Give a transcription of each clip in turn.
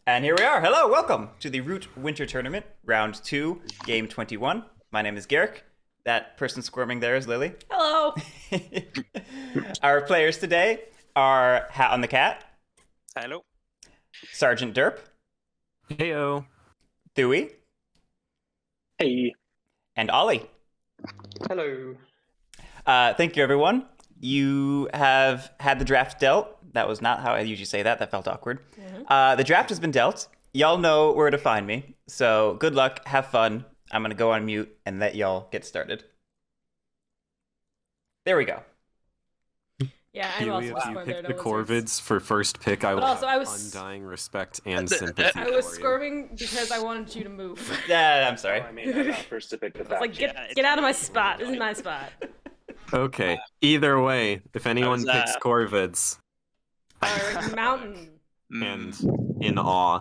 And here we are. Hello, welcome to the Root Winter Tournament, Round 2, Game 21. My name is Guerric. That person squirming there is Lily. Hello. Our players today are TheHatinTheCat. Hello. Sergeant Derp. Heyo. Thewy. Hey. And Ollie. Hello. Thank you, everyone. You have had the draft dealt. That was not how I usually say that. That felt awkward. The draft has been dealt. Y'all know where to find me. So good luck. Have fun. I'm going to go on mute and let y'all get started. There we go. Yeah, I'm also If you disappointed pick there the are no lizards. Corvids for first pick, I will also, have I was- undying respect and sympathy. I was for you. squirming because I wanted you to move. Yeah, I'm sorry. I mean, I'm not first to pick the I was like, faction. get out of my spot. This is my spot. Okay, either way, if anyone was, picks Corvids, Alright, mountain. and in awe.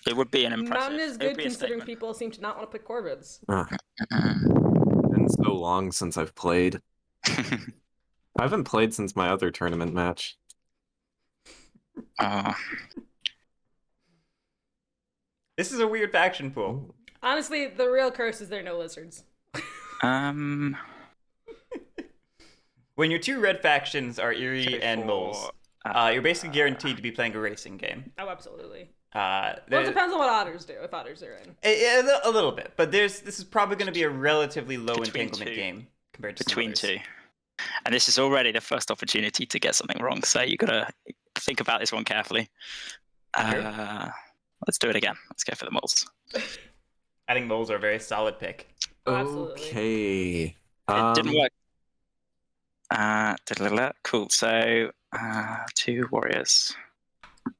It would be an impressive. Mountain is it would good be a considering statement. people seem to not want to pick Corvids. Been so long since I've played. I haven't played since my other tournament match. This is a weird faction pool. Honestly, the real curse is there are no lizards. When your two red factions are Eerie and Moles, you're basically guaranteed to be playing a racing game. Oh, absolutely. Well, Well, it depends on what otters do, if otters are in. a little bit, but this is probably going to be a relatively low Between entanglement two. game compared to some Between others. two. And this is already the first opportunity to get something wrong, so you gotta think about this one carefully. Let's do it again. Let's go for the moles. I think Moles are a very solid pick. Oh, absolutely. Okay. It didn't work. Cool. So, two warriors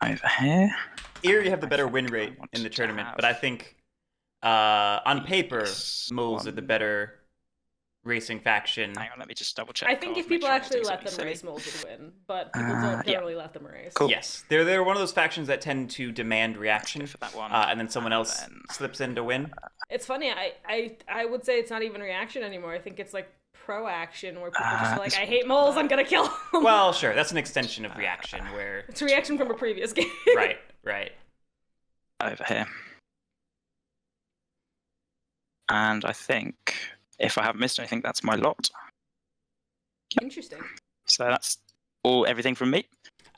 over here. Eerie have the better win rate in the tournament, but I think on paper, Moles are the better racing faction. Hang on, let me just double check. I think if make people sure actually everything's let them something race, silly. moles would win, but people don't Yeah. generally let them race. Cool. Yes, they're one of those factions that tend to demand reaction, for that one. and then someone else then- slips in to win. It's funny, I would say it's not even reaction anymore. I think it's like pro-action where people just are like, I hate moles, I'm gonna kill them. Well, sure, that's an extension of reaction where... It's a reaction from a previous game. Right. Over here. And I think, if I haven't missed anything, that's my lot. Interesting. So that's everything from me.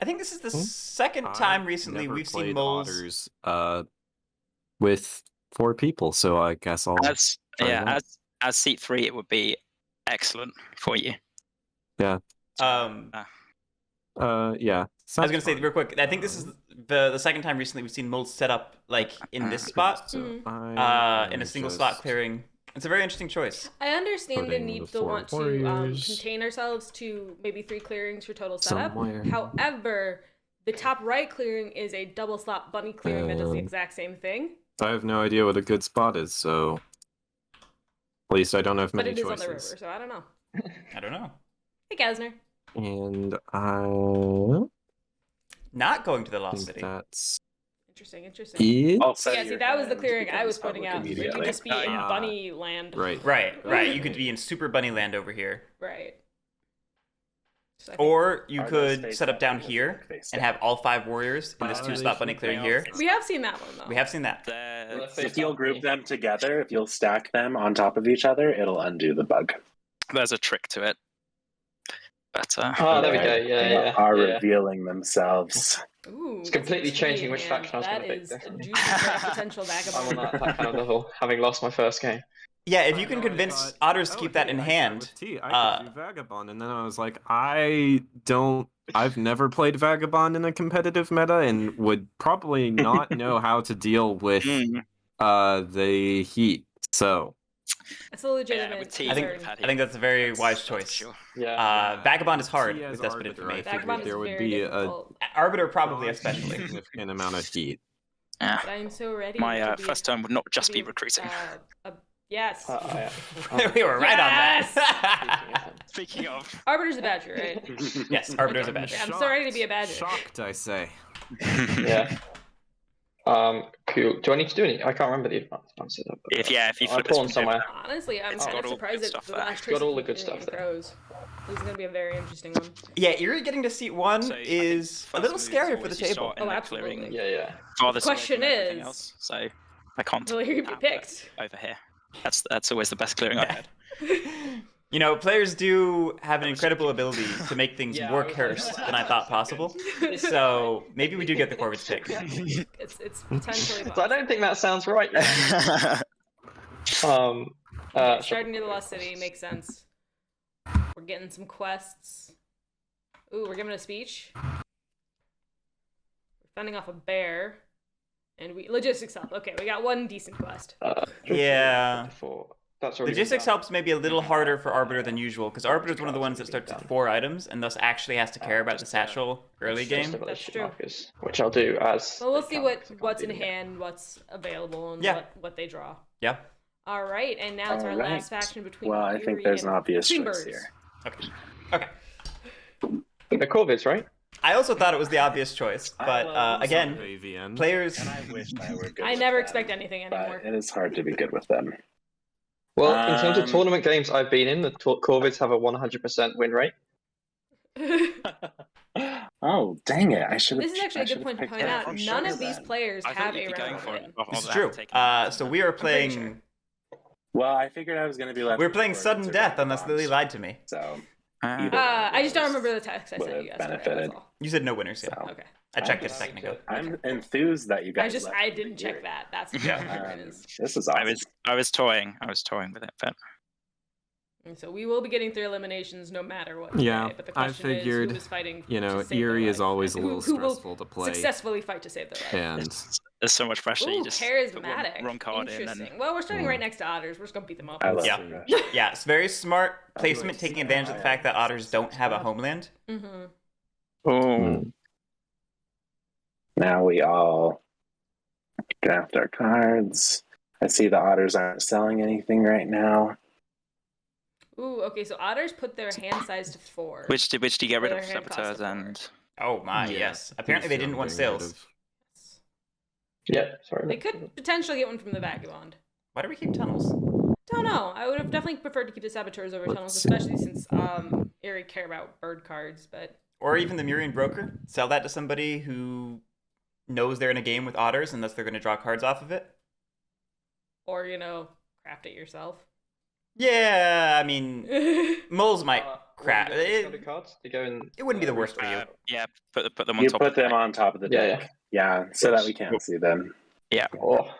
I think this is the second time I've recently never we've seen played Moles... otters, with 4 people, so I guess I'll As try that. as seat 3, it would be excellent for you. Yeah. I Yeah. was gonna say real quick. I think this is the second time recently we've seen Moles set up like in this spot, in a single slot clearing. It's a very interesting choice. I understand the Putting need the to 4 want to warriors contain ourselves to maybe 3 clearings for total setup. somewhere. However, the top right clearing is a double slot bunny clearing that does the Um, exact same thing, I have no idea what a good spot is, so at least I don't have but many it is choices. on the river, so I don't know. I don't know. Hey, Gasner. And I Not going to the Lost think City. that's Interesting. it. I'll Yeah, set see, your that was the hand clearing I was becomes pointing public out. Where you immediately. just be in Ah. bunny land. Right. You could be in Super Bunny Land over here, Right. So I think or you Are those could face set up down down or here face and down? have all 5 warriors in this They 2-slot bunny should clearing be here. all we have seen that one though. We have seen that. If you'll group them together, if you'll stack them on top of each other, it'll undo the bug. There's a trick to it. But Oh, there we go. Yeah. Are revealing themselves. Ooh, It's that's completely intriguing, changing which man. faction I was That gonna pick, is a definitely. juicy potential I'm vagabond. on that kind of level, having lost my first game. Yeah, if you can convince otters to keep that in hand. I could do Vagabond, and then I was like, I've never played Vagabond in a competitive meta, and would probably not know how to deal with the heat. So It's a legitimate with tea, concern. I think that's a very wise choice. Sure. Yeah. Vagabond is hard T as with Desperate Arbiter, I Information. Vagabond figured is there would very be difficult. Arbiter probably especially. significant amount of heat. Yeah. But I'm so ready. My to be, first turn would not to just be recruiting. Yes. Yeah. We were right Yes! on that. Speaking of, Arbiter's a badger, right? Yes, Arbiter's a badger. I'm so ready to be a badger. Shocked, I say. Yeah. Cool. Do I need to do any? I can't remember the advanced answer. if you I flip pull this on somewhere. Honestly, I'm It's kind got of all the surprised good at stuff the there. last It's got all the choice good in stuff there. crows. This is gonna be a very interesting one. Yeah, Erie getting to seat 1 So I think is a first little move is scary for the always you table. start and Oh, then absolutely. clearing Yeah. farthest away question from everything is, else. So I can't. Will he be but picked? over here? That's always the best clearing I've had. You know, players do have an incredible ability to make things Yeah, more I was cursed like, than I thought possible. So maybe we do get the Corvids pick. It's potentially So I possible. don't think that sounds right. Starting near the Lost City makes sense. We're getting some quests. Ooh, we're giving a speech. We're fending off a bear. And logistics help. Okay, we got one decent quest. Yeah. That's already Logistics been done. helps maybe a little harder for Arbiter than usual, because Arbiter is one of the ones that starts with 4 items, and thus actually has to care about the satchel early game. That's true. Markers, which I'll do as. Well, we'll they see come, what 'cause I can't what's do in them yet. hand, what's available, and Yeah. what they draw. Yeah. All right, and now it's our All right. last faction between. Well, I Yuri think there's and an obvious Between choice Birds. here. Okay. Okay. The Corvids, right? I also thought it was the obvious choice, but again, AVN. players. And I wish I were good I with never them, expect anything anymore. but it is hard to be good with them. Well, in terms of Um, tournament games I've been in, the Corvids have a 100% win rate. Oh, dang it. I should have. This is actually a good point to point out. None of these players I have thought you'd a be going round for it. win. rather This is than true. taking it. So we are pretty sure. playing. Well, I figured I was going to be left. We're with playing Corvids sudden or death unless Vagabonds, Lily lied to me. So Uh, I just don't remember the text I Would sent have you yesterday. benefited. That's all. You said no winners, yeah. So. Okay. I checked it a second ago. I'm enthused that you guys. left I me didn't check here. that. That's what Yeah. my point is. This is awesome. I was toying with it, but And so we will be getting through eliminations no matter what. Yeah, today, but the I question is figured, who is fighting. You know, to save their Erie is life, always a and little who will stressful to play. successfully fight to save their life. And there's so much pressure. Ooh, You just put charismatic. wrong card in, Interesting. and Well, we're starting right next to otters. We're just gonna beat them up. I love Yeah. Free Rush. Yeah, it's very smart placement, taking advantage of the fact that otters don't have a homeland. Mm-hmm. oh, Now we all draft our cards. I see the otters aren't selling anything right now. Ooh, okay. So otters put their hand size to 4. which did you get rid Their of hand cost saboteurs of 4. and? Oh my, Yeah, yes. Apparently they please didn't want don't bring rid sales. of- Yeah, sorry. They could potentially get one from the vagabond. Why do we keep tunnels? Don't know. I would have definitely preferred to keep the saboteurs over tunnels, see. especially since Erie care about bird cards. But Or even the Murian Broker. Sell that to somebody who knows they're in a game with otters and thus they're going to draw cards off of it. or craft it yourself. Yeah, I mean, moles might crap. What do you do with the cards? They go in, It wouldn't be the worst for you. Yeah, put them on You top. put of the them deck. on top of the Yeah, deck. Yeah, so that we can't see them. Yeah. Oh,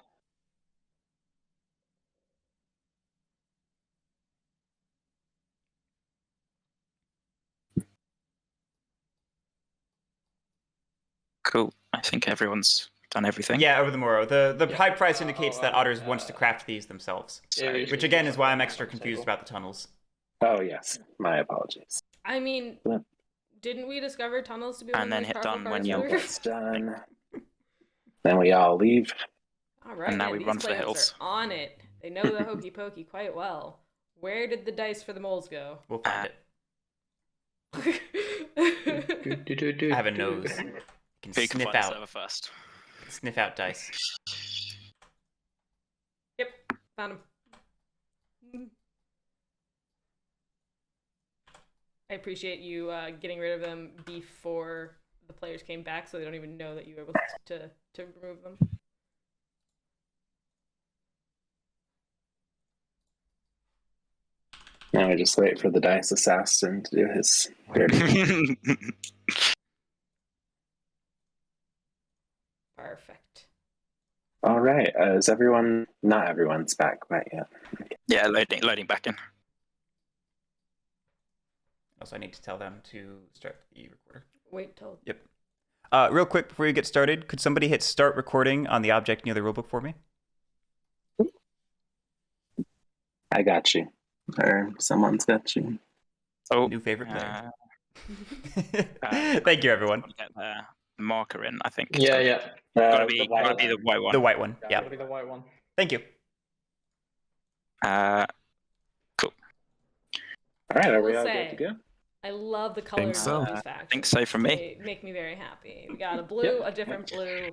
Cool. I think everyone's done everything. Yeah, over the Moro. The high price indicates Oh, that otters wants to craft these themselves. Erie's Which again is why I'm extra confused about the tunnels. Oh yes, my apologies. I mean, Yeah. didn't we discover tunnels to be And one then of the hit most done powerful when cards you- ever? It's done. Then we all leave. All right, And now man, we these run for the players hills. are on it. They know the hokey pokey quite well. Where did the dice for the moles go? We'll find it. I I have a nose. I can Big sniff fun out. server first. Sniff out dice. Yep, found him. I appreciate you getting rid of them before the players came back, so they don't even know that you were able to remove them. Now we just wait for the dice assassin to do his dirty. Perfect. All right. Is everyone? Not everyone's back right yet. Yeah, loading back in. Also, I need to tell them to start the recorder. Wait till. Yep. Real quick before you get started, could somebody hit start recording on the object near the rulebook for me? I got you. Or someone's got you. Oh, New favorite player. uh, Thank you, everyone. get the marker in. I think. Yeah, yeah. Gotta The be white the one. white one. The white one. Yeah. That'll be the white one. Thank you. Cool. All right. Are we Will all say- good to go? I love the colors so. of these I factions. think so for me. They make me very happy. We got a blue, a different blue,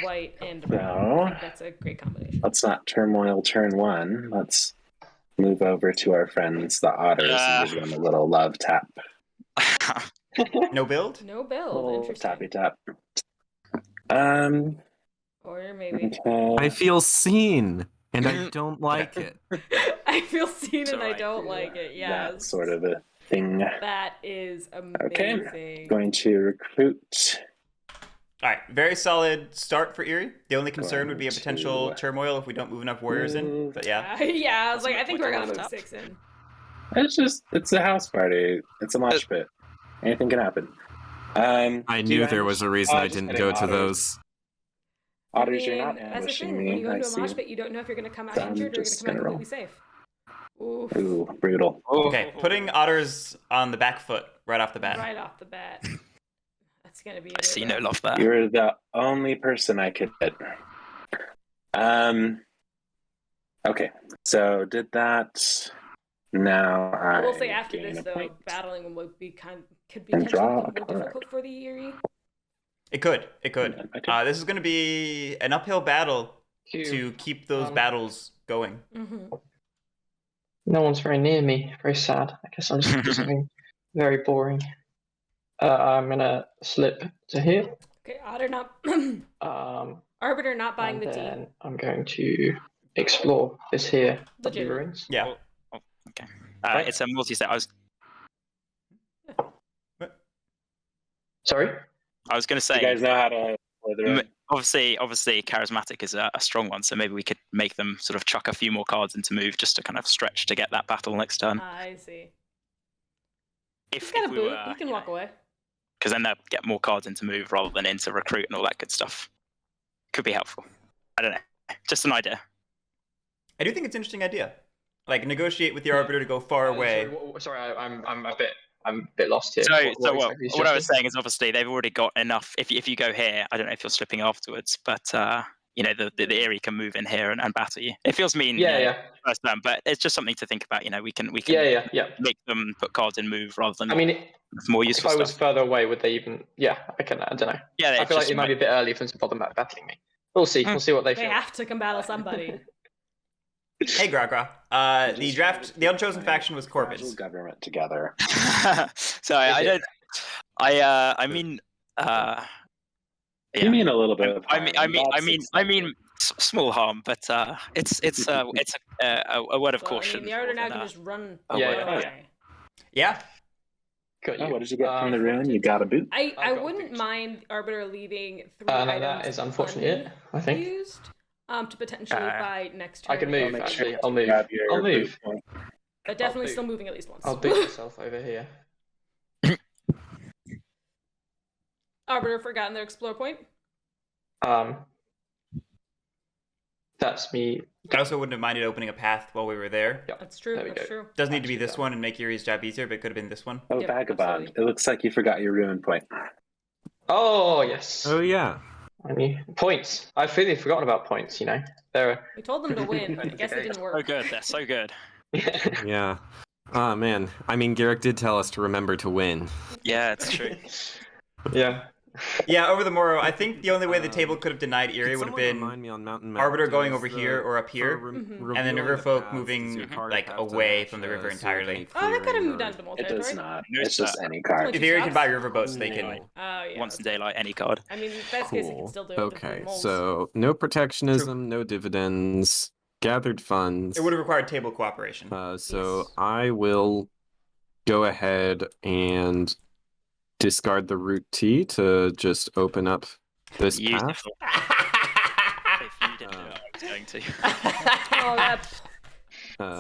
white, and a brown. I No. think that's a great combination. Let's not turmoil turn one. Let's move over to our friends, the otters, and give them a little love tap. No build? No build. Little Interesting. tappy tap. Or maybe. Okay. I feel seen, and I don't like it. I feel seen It's and I alright. don't like it. Yes. That sort of a thing. That is amazing. Okay. Going to recruit. All right, very solid start for Erie. The only concern would be a Going potential to turmoil if we don't move enough warriors in. move. But yeah, Yeah, I was like, I think we're gonna Put have it 6 in. It's a house party. It's a mosh pit. Anything can happen. I knew there was a reason I didn't go to those. Otters, I you're mean, not that's the ambushing thing. me. When you go I into a see. mosh pit, you don't know if you're gonna come out So I'm injured or you're just gonna come out gonna completely safe. Oof. Ooh, brutal. okay, putting otters on the back foot right off the bat. Right off the bat. That's gonna be. I see no love there. You're the only person I could hit. Okay, so did that. Now I I will say after gain this a though, point. battling would be could be And potentially draw more a card. difficult for the Erie. It could. Okay. This is going to be an uphill battle Q. to keep those battles going. Mm-hmm. No one's very near me. Very sad. I guess I'm just do something very boring. I'm gonna slip to here. Okay, Otter not. Arbiter not buying And the then tea. I'm going to explore this here of the Legit. ruins. Yeah. Okay. It's a multi-set. Sorry. I was going to You say, guys know how to play the room? obviously, charismatic is a strong one, so maybe we could make them sort of chuck a few more cards into move just to kind of stretch to get that battle next turn. I see. If He's got a we boot. were, He can walk away. because then they'll get more cards into move rather than into recruit and all that good stuff. Could be helpful. I don't know. Just an idea. I do think it's an interesting idea. Like, negotiate with your arbiter to go far away. Sorry, I'm a bit lost here. So, exactly is what I was Justin? saying is obviously they've already got enough. If you go here, I don't know if you're slipping afterwards, but the Erie can move in here and battle you. It feels mean, first turn, but it's just something to think about. We can make them put cards in move rather than. I mean, more if useful I was stuff. further away, would they even? Yeah, I don't know. Yeah, I feel like it might be a bit early for them to bother battling me. We'll see. We'll see what they They feel. have to come battle somebody. Hey, Gragra. The unchosen faction was Fragile Corvids. government together. So I don't. I mean. You mean a little bit of harm. I mean, small harm, but it's a word of caution. I mean, the Arbiter now more can than just run Yeah, away. Yeah. Got Oh, what did you get from the ruin? You got a boot. I got wouldn't boots. mind Arbiter leaving 3 No, items that is unfortunate. I think unused, to potentially buy next turn. I can move. Make Actually, sure I'll move. grab your I'll move. boot point. But definitely I'll still moving at least once. I'll boot myself over here. Arbiter forgotten their explore point. That's me. I also wouldn't have minded opening a path while we were there. Yep. That's true. There we That's go. true. Doesn't need to be Actually this done. one and make Yuri's job easier, but it could have been this one. Oh, Yep, Vagabond. absolutely. It looks like you forgot your ruin point. Oh yes. Oh yeah. I mean, points. I've really forgotten about points. They're. We told them to win, but I guess it didn't So work. good. They're so good. Yeah. Oh man. I mean, Guerric did tell us to remember to win. Yeah, it's true. Yeah. Yeah, over the morrow, I think the only way the table could have denied Erie would have been Arbiter going over here or up here, and then Riverfolk moving like away from the river entirely. Oh, that could have moved on to more It does territory. not. No, It's just sir. any card. If Erie can buy riverboats, they can. Oh yeah. Once in daylight, any card. I mean, best case, they can still do it. with the Okay, moles. so no protectionism, no dividends, gathered funds. It would have required table cooperation. So Yes. I will go ahead and discard the root T to just open up this path. Beautiful. If you didn't know I was going to. Oh, that's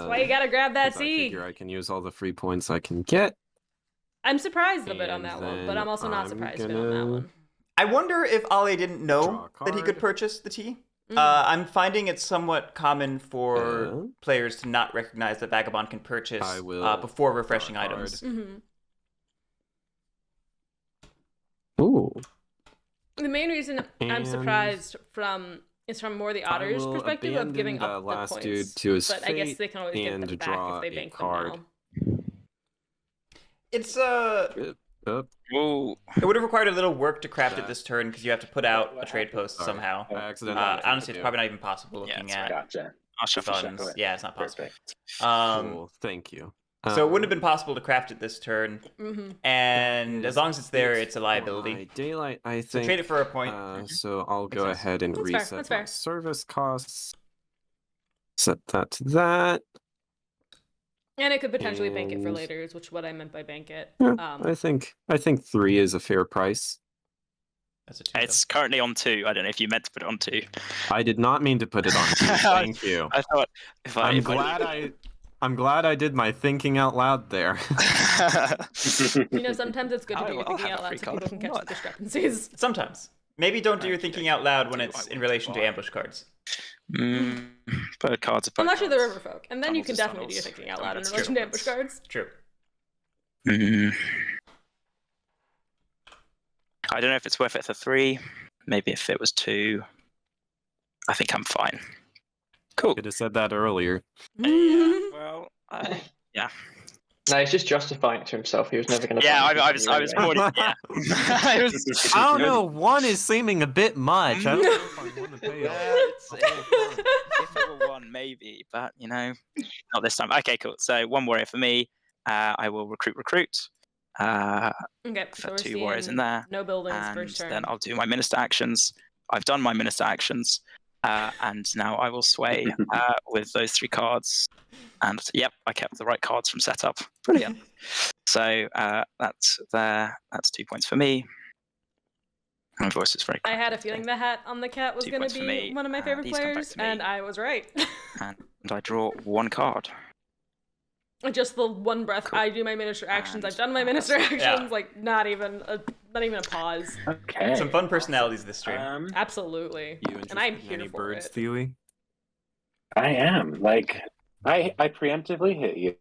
why you gotta grab that 'cause I C. figure I can use all the free points I can get. I'm surprised a bit on And that one, but then I'm also not I'm surprised a bit on that gonna- one. I wonder if Ollie didn't know Draw a that he could card. purchase the tea. Mm. I'm finding it somewhat common for Yeah. players to not recognize that Vagabond can purchase I will before refreshing draw a card. items. Mm-hmm. Ooh. The main reason I'm And surprised is from more the I Otter's will perspective of giving abandon up the last the dude points. to his But I guess fate they can always get them and back draw if they a bank them card. now. It's Ooh. it would have required a little work to craft it this turn because you have to put out a trade post Sorry. somehow. I accidentally Honestly, it's probably not even possible Yeah, looking that's at Gotcha. I'll shuffle. funds. Yeah, it's not possible. Perfect. Cool. Thank you. So it wouldn't have been possible to craft it this turn, and as long as it's there, it's a liability. Daylight, I think. So trade it for a point. So I'll go sense. ahead and That's fair, reset that's my fair. service costs. Set that to that. And it could potentially bank it for And- later, is which what I meant by bank it. Yeah, I think 3 is a fair price. That's a 2. It's currently on 2. I don't know if you meant to put it on 2. I did not mean to put it on 2. Thank you. I thought I'm glad I did my thinking out loud there. Sometimes it's good to do your I'll thinking have out a free loud so people card. can catch What? the discrepancies. Sometimes. Maybe don't do your Okay, thinking out loud when do it's what I in want relation to to buy. ambush cards. Bird cards are bird Unless you're the cards. river folk, and then you can Tunnels are definitely do your tunnels. thinking out loud in That's relation true. to ambush cards. True. I don't know if it's worth it for 3. Maybe if it was 2. I think I'm fine. Cool. Could have said that earlier. Well, yeah. No, he's just justifying it to himself. He was never going to. Yeah, I was bored. Yeah. I don't know. 1 is seeming a bit much. I don't know if I want to pay If it were 1, maybe, but not this time. Okay, cool. So 1 warrior for me. I will recruit. Okay, so Put we're 2 warriors seeing in there, no buildings and first turn. then I'll do my minister actions. I've done my minister actions, and now I will sway with those 3 cards. And yep, I kept the right cards from setup. Brilliant. So that's there. That's 2 points for me. My voice is very. I had a feeling the hat on the cat was 2 going points to for be me, one of my favorite these come back players, to me. and I was right. And I draw 1 card. Just the one breath. Cool. I do my minister actions. And I've done my minister actions. Yeah. Like not even a pause. Okay. Some fun personalities this stream. Absolutely. You And I'm interested in here any for birds, it. Thewy? I am. Like, I preemptively hit you.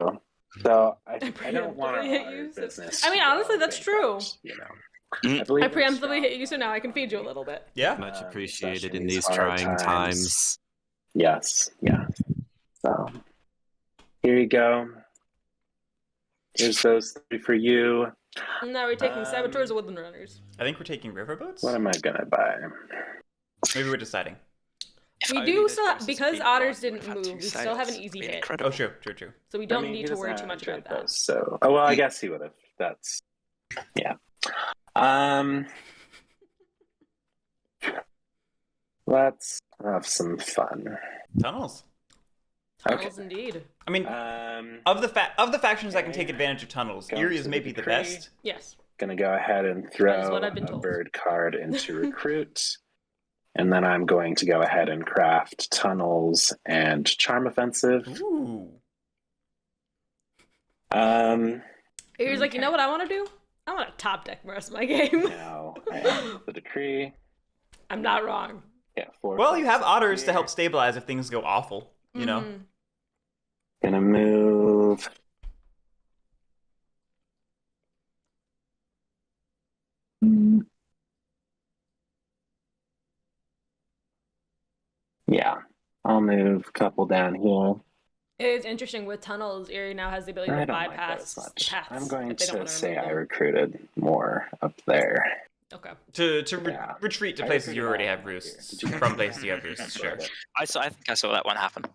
So I don't want preemptively hit our you, so- business. I mean, to go honestly, that's bankrupt, I believe I in preemptively strong hit you, so now I can feed you a little bit. Yeah. Much especially appreciated in in these these hard trying times. times. Yes. Yeah. So here you go. Here's those 3 for you. Now we're taking saboteurs or woodland runners. I think we're taking riverboats. What am I gonna buy? Maybe we're deciding. If We only do those still prices because had been otters right, didn't we'd have move. 2 We still have an sales. easy It'd be hit. incredible. Oh, true. So we don't I mean, need he to worry doesn't too much have about that. Drapos, So, well, I guess he would have. That's, yeah. Let's have some fun. Tunnels. Tunnels indeed. I mean, of the factions that can take advantage of tunnels, Go Eerie is to the maybe the decree. best. Yes. Gonna go ahead and That throw is what I've been a told. bird card into recruit. And then I'm going to go ahead and craft tunnels and charm offensive. Ooh. He's like, you know what I want to do? I want to top deck the rest of my game. Now I have the decree. I'm not wrong. Yeah, 4. Well, you have points otters to here. help stabilize if things go awful. You know. Mhm. Gonna move. Yeah, I'll move a couple down here. It's interesting with tunnels. Eerie now has the ability I to don't like that bypass as much. paths. I'm going if they don't to want say remove I them. recruited more up there. Okay. To Yeah. retreat to I places recruited you already all have of them roosts. here. From places you have roosts, sure. I think I saw that one happen.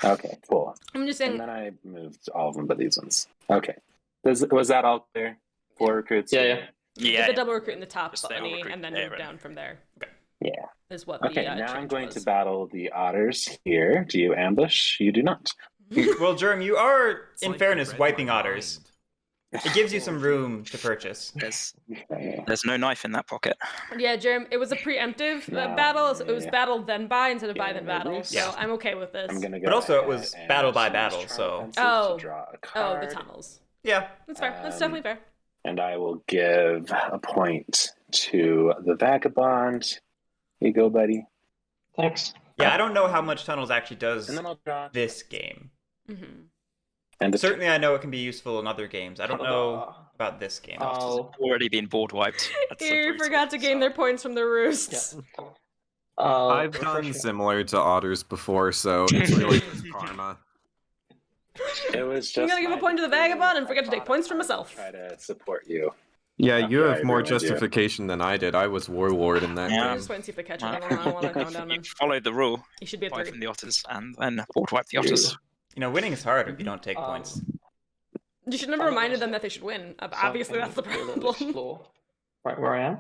Okay, cool. I'm just And saying. then I moved all of them but these ones. Okay. Was that all clear? 4 recruits? Yeah. Yeah. The double recruit in the top Just stay on bunny, recruit and then there move and- down from there. Yeah. Is what Okay, the now I'm change going was. to battle the otters here. Do you ambush? You do not. Well, Jerem, you are, It's in like fairness, you read wiping my otters. mind. It gives you some room to purchase. There's no knife in that pocket. Yeah, Jerem, it was a preemptive No, battle. So it was yeah. battle then buy instead of buy Yeah, then no battle. roost. So Yeah. I'm okay with this. I'm gonna go But also it ahead was and battle by use battle, charm so- offensive Oh. to draw a Oh, card, the tunnels. Yeah. That's fair. That's Um, definitely fair. and I will give a point to the vagabond. Here you go, buddy. Thanks. Yeah, I don't know how much tunnels actually does And then I'll draw. this game. Mm-hmm. And Certainly I know it can be useful in other games. I don't know about this game. I'll Already been board wiped. That's so Eerie brutal. forgot to gain their points from their roosts. I've done similar to otters before, so it's really just karma. It was just. I'm gonna give a my point to the decree. vagabond and I forget to take thought points for I would myself. Try to support you. Yeah, you Yeah, have more I really do. justification than I did. I was warlord in that Yeah. I game. just want to see if I catch it. I don't know. I want to count down You then. followed the rule. You should be at Buy 3. from the otters and then board wipe the otters. You know, winning is hard if you don't take points. You should never reminded them that they should win. Obviously, that's the Do a little problem. explore right where I am.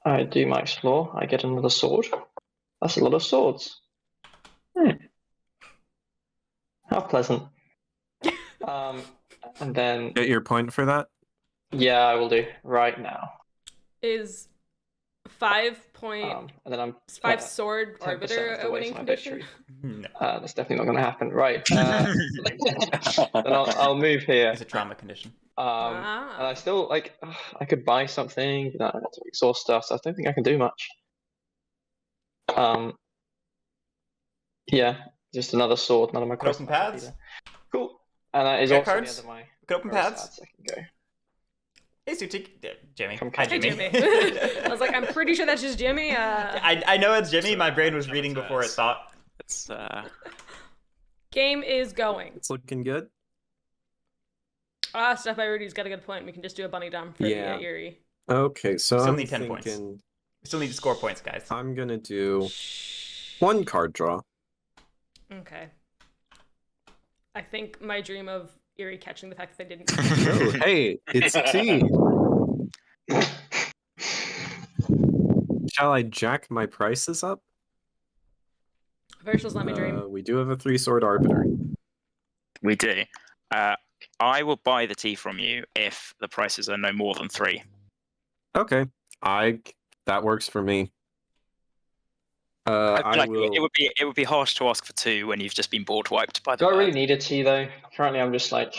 I do my explore. I get another sword. That's a lot of swords. How pleasant. And then, Get your point for that? yeah, I will do right now. Is 5 point And then I'm 5 sword 10% arbiter of the a way winning to my condition? victory. No, That's definitely not going to happen. Right. Then I'll move here. it's a trauma condition. And I still I could buy something. I have to exhaust stuff, so I don't think I can do much. Yeah, just another sword. None of my Could open questions paths. either. Cool. And that is Red also cards? the end of my Could open very paths. sad second go. Hey, Sutik. Jimmy. From Hi, Hey, Jimmy. Jimmy. I was like, I'm pretty sure that's just Jimmy. I know it's Jimmy. My brain was reading before it thought. It's Game is going. It's looking good. Stuff I Rudy's got a good point. We can just do a bunny dump for Yeah. the Eerie. Okay, so Still I'm need 10 thinking points. We still need to score points, guys. I'm gonna do 1 card draw. Okay. I think my dream of Eerie catching the fact that they didn't. Oh, hey, it's T. Shall I jack my prices up? Virtuals let me dream. We do have a 3-sword arbiter. we do. I will buy the tea from you if the prices are no more than 3. Okay, that works for me. I feel I like will. it would be harsh to ask for 2 when you've just been board wiped by the. Do I really bird. need a tea though? Currently, I'm just like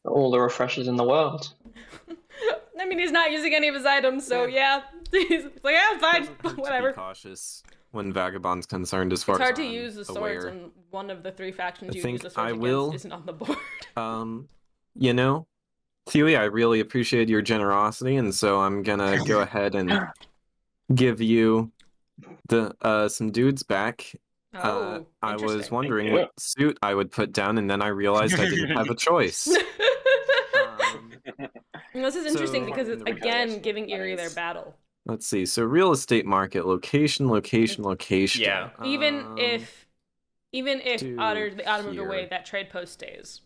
all the refreshers in the world. I mean, he's not using any of his items, so yeah. He's like, yeah, fine, Doesn't hurt to whatever. be cautious when Vagabond's concerned, as far It's hard as to I'm use the swords, aware. and one of the 3 factions I you think use the swords I against will. isn't on the board. You know, Thewy, I really appreciate your generosity, and so I'm gonna go ahead and give you the some dudes back. Oh, I was interesting. wondering Thank you. what suit I would put down, and then I realized I didn't have a choice. This is interesting So- because it's again giving Eerie their battle. Let's see. So real estate market, location. Yeah. Even if do Otter moved here. away, that trade post stays.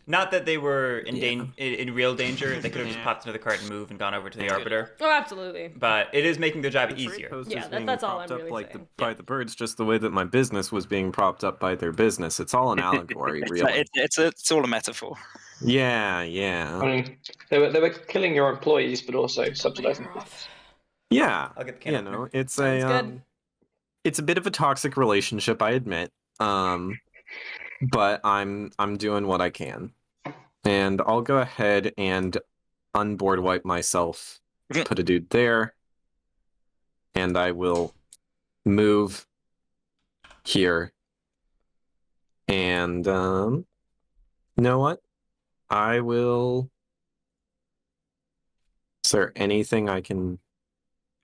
Not that they were in Yeah. in real danger. They could have just popped another card and moved and gone over to the Arbiter. Oh, absolutely. But it is making their job The trade easier. post Yeah, is being that's all propped I'm up really like saying. by the birds, just the way that my business was being propped up by their business. It's all an allegory, really. It's all a metaphor. Yeah. I mean, they were killing your employees, but also subsidizing. You're off. Yeah. I'll get the You can know, it's Sounds a good. it's a bit of a toxic relationship, I admit. But I'm doing what I can. And I'll go ahead and unboard wipe myself. Put a dude there. And I will move here. And you know what? I will. Is there anything I can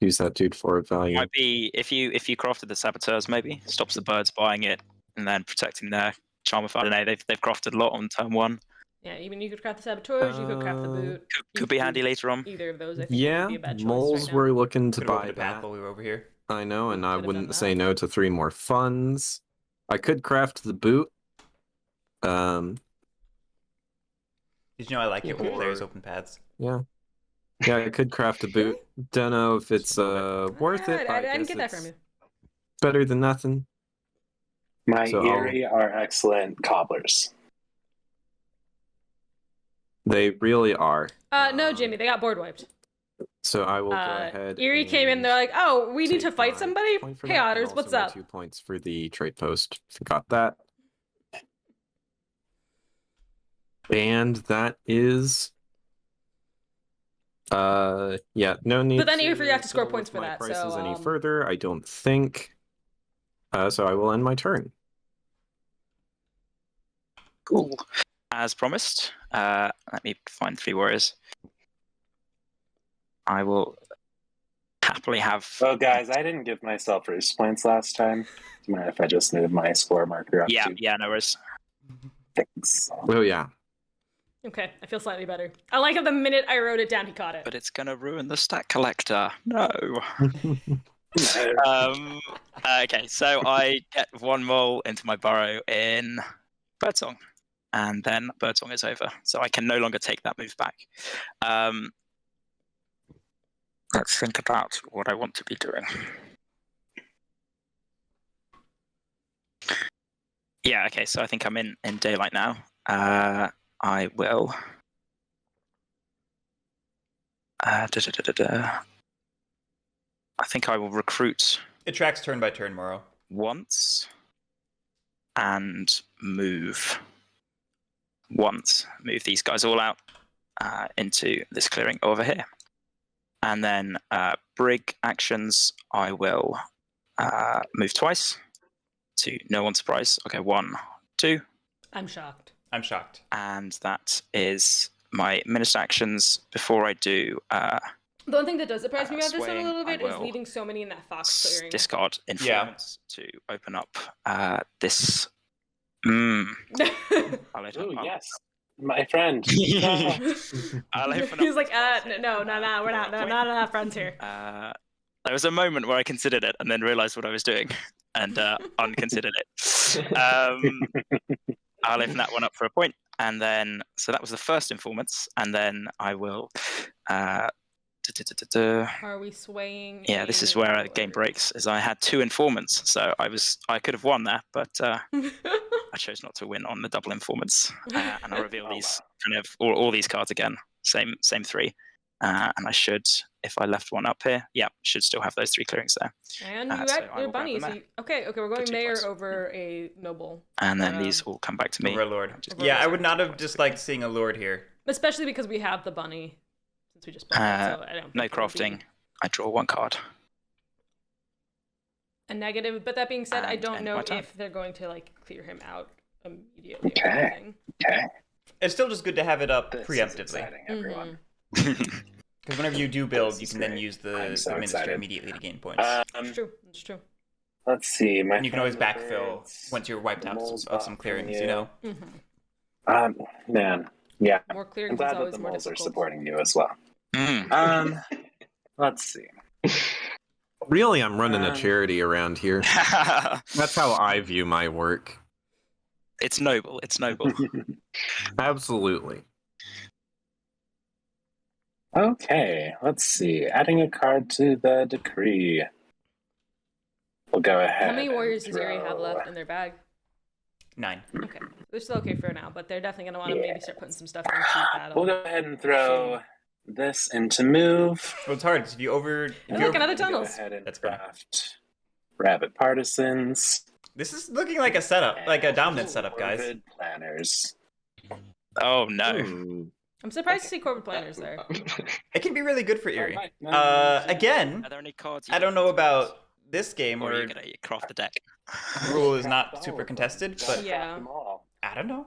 use that dude for of value? Might be if you crafted the saboteurs, maybe stops the birds buying it and then protecting their charm of. I don't know. They've crafted a lot on turn 1. Yeah, even you could craft the saboteurs, you could craft the boot. Could be handy later on. Either of those, I think, Yeah, would be a bad choice moles right now. were looking to Could have buy opened a path that. while we were over here. I know, and I Could've done wouldn't that. say no to 3 more funds. I could craft the boot. Did you know I like it when Or- players open paths? Yeah, I could craft a boot. Don't know if it's worth it. I but didn't guess get that from it's you. better than nothing. My So I'll- Eerie are excellent cobblers. They really are. No, Jimmy, they got board wiped. So I will go ahead. Eerie came in, and they're like, oh, we need to take fight my somebody? point for Hey, that, and Otters, also what's my up? 2 points for the trade post. Forgot that. And that is. Yeah, no need. But then you forgot to score fiddle points with for my that, prices so, any further, I don't think. So I will end my turn. Cool. As promised, let me find 3 warriors. I will happily have. Oh, guys, I didn't give myself race points last time. Do you mind if I just move my score marker up? Yeah, to no worries. Thanks. Oh yeah, Okay, I feel slightly better. I like how the minute I wrote it down, he caught it. But it's gonna ruin the stat collector. No. Okay, so I get one mole into my burrow in Birdsong, and then Birdsong is over, so I can no longer take that move back. Let's think about what I want to be doing. Yeah, okay, so I think I'm in daylight now. I will. I think I will recruit. It tracks turn by turn, Morrow. Once. And move. Once. Move these guys all out into this clearing over here. And then Brig actions, I will move twice to no one's surprise. Okay, 1, 2. I'm shocked. I'm shocked. And that is my minister actions before I do. The one thing that does surprise me about this one a swaying, little bit I is will leaving so many in that fox clearing. Discard influence to open up this. I'll open Ooh, up. yes, my friend. I'll open up. He's like, no, we're not enough friends here. There was a moment where I considered it and then realized what I was doing and unconsidered it. I'll open that one up for a point, and then so that was the first informants, and then I will. Are we swaying? Yeah, this is where the game breaks. Is I had 2 informants, so I could have won there, but I chose not to win on the double informants, and I reveal these kind of all these cards again, same 3, and I should, if I left one up here, should still have those 3 clearings there. And you're bunnies. Okay, we're going mayor over a noble. And then these all come back to me. Over a lord. Yeah, I would not have disliked seeing a lord here. Especially because we have the bunny. Since we just bought it, so I don't no crafting. I draw 1 card. A negative, but that being said, I don't know if they're going to like clear him out immediately. Okay. It's still just good to have it up This is preemptively. exciting, everyone. Because whenever you do build, This you is can then great. use the I'm so minister excited. immediately to gain points. It's true. It's true. Let's see. And you can always backfill once you're wiped out moles of some clearings, you know? Man, yeah. More I'm clearings is glad that always the more moles are difficult. supporting you as well. Let's see. Really, I'm running a charity around here. That's how I view my work. It's noble. It's noble. Absolutely. Okay, let's see. Adding a card to the decree. We'll go ahead. How many warriors does Yuri have throw- left in their bag? 9. Okay, they're still okay for now, but they're definitely gonna want to maybe start putting some stuff in cheap battle. We'll go ahead and throw this into move. Well, it's hard, 'cause if you over... Look, another Go tunnels. ahead and That's fine. draft Rabbit Partisans. This is looking like a setup, like a dominant setup, guys. Corvid Planners. Oh no. Ooh. I'm surprised to see corporate planners there. It can be really good for Eerie. No, Again, Are there any cards? I don't know about this game Or are where you gonna craft the deck? rule is not super contested, but Yeah. I don't know.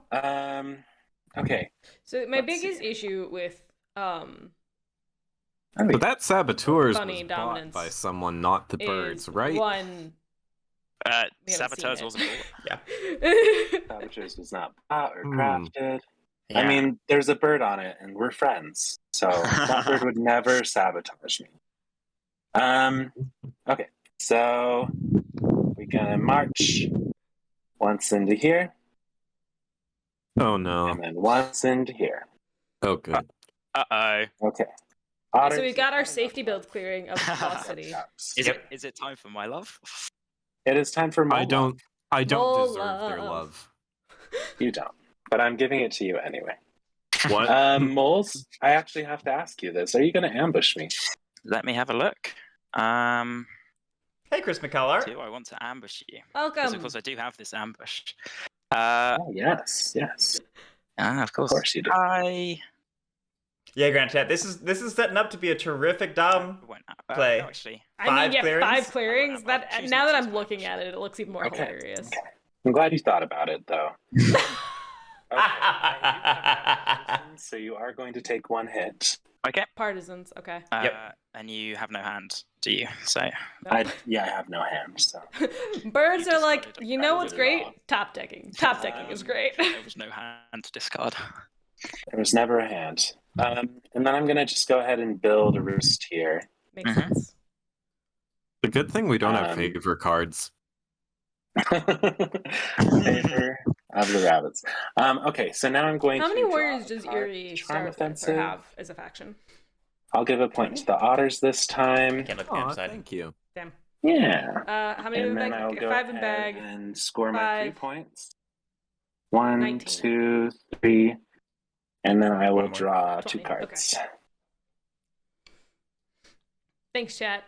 Okay. So my Let's biggest see. issue with But that saboteurs Bunny was bought dominance by someone, not the birds, is right? one. We haven't Saboteurs seen wasn't. Saboteurs was not bought or Hmm. crafted. Yeah. I mean, there's a bird on it, and we're friends, so that bird would never sabotage me. Okay, so we're gonna march once into here, Oh no. and then once into here. Oh good. Uh-oh. Okay. So we got our safety build clearing of Lost City. Is it time for my love? It is time for I don't Mole deserve their love. love. You don't, but I'm giving it to you anyway. What? Moles, I actually have to ask you this. Are you going to ambush me? Let me have a look. Hey, Chris McCullar. Do I want to ambush you? Because Welcome. of course I do have this ambush. Oh, yes. Of course. Of course you do. Yeah, Grand Chat. This is setting up to be a terrific Dom play. No, actually. I mean, yeah, 5 clearings? 5 clearings. I'll That choose now not that to I'm looking at it, it looks even more Okay. hilarious. I'm glad you thought about it, though. Okay. So you are going to take 1 hit. Okay. Partisans, okay. Yep. And you have no hand, do you? So I have no hand, so. Birds You are like, discarded you know what's it great? all. Top decking. Top decking is great. there was no hand to discard. There was never a hand. And then I'm going to just go ahead and build a roost here. Makes sense. The good thing we don't have favor cards. Favor of the rabbits. Okay, so now I'm going to. How many draw warriors a does card, Eerie Charm start with Offensive. or have as a faction? I'll give a point to the otters this time. Can't look Oh, upside. thank you. Damn. Yeah. How many And in then bag? I'll go 5 in ahead bag. and score my 3 5. points. 1, 19. 2, 3. And then I will One more. draw 20. 2 cards. Okay. Thanks, chat.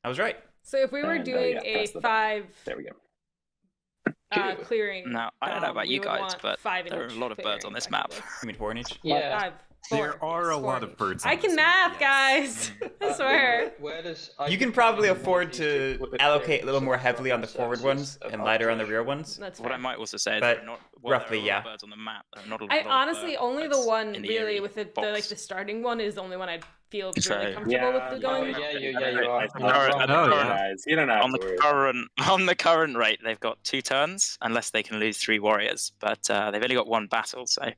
I was right. So if we were And, doing yeah, a press the 5 There we go. clearing, Now, I don't know about we you would guys, want but 5 in there are each a lot of birds clearing, on this map. effectively. You mean 4 in each? Yeah. 5. There 4, are a yes, lot 4 of each. birds. I on can this math, map, guys. I swear. Where does You can probably afford to allocate a little more heavily on the forward ones and lighter on the rear ones. That's What fair. I might also say is But there are not roughly, there are a lot of yeah. birds on the map. There are not a I lot of honestly only the birds one in the really Eerie with the box. like the starting one is the only one I'd feel really So- comfortable with the going. Yeah, you are. I You're don't not know. wrong. Oh, yeah. Guys, you don't have on to the worry. current rate, they've got 2 turns unless they can lose 3 warriors, but they've only got 1 battle. So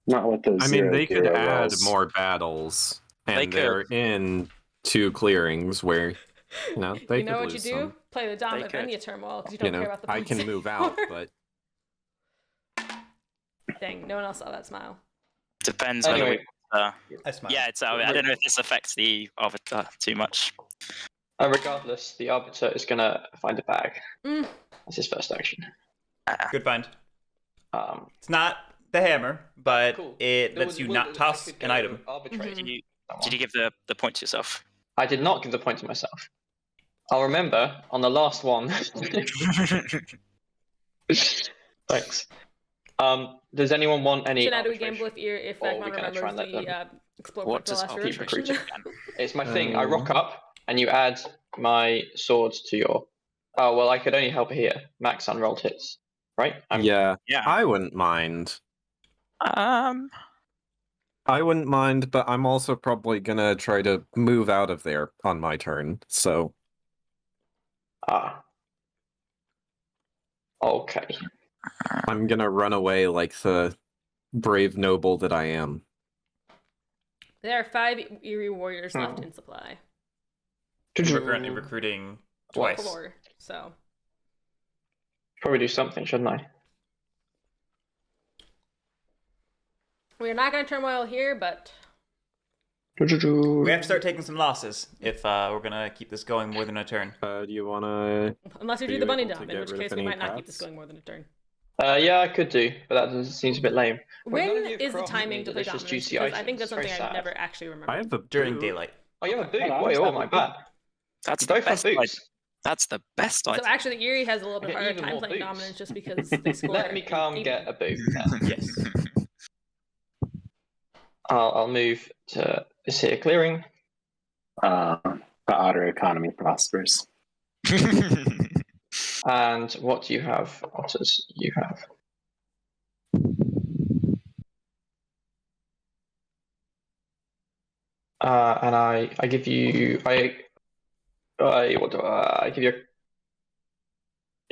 Not with those I mean, zero they could hero add rolls. more battles, They and they're in 2 clearings where, they You know could what you lose do? some. Play the Dom They of could. any turmoil because you don't care about the I points can move out, anymore. but Dang, no one else saw that smile. depends whether Anyway, I smile. yeah, it's I don't know if this affects the arbiter too much. regardless, the Arbiter is going to find a bag. Mm. That's his first action. Good find. Um, It's not the hammer, but Cool. it there lets was- you well, not I toss could an go item. Arbitrate. Mhm. Did you give the point to yourself? I did not give the point to myself. I'll remember on the last one. Thanks. Does anyone want any? So now do we arbitration? gamble if Or we Vagmon gonna try remembers and let the explode What point for the does last arbitration iteration? again? It's my thing. I rock up and you add my swords to your. Oh well, I could only help here. Max unrolled hits, right? yeah, Yeah. I wouldn't mind. Um. I wouldn't mind, but I'm also probably gonna try to move out of there on my turn. So Okay. I'm gonna run away like the brave noble that I am. There are 5 Eerie warriors left in supply. We're currently recruiting twice. 4, so Probably do something, shouldn't I? we're not going to turmoil here, but We have to start taking some losses if we're gonna keep this going more than a turn. Do you wanna? unless you Are do you the bunny able to dump, in get which rid of case we any might not keep this paths? going more than a turn. Yeah, I could do, but that seems a bit lame. Well, none of When you have is the crafted timing me to play delicious, dominance? juicy Because I think items. that's something Very I've sad. never actually remembered. I have a During boot. daylight. Oh, you have a boot. Hold on, Wait, just oh have my a boot. bad. That's You the both have best item. boots. That's the best So item. actually, Eerie has a little bit I get harder even time more playing boots. dominance just because they score. Let me come in get a boot. Yes. I'll move to this here clearing. The otter economy prospers. And what do you have, Otters? You have. And I give you what do I give you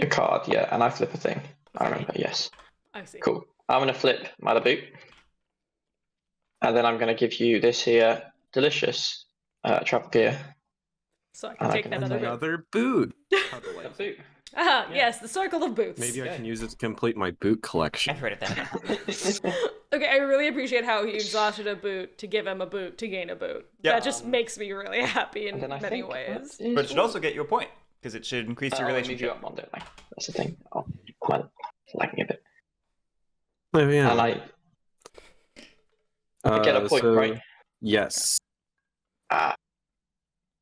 a card, yeah, and I flip a thing. I remember, yes. I see. Cool. I'm gonna flip my boot. And then I'm gonna give you this here delicious travel gear. So I can And I take can that other boot. Another boot. How A delightful. boot. Ah, Yeah. yes, the circle of boots. Maybe I Yeah. can use it to complete my boot collection. I've heard of that. Okay, I really appreciate how he exhausted a boot to give him a boot to gain a boot. Yeah. That just makes me really happy in And then I many think ways. that is But it should also get you a point because it should increase your I'll move you relationship. up one, don't I? That's the thing. Oh, I'm lagging a bit. Oh, yeah. And I get a point, so- right? Yes.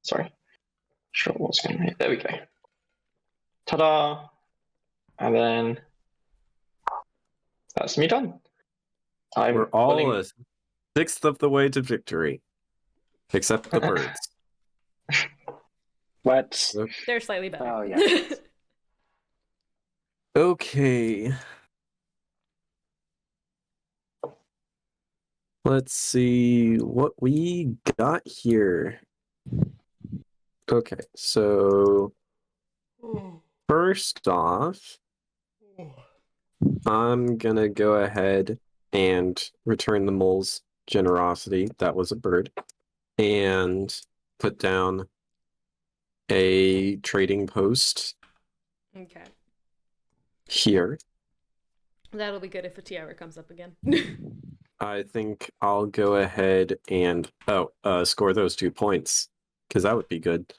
Sorry. Sure, what's going to There we go. Ta-da! And then that's me done. I'm We're all willing- a sixth of the way to victory, except the birds. What? They're slightly better. Oh, yeah. Okay. Let's see what we got here. Okay, so first off, I'm gonna go ahead and return the mole's generosity. That was a bird. And put down a trading post Okay. here. That'll be good if a tiara comes up again. I think I'll go ahead and score those 2 points, because that would be good.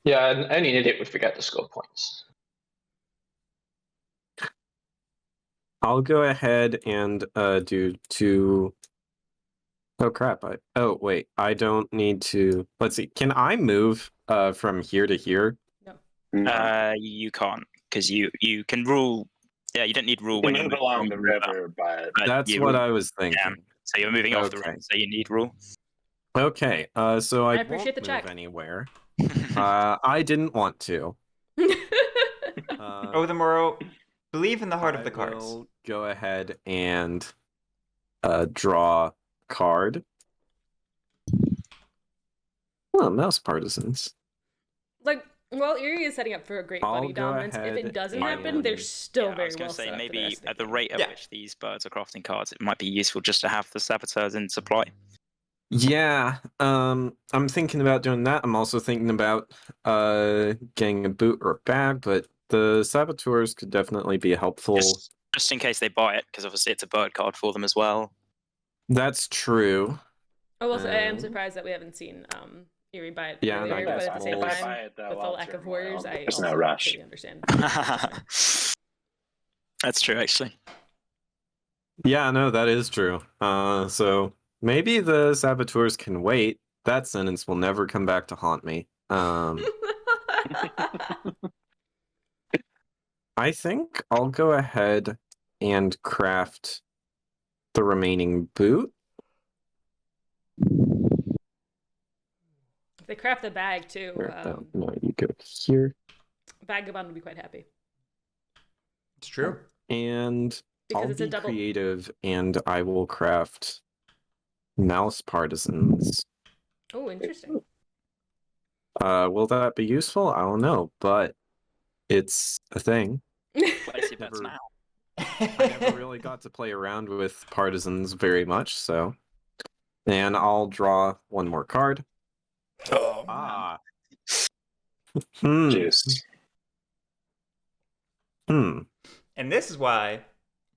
Yeah, and only an idiot would forget to score points. I'll go ahead and do 2. Oh crap! Wait, I don't need to. Let's see. Can I move from here to here? No. You can't, because you can rule. Yeah, you don't need rule You when can you move along the river, but That's what I was thinking. Yeah. So you're moving off the Okay. river, so you need rule. Okay, so I appreciate the won't move check. anywhere. I didn't want to. Oh, the Morrow, believe in the heart of the cards. Will go ahead and draw a card. Oh, Mouse Partisans. Like, well, Erie is setting up for a great I'll buddy go dominance. If ahead it doesn't and- happen, they're still I very was well going to say set up for maybe rest of at the game. rate at Yeah. which these birds are crafting cards, it might be useful just to have the saboteurs in supply. Yeah, I'm thinking about doing that. I'm also thinking about getting a boot or a bag, but the saboteurs could definitely be helpful. Just in case they buy it, because obviously it's a bird card for them as well. That's true. Oh, also, I am Um, surprised that we haven't seen Erie buy it Yeah, and earlier, I but guess at the same we'll- time, buy it, though, with the I'll lack of turn warriors, around. I There's also no rush. completely understand. That's true, actually. Yeah, no, that is true. So maybe the saboteurs can wait. That sentence will never come back to haunt me. I think I'll go ahead and craft the remaining boot. If they craft the bag too, No, you go here. Vagabond would be quite happy It's true. And because I'll it's be a double. creative and I will craft Mouse Partisans. Oh, interesting. Will that be useful? I don't know, but it's a thing. Place your bets Never- now. I never really got to play around with partisans very much, so. And I'll draw one more card. Oh, Ah. juice. And this is why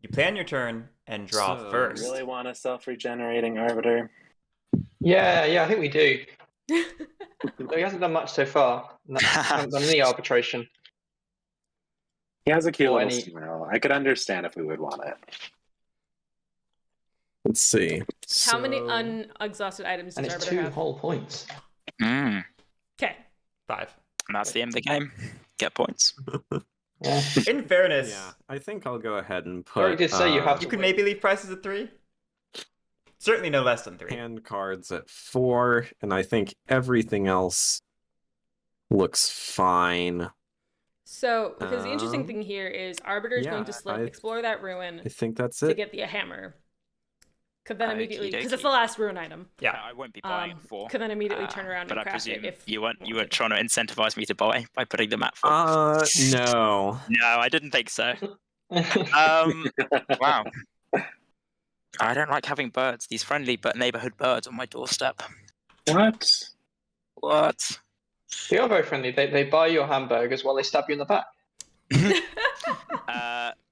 you plan your turn and draw So, first. Really want a self-regenerating arbiter? Yeah, I think we do. Though he hasn't done much so far. Hasn't done any arbitration. He has a cute Or little any- smell. I could understand if we would want it. Let's see. How many So- unexhausted items And does it's Arbiter 2 have? whole points. And Okay. 5. that's the end of the game. Get points. Yeah. In fairness, Yeah, I think I'll go ahead and put. Already did say you have you could maybe leave prices at 3. Certainly no less than 3. hand cards at 4, and I think everything else looks fine. So, because the interesting Um, thing here is Arbiter is going to yeah, explore that ruin I think that's to it. get the hammer. Could then immediately, because Okey-dokey. it's the last ruin item. Yeah. I won't be buying 4. Could then immediately turn around but and I craft presume it if you weren't trying to incentivize me to buy by putting them at 4. No. No, I didn't think so. Wow. I don't like having birds, these friendly but neighborhood birds on my doorstep. What? What? They are very friendly. They buy your hamburgers while they stab you in the back.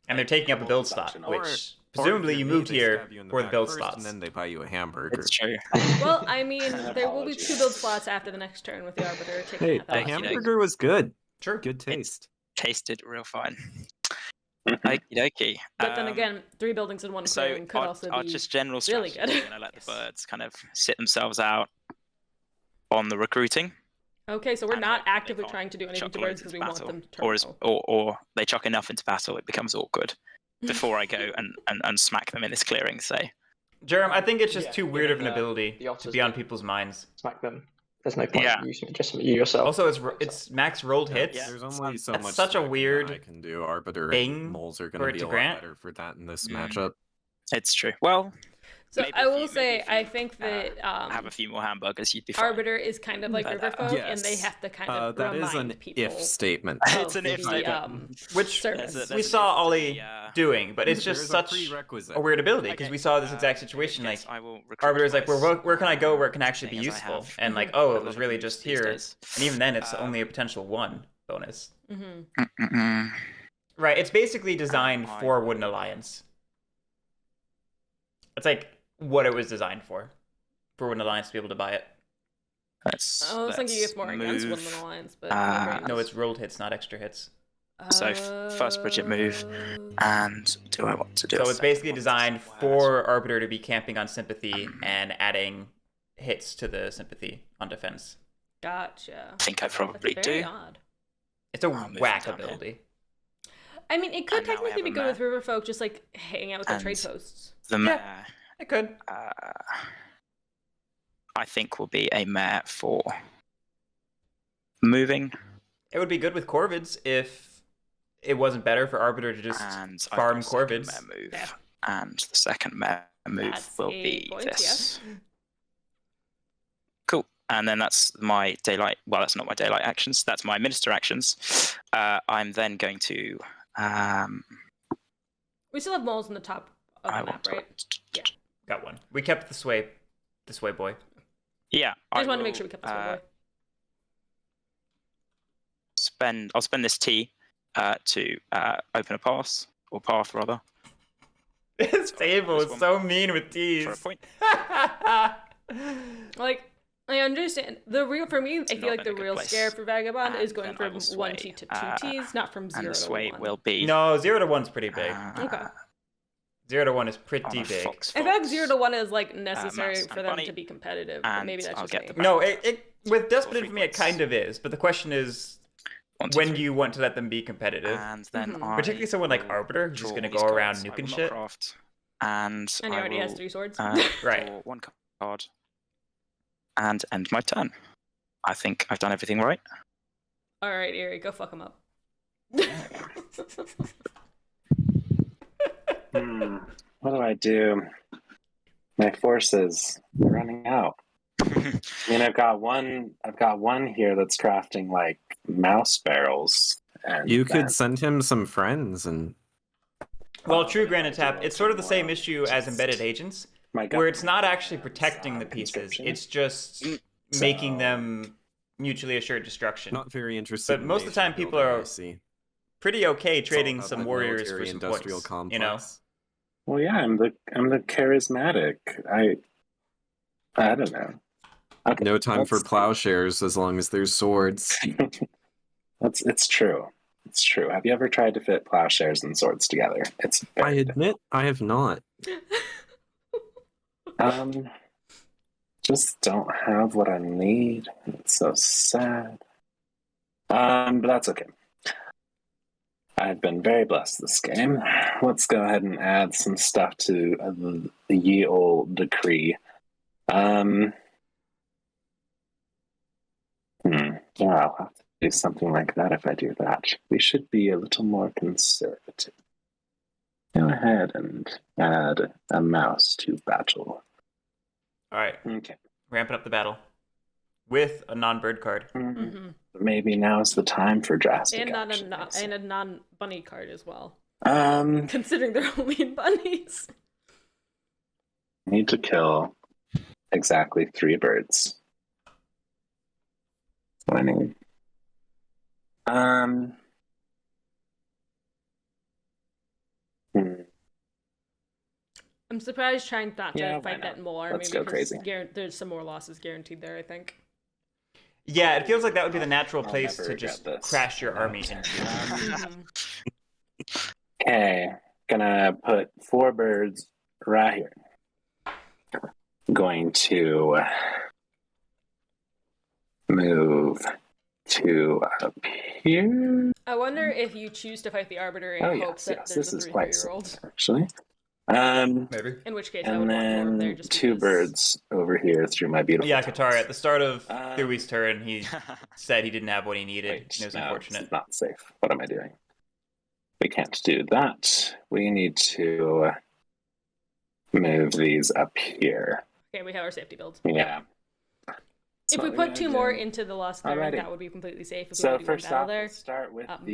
And they're taking up a build slot, which presumably you moved here for the build slots. and then they buy you a hamburger. It's true. Well, I mean, there will be 2 build slots after the next turn with the Arbiter taking Hey, that the last turn. hamburger was good. Sure. Good taste. Tasted real fine. Okie dokie. But then again, 3 buildings in 1 So clearing could also our be just general really strategy, good. we're gonna let Yes. the birds kind of sit themselves out on the recruiting. Okay, so we're and not hope that they actively can't trying to do anything chuck to loads birds because we into want battle. them or, terminal. or they chuck enough into battle, it becomes awkward before I go and smack them in this clearing. Say, Jerem, I think it's just Yeah, too weird of an the ability to otters be on do. people's minds. Smack them. There's no point Yeah. using it, just you yourself. Also, it's max rolled hits. Yeah. There's only so That's much such a smacking that weird I can do. Arbiter thing and moles are for going it to be to a lot grant. better for that in this Mm. matchup. it's true. Well, So Maybe I if will you- say, maybe if I you, think that have a few more hamburgers, you'd be fine. Arbiter is kind of like Riverfolk, and they Yes. have to kind of that remind is an people. if statement. It's of an if the, statement. Which service. There's we an saw if to Ollie the, doing, but it's There's just a such prerequisite. a weird ability because Okay, we saw this in exact which situation. case Like I will recruit Arbiter's like, twice. where can I go where it can actually be Seeing as I useful? have And like, a oh, it lot was of really moves just these here. days. And even then, it's only a potential 1 bonus. Mm-hmm. Right, it's basically designed I for will- Wooden Alliance. It's like what it was designed for Wooden Alliance to be able to buy it. I was thinking it's more against Wooden Alliance, but No, it's rolled hits, not extra hits. So first budget move, and do I want to do? So a it's second basically one? designed Whereas- for Arbiter to be camping on Sympathy and adding hits to the Sympathy on defense. Gotcha. I think I That's probably very do. odd. It's a I'll move whack it down here. ability. I mean, it could And now I technically have be a good with map. Riverfolk, just like hanging out with their And- trade posts. The mare, It could. I think, will be a mare for moving, It would be good with Corvids if it wasn't better for Arbiter to just and I've farm got a second Corvids. mare move, Yeah. and the second mare move That's will a be point, this. yeah. Cool. And then that's my daylight. Well, that's not my daylight actions. That's my minister actions. I'm then going to. We still have moles in the top of I the map, want right? to. Got one. We kept the sway boy. Yeah. I just wanted to make sure we kept this one boy. I'll spend this T to open a pass or path rather This table this is one so mean with T's. for a point. Like, I understand the real for me. I feel not like in the a good real place. scare for Vagabond is And going then I from will one sway, T to two Ts, not from 0 And the to sway 1. will be. No, 0 to 1's pretty big. Okay. 0 to 1 is on pretty a big. fox, I feel like fox. 0 to 1 is like necessary mouse for and them bunny, to be competitive. But maybe and that's I'll just get me. the No, it with Despot For 3 Infamy it points. kind of is, but the question is 1, 2, when 3. do you want to let them be competitive? And then Mhm. I Particularly someone like will Arbiter who's just draw gonna these go around cards. I nuking will not shit. craft, and And he I already has will, 3 swords. Right. draw 1 card and end my turn. I think I've done everything right. All right, Eerie, go fuck him up. What do I do? My forces are running out. I mean, I've got one here that's crafting like mouse barrels. And You could send him some friends and Well, true Granite Tap, it's sort of the same issue as Just- embedded agents, my where it's government not actually has, protecting the pieces, conscription. it's just So- making them mutually assured destruction. not very interested. But in most of the time nation people building, are I see. Pretty okay It's all trading about some that warriors for military some industrial points, complex. you know? Well, yeah, I'm the charismatic. I don't know. Okay, No time for let's- plowshares as long as there's swords. It's true. It's true. Have you ever tried to fit plowshares and swords together? It's I very admit I have not. just don't have what I need. It's so sad. But that's okay. I've been very blessed this game. Let's go ahead and add some stuff to the ye old decree. Yeah, I'll have to do something like that if I do that. We should be a little more conservative. Go ahead and add a mouse to battle. Alright, Okay. ramping up the battle. With a non-bird card. Mm-hmm. Maybe now's the time for drastic And action. and a non-bunny card as well. I Considering they're only bunnies. need to kill exactly 3 birds. That's what I need. I'm surprised trying not to Yeah, why fight not? that more. Let's maybe go crazy. There's some more losses guaranteed there, I think. Yeah, it feels like that would be the natural I'll place never to regret just this. crash your army into. Mhm. Okay, gonna put 4 birds right here. Going to move to up here. I wonder if you choose to fight the Arbiter in Oh hopes yes, that yes, there's this a is quite 3-year-old. simple, actually. Maybe. In which case, I And would want more there then just 2 because... birds over here through my beautiful. Yeah, tunnels. Katara, at the start of Um, Thewy's turn, he said he didn't have what he needed, Wait, and it was no, unfortunate. it's not safe. What am I doing? We can't do that. We need to move these up here. Okay, we have our safety builds. Yeah. If we put 2 more into the lost clearing, Alrighty. that would be completely safe. If we So want to do one first battle off, there. we'll start with but-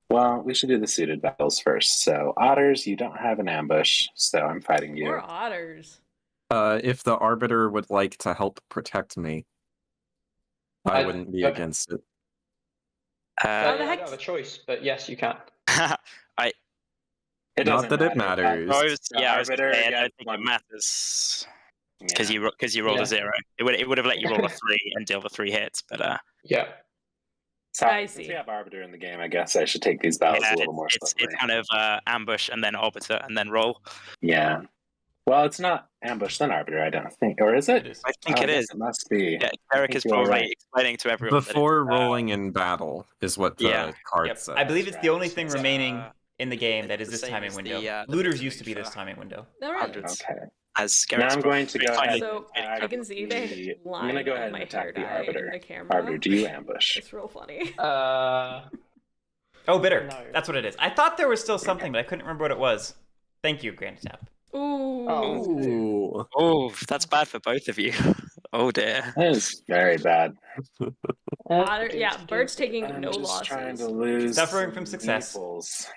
well, we should do the suited battles first. So otters, you don't have an ambush, so I'm fighting you. More otters. If the Arbiter would like to help protect me, I wouldn't be against it. How the I heck? don't have a choice, but yes, you can. It Not doesn't that it matter. matters. I was Arbiter saying, I gets don't think one. it matters because Yeah. you rolled Yeah. a 0. It would have let you roll a 3 and deal the 3 hits, but Yeah. I Since see. we have Arbiter in the game, I guess I should take these battles yeah, a little more it's slowly. kind of ambush and then arbiter and then roll. Yeah. Well, it's not ambush then Arbiter, I don't think. Or is it? It is. I think Oh, it I guess is. It must be. Yeah, I Guerric think is you're probably right. explaining to everyone that Before it's, rolling in battle is what the Yeah. card Yep. says. I believe it's the only thing It's, remaining in the game that is the this same timing as window. the Looters the used to be for this timing window. No, really. hundreds. Okay. As Now Guerric's I'm going to go probably ahead. So and I can see the I'm line going to go of ahead my and hair attack the dye in Arbiter. the camera. Arbiter, do you ambush? It's real funny. Oh, bitter. No. That's what it is. I thought there was still something, but I couldn't remember what it was. Thank you, Grand Tap. Ooh. Ooh. Oh, that's bad for both of you. Oh dear. That is very bad. Otter, yeah, birds taking I'm no just trying losses. to lose Suffering some from success. meeples.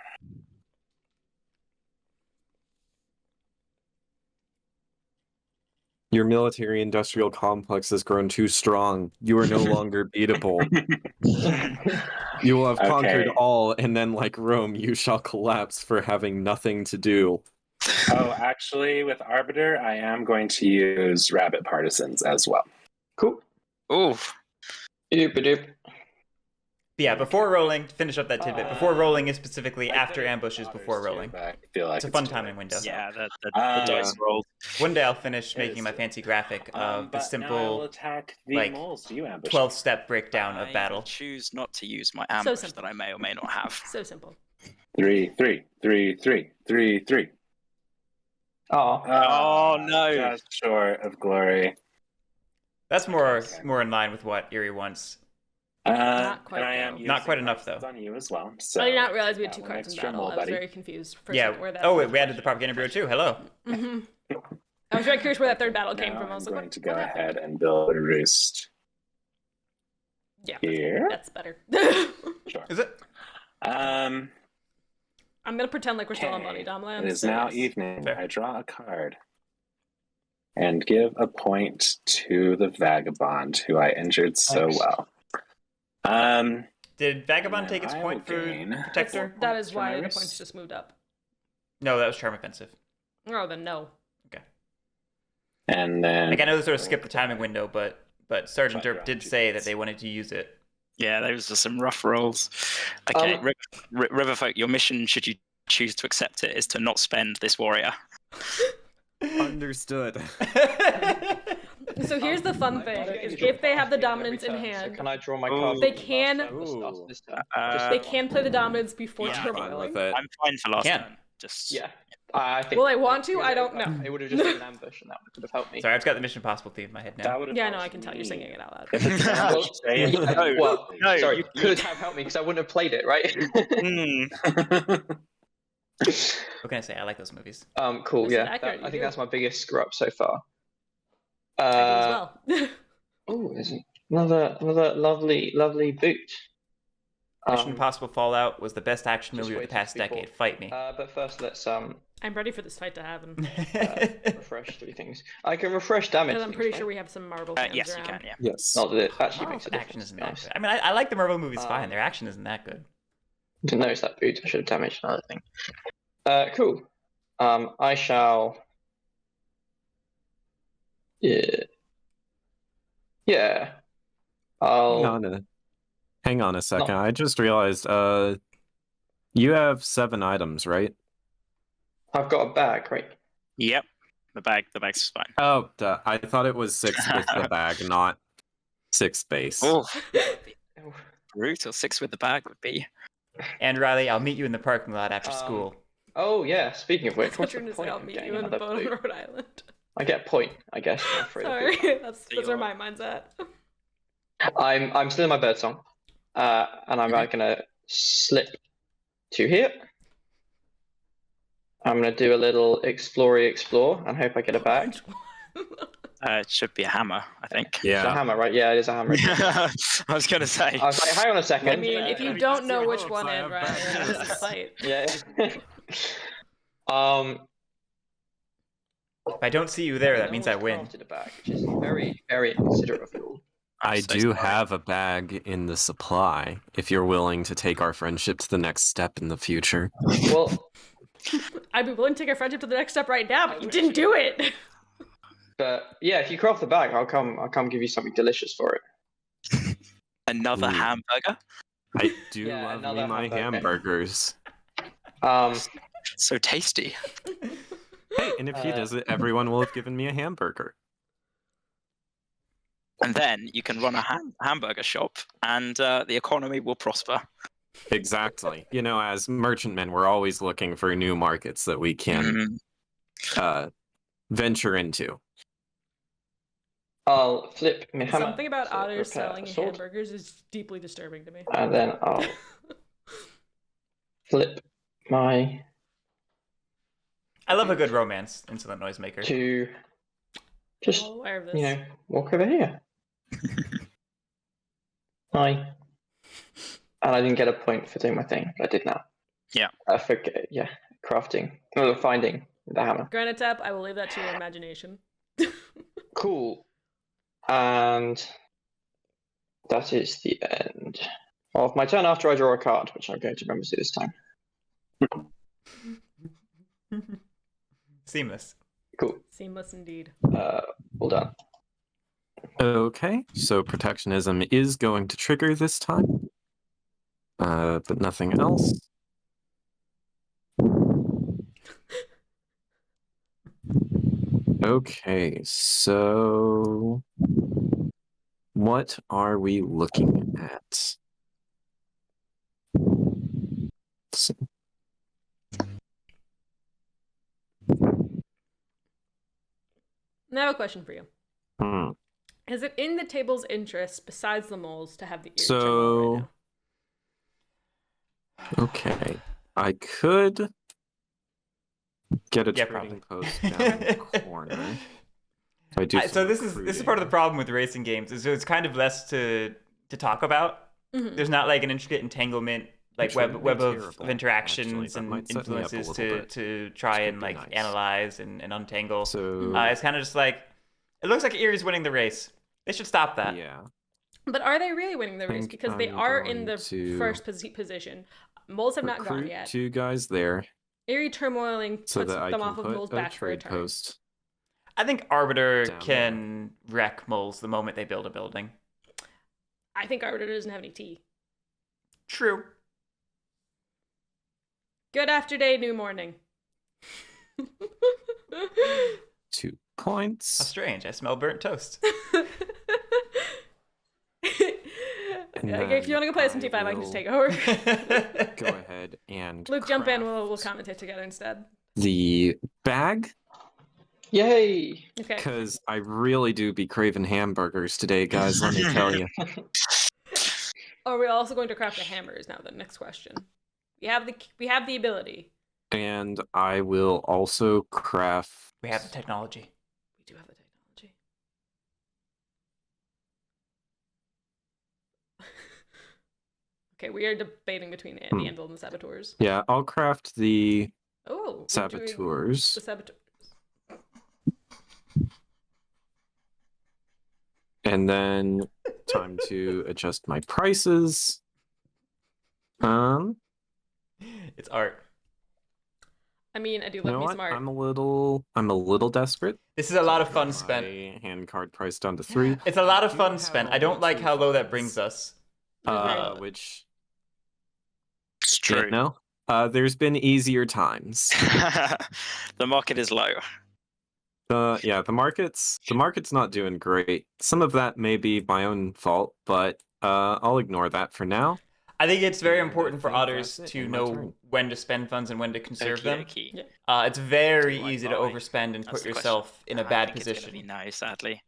Your military-industrial complex has grown too strong. You are no longer beatable. You will have conquered Okay. all, and then, like Rome, you shall collapse for having nothing to do. Oh, actually, with Arbiter, I am going to use Rabbit Partisans as well. Cool. Oh, Doop-a-doop. But yeah, before rolling, to finish up that tidbit, before rolling is specifically after ambushes before rolling. But I feel like It's a fun too timing late, window. so- yeah, the Uh, dice rolled. One day I'll finish It making is. my fancy graphic of the but now I will simple attack the like, moles. Do you ambush? 12-step breakdown of I battle. choose not to use my ambush simple. that I may or may not have. So simple. 3, 3, 3, 3, 3, 3. Oh. Oh, no. Just short of glory. That's more Okay. more in line with what Erie wants. Not quite, And I am though. Not using quite enough, Partisans though. on you as well. So I did not realize we had got 2 one cards in extra battle. mole, I was buddy. very confused for a Yeah. second where that Oh, was wait, we added the Propaganda Bureau too. Hello. Mm-hmm. I was very curious where that 3rd battle came Now from. I I'm was going like, to what go happened? ahead and build a roost Yeah, here. that's better. Sure. Is it? Um, I'm gonna pretend like we're still on okay. Bunny Domland. It is so now yes. evening. Fair. I draw a card and give a point to the vagabond who I injured so Thanks. well. Did Vagabond And take its I point will for gain Protector? That is for my why the wrist. points just moved up. No, that was Charm Offensive. Oh, then no. And then Like I know they sort of skipped the timing window, but Sergeant But Derp did say that they wanted to use it. Yeah, those are some rough rolls. Okay, Um, Riverfolk, your mission, should you choose to accept it, is to not spend this warrior. Understood. So here's the fun thing: is if they have the dominance in hand, Can I draw my Ooh. card? They can- Ooh. This turn? Uh, they can play the dominance before Yeah, turn Fine rolling. with it. I'm fine for last Can. turn. Just Yeah. I think. Will I want to? I don't know. It would have just been an ambush, and that could have helped me. Sorry, I've got the Mission Impossible theme in my head now. that would have Yeah, no, helped I can tell you're me. singing it out loud. If it's an Well, ambush, say it. No, well, no, sorry, you- could have helped me because I wouldn't have played it, right? What can I say? I like those movies. Cool. This is Yeah, accurate, I you think do. that's my biggest screw up so far. I do as well. Oh, there's another lovely boot. Mission Impossible Fallout was the best action just movie of the waiting past for people. decade. Fight me. But first, let's I'm ready for this fight to happen. refresh 3 things. I can refresh damage. Because I'm pretty things, sure right? we have some marble cans yes, you around. can, yeah. Yes. Not that it actually Oh, makes a difference. action isn't to be that honest. good. I mean, I like the Marvel movies fine. Um, Their action isn't that good. Didn't notice that boot. I should have damaged another thing. Cool. I shall. Yeah. Yeah. Hang on a second. I just realized you have 7 items, right? I've got a bag, right? Yep. The bag's fine. Oh, duh. I thought it was 6 with the bag, not 6 base. Oh, brutal. 6 with the bag would be. And Riley, I'll meet you in the parking lot after school. Oh yeah. Speaking of which, I what's thought you the were gonna say point I'll of meet getting you in a another boat on boot? Rhode Island. I get a point, I guess. for the Sorry, boot. that's So where you're- my mind's at. I'm still in my bird song, and I'm gonna slip to here. I'm gonna do a little explore and hope I get a bag. It should be a hammer, I think. It's a Yeah. hammer, right? Yeah, it is a hammer. I was going to say. I was like, hang on a second. I mean, if you don't know which hopes one I end, have Ryan, bad this news. is fight. Yeah. If I don't see you there, that means I win. Crafted a bag, which is very, very considerate of you all. I so do sorry. have a bag in the supply if you're willing to take our friendship to the next step in the future. Well, I'd be willing to take our friendship to the next step right now, but you didn't do it. but yeah, if you craft the bag, I'll come give you something delicious for it. Another Ooh. hamburger? I do Yeah, love another me my hamburger. hamburgers. So tasty. Hey, and if he does it, everyone will have given me a hamburger. And then you can run a hamburger shop, and the economy will prosper. Exactly. You know, as merchantmen, we're always looking for new markets that we can venture into. I'll flip my hammer. Something about to otters repair selling a sword, hamburgers is deeply disturbing to me. and then I'll flip my I love a good romance insolent noisemaker. to just I'm aware of this. walk over here. Hi. And I didn't get a point for doing my thing, but I did now. Yeah. Crafting. Oh, finding the hammer. Granite tap, I will leave that to your imagination. Cool. And that is the end of my turn after I draw a card, which I'm going to remember to do this time. Seamless. Cool. Seamless indeed. Well done. Okay, so protectionism is going to trigger this time. But nothing else. Okay, so what are we looking at? Let's see. Now I have a question for you. Hmm. Is it in the table's interest, besides the moles, to have the ear So- right now? Okay, I could get a Yeah, trading probably. post down in the corner. I do So some this is part of the recruiting. problem with racing games. Is it's kind of less to talk about. Mhm. There's not like an intricate entanglement, like Which web wouldn't be of terrible, interactions actually. That might and set me up a influences little to bit. to try Which and could be like nice. analyze and untangle. So It's kind of just like it looks like Erie's winning the race. They should stop that. yeah, But are they really winning the race? think Because they I'm are in going the to first position. Moles have not gone recruit yet. 2 guys there Eerie turmoiling so puts that I them can off of put Moles a back for a trade turn. post. I think Arbiter Down can wreck moles the moment they build a building. I think Arbiter doesn't have any tea. True. Good after day, new morning. 2 How points. strange. I smell burnt toast. And Okay, if you want to go play some then T5, I can just will take over. Go ahead and Luke, jump in. We'll craft commentate together instead. the bag Yay! Okay. because I really do be craving hamburgers today, guys. Let me tell you. Are we also going to craft the hammers now? The next question. We have the ability. And I will also craft. We have the technology. We do have the technology. Okay, we are debating between the anvil and the saboteurs. Yeah, I'll craft the Oh, we're doing saboteurs. the saboteurs. And then time to adjust my prices. It's art. I mean, I do You love know me what? some art. I'm a little desperate. This is a lot of fun My spent. hand card price down to 3. It's a lot of do fun have spent. a I don't lot like of how low that funds. brings us. Which It's true. you know, there's been easier times. The market is low. The market's not doing great. Some of that may be my own fault, but I'll ignore that for now. I think it's very And I important for think otters that's it to in my know turn. when to spend funds and when to conserve them. Okey-dokey. It's very Do I easy to buy? overspend and That's put the yourself question. in a I bad think it's gonna position. be no, sadly.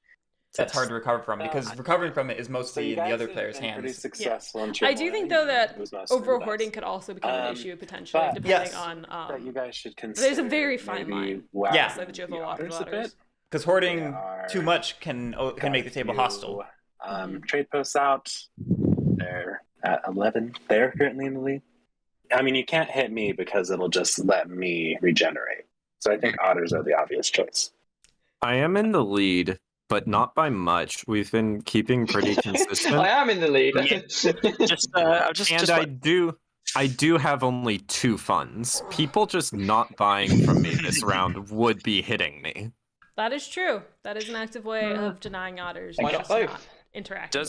that's hard to recover from, because recovering from it is mostly in the other player's hands. Pretty successful in I do think though that over hoarding could could also become an issue potentially, depending on. that you guys should consider. There's a very fine line. Yeah. So that you have a lot of otters. Because hoarding too much can make the table hostile. Trade posts out. They're at 11. They're currently in the lead. I mean, you can't hit me because it'll just let me regenerate. So I think otters are the obvious choice. I am in the lead, but not by much. We've been keeping pretty consistent. I am in the lead. I do have only 2 funds. People just not buying from me this round would be hitting me. That is true. That is an active way of denying otters. Why not both? Not interacting.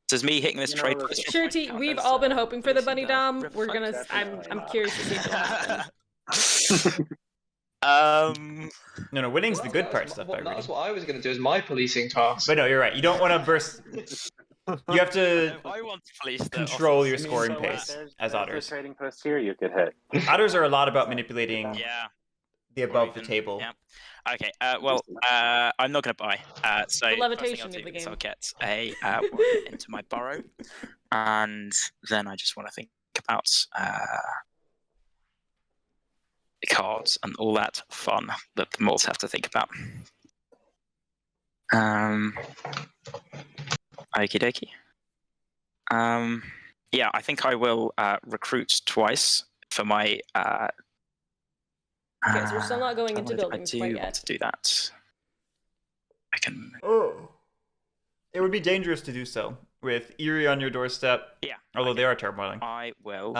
Does me hitting this trade? Sure, T. We've all been hoping for the bunny dom. We're gonna. I'm curious to see if it happens. No, winning's the good part stuff. That's what I was gonna do as my policing task. But no, you're right. You don't want to burst. You have to I want to police control your scoring pace as otters. Trading post here, you could hit. Otters are a lot about manipulating the above the table. Yeah. Okay. Well, I'm not going to buy. So the levitation first thing of the game. I'll get a warrior into my burrow, and then I just want to think about the cards and all that fun that the moles have to think about. Okie dokie. Yeah, I think I will recruit twice for my. Okay, so we're still not going into buildings I quite do yet. want to do that. I can. Oh, it would be dangerous to do so with Eerie on your doorstep. Yeah. Although they are turmoiling. I will.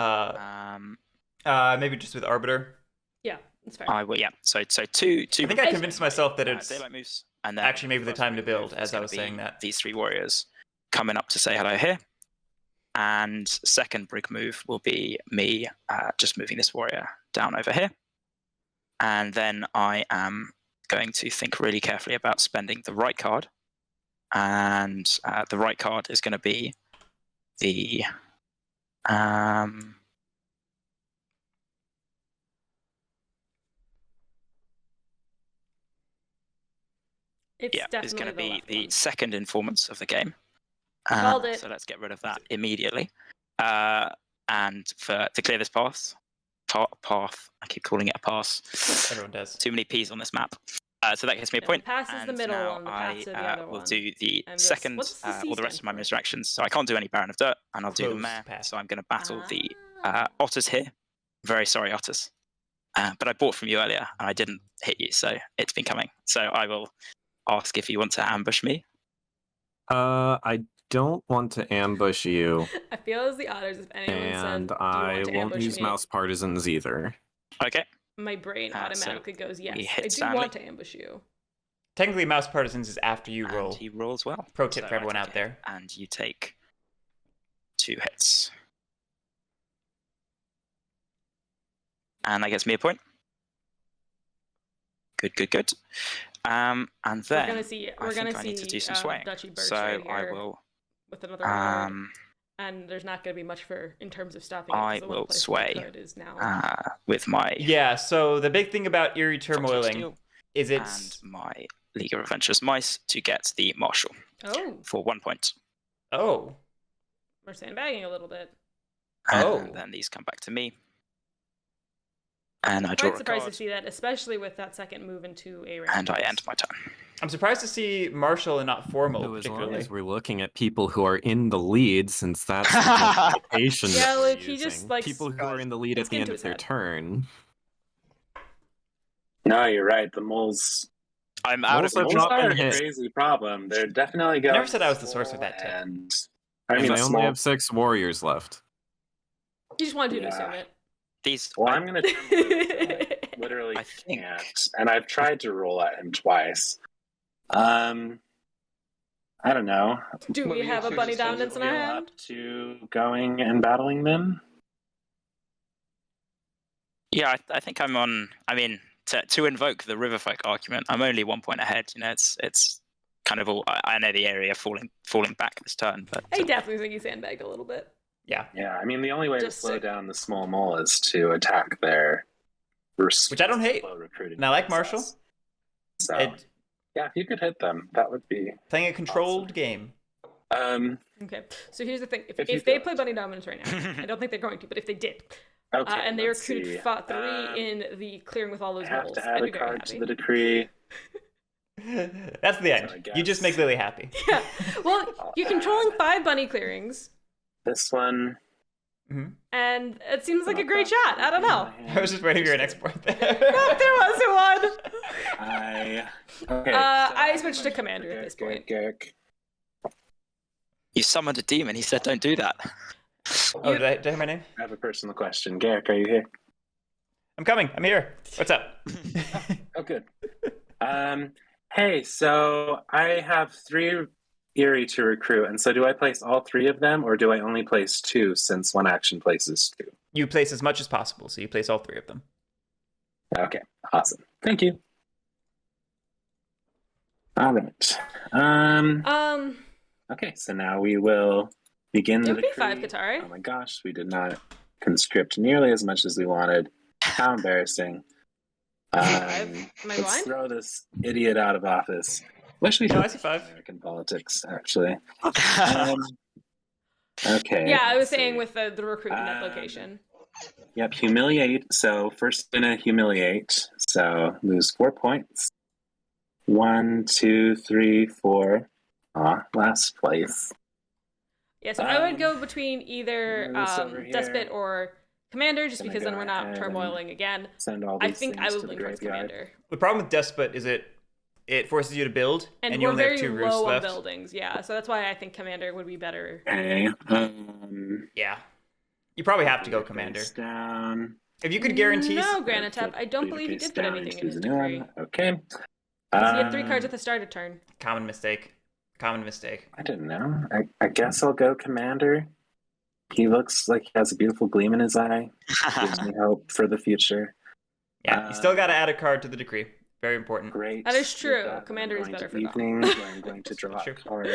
Maybe just with Arbiter. Yeah, that's fair. I will. Yeah. So two. I think I convinced myself that it's daylight moves, and then actually maybe the time to build, move as is I gonna was be saying that. these 3 warriors coming up to say hello here, and second brig move will be me just moving this warrior down over here, and then I am going to think really carefully about spending the right card, and the right card is going to be the is going to be the second informants of the game. Called it. So let's get rid of that immediately. And to clear this path, I keep calling it a pass. Everyone does. Too many P's on this map. So that gets me a point. The pass is the middle one, the pass is the other will one. do the And second, what's the C all the rest of my stand for? misdirections. So I can't do any Baron of Dirt, and I'll do the Close Mare. pass. So I'm going to battle the otters here. Very sorry, otters. But I bought from you earlier, and I didn't hit you, so it's been coming. So I will ask if you want to ambush me. I don't want to ambush you. I feel as the otters, if anyone And said, I do you want to won't ambush use me? mouse partisans either. Okay. My brain So automatically goes, yes, we I hit do Stanley. want to ambush you. Technically, Mouse Partisans is after you roll. And he rolls well. Pro tip So for everyone I out take there. it, and you take 2 hits. And that gets me a point. Good. And then We're gonna see. I think I need to do some swaying. Duchy Birch So right I here will. with another lord, and there's not gonna be much for in terms of stopping. it, 'cause I the one will place sway. we could is now. With my Yeah, so the big thing about Eerie Frontal Turmoiling Steel is and it's... my League of Adventurous Mice to get the Marshal Oh, for 1 point. Oh. we're sandbagging a little bit. Oh. And then these come back to me. And I draw Quite a surprised card. to see that, especially with that second move into a range. And I end my turn. I'm surprised to see Marshall and not Formal, So as long particularly. as we're looking at people who are in the lead, since that's the justification Yeah, that we're Luke, he just using, likes- people who are in the lead Let's at the get end into of his their head. turn. No, you're right. The moles. I'm out Moles of have Moles not are been a hit. crazy problem. They're definitely going. never said I was the source of that tip. And And I mean, I only small. have 6 warriors left. You just wanted to Yeah. assume it. these. Well, I'm gonna literally I think- can't, and I've tried to roll at him twice. I don't know. Do we have a bunny dominance in our Feel hand? up to going and battling them. Yeah, I think I'm on. I mean, to invoke the Riverfolk argument, I'm only 1 point ahead. You know, it's kind of all. I know the area falling back this turn, but I definitely think he sandbagged a little bit. Yeah. Yeah, I mean the only way Just to slow sick. down the small mole is to attack their Which I don't hate. slow recruiting And I like process. Marshall. So It Yeah, if you could hit them, that would be Playing a controlled game. Okay, so here's the thing. If they play Bunny Dominance right now, I don't think they're going to, but if they did, and they recruited 3 in the clearing with all those have moles, to add I'd be a very card happy. to the decree. That's the end. So You just make Lily happy. Yeah, well, you're controlling 5 bunny clearings. This one. And it seems like a great shot. I don't know. I was just waiting for your next point there. No, there was one. Okay. I switched to commander at this point. Guerric. You summoned a demon. He said, "Don't do that." Oh, did I hear my name? I have a personal question. Guerric, are you here? I'm coming. I'm here. What's up? Oh, good. Hey, so I have 3 Eerie to recruit, and so do I place all 3 of them, or do I only place 2 since one action places 2? You place as much as possible, so you place all 3 of them. Okay, awesome. Thank you. All right. Okay, so now we will begin the It would be decree. 5 Katari. Oh my gosh, we did not conscript nearly as much as we wanted. How embarrassing. Am I Let's blind? throw this idiot out of office. Wish we No, did I see 5. American politics, actually. Okay. Yeah, I was let's saying see. with the recruitment location. Yep, humiliate. So first gonna humiliate. So lose 4 points. 1, 2, 3, 4. Last place. Yeah, so I would go between either this over here. Despot or Commander, just Gonna because go then we're not ahead turmoiling again. Send all I these think I things would to the lean towards graveyard. Commander. The problem with Despot is it forces you to build, and you we're only have very 2 roofs low on left. buildings, yeah. So that's why I think Commander would be better. Okay. Yeah. You probably have to go Commander. Down. If you could guarantee... No, Granitep. I don't believe he did put anything in his decree. Okay. He had 3 cards at the start of turn. Common mistake. Common mistake. I didn't know. I guess I'll go Commander. He looks like he has a beautiful gleam in his eye. Gives me hope for the future. Yeah, you still got to add a card to the decree. Very important. Great. That is true. With that, Commander I'm is going better to for Dom. evening, where I'm going to draw a True. card.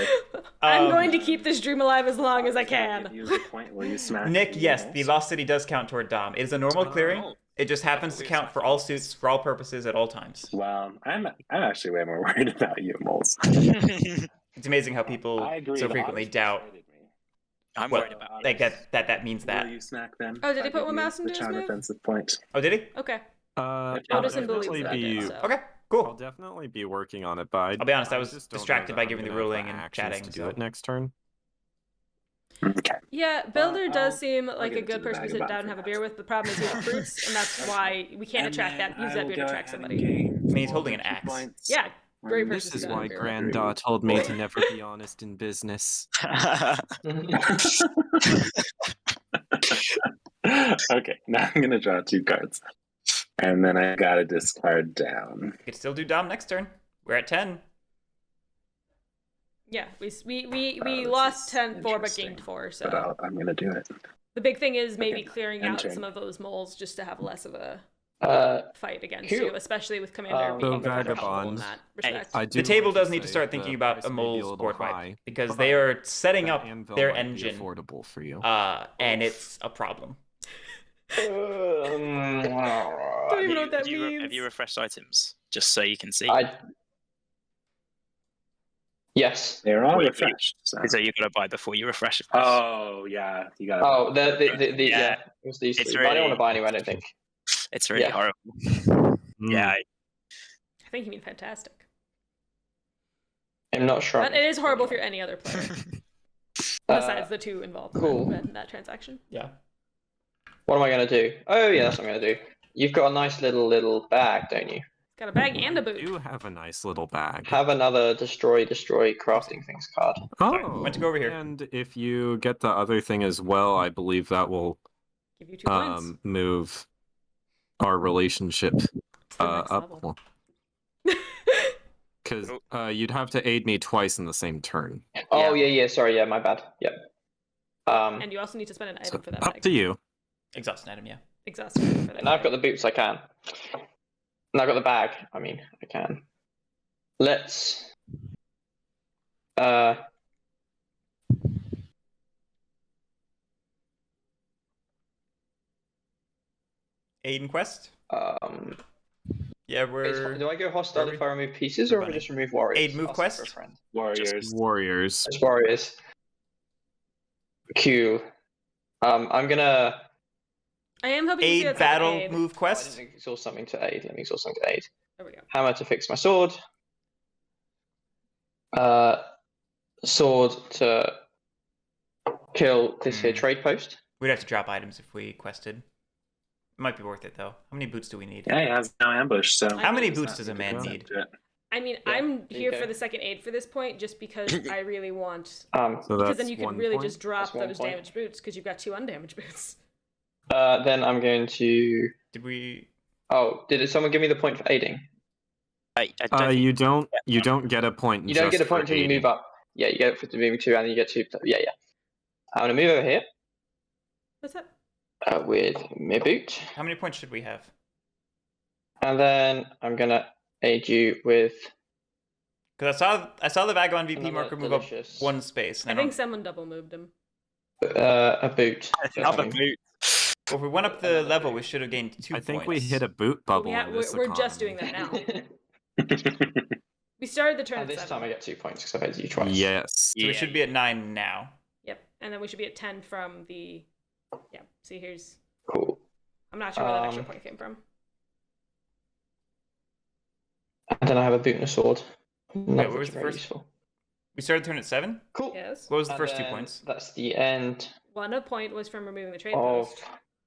I'm going to keep this dream alive as long as I can. Use the point where you smack Nick, the yes, walls. the Lost City does count toward Dom. It is a normal clearing. It just happens to count for all suits, for all purposes, at all times. Well, I'm actually way more worried about you, moles. It's amazing how people I agree, so the frequently odds doubt persuaded me. I'm what, worried about like that means that. Will you smack them? Oh, did if he I put give one you mouse into the his child move? offensive point? Oh, did he? Okay. I'll Odison believes definitely that I be. did, so. Okay, I'll cool. definitely be working on it, but I'll be honest, I was just don't know distracted that by I'm giving the gonna have ruling and actions chatting, to do so- it next turn. Okay. Yeah, Builder does seem I'll like give a it to good the person to sit vagabond down and for have a that. beer with. The problem is he recruits, and that's why we can't attract that. Use that beer to attract somebody. I mean, he's holding an axe. Yeah, great person This to is sit down why and have a beer with. Grandad told me to never be honest in business. Okay, now I'm gonna draw 2 cards. And then I gotta discard down. You could still do Dom next turn. We're at 10. Yeah, we this lost is 10-4 but interesting, gained 4. But So I'm gonna do it. the big thing is maybe Okay, clearing out enter. some of those moles just to have less of a fight against Who- you, especially with Commander So being more powerful in Vagabond. that respect. I do The table want to does need to say start the thinking about price a may be mole's little board wipe high, because but they are setting that up anvil their might be engine, affordable for you. and it's a problem. Don't even know what that means. Have you refreshed items just so you can see? Yes. They're all Wait, refreshed. So. So you've got to buy before you refresh it. Oh yeah, you gotta. Oh, the Yeah. it was these It's 3. But I don't really- want to buy anywhere, I don't think. It's really Yeah. horrible. Yeah, I think you mean fantastic. I'm not sure. But it is horrible if you're any other player besides the 2 involved cool. in that transaction. Yeah. What am I going to do? Oh, yeah, that's what I'm going to do. You've got a nice little bag, don't you? Got a bag and a I boot. do have a nice little bag. Have another destroy crafting things card. Oh, went to go over here. And if you get the other thing as well, I believe that will Give you 2 points. move our relationship It's the next up. level. Because you'd have to aid me twice in the same turn. Oh, yeah, sorry, yeah, my bad. Yep. And you also need to spend an item So for that up bag. to you. Exhaust an item, yeah. Exhaust for that And I've bag. got the boots, I can. And I've got the bag, I can. Let's... Aid and Quest? Yeah, we're... Do I go hostile if I remove pieces, We're or if I bunny. just remove warriors? Aid move quest? For a friend. Warriors. Warriors. Just warriors. Q. I'm gonna... I am hoping to see Aid that's battle like aid. move I quest? didn't exhaust something to aid. Let me exhaust something to aid. There we go. Hammer to fix my sword. Sword to kill this here trade post. We'd have to drop items if we quested. It might be worth it, though. How many boots do we need? Yeah, he has no ambush, so... How many boots does a man need? I mean, Yeah, I'm here for the second aid for this point, just because I really want... So because then you that's can really 1 just drop That's 1 those point. damaged boots, because you've got 2 undamaged boots. Then I'm going to... Did we... Oh, did someone give me the point for aiding? I don't think- You don't get a point. You don't get a point until you move up. Yeah, you get it for moving 2, and then you get 2. Yeah. I'm gonna move over here. What's that? With my boot. How many points should we have? And then I'm gonna aid you with... Because I saw the Vagabond VP Another marker move delicious- up 1 space. And I think someone double moved him. a boot. Another boot. Well, if we went up the level, we should have gained 2 I points. think we hit a boot bubble. We're just doing that now. We started the turn And at this 7. time I get 2 points because I've aided you twice. Yes. So we should be at 9 now. Yep, and then we should be at 10 from the... Yeah, see, here's... Cool. I'm not sure where that extra point came from. And then I have a boot and a sword. Wait, what was the first? Useful. We started the turn at 7? Cool. Yes. What was the And first 2 then points? That's the end 1 point was from removing the trade of post.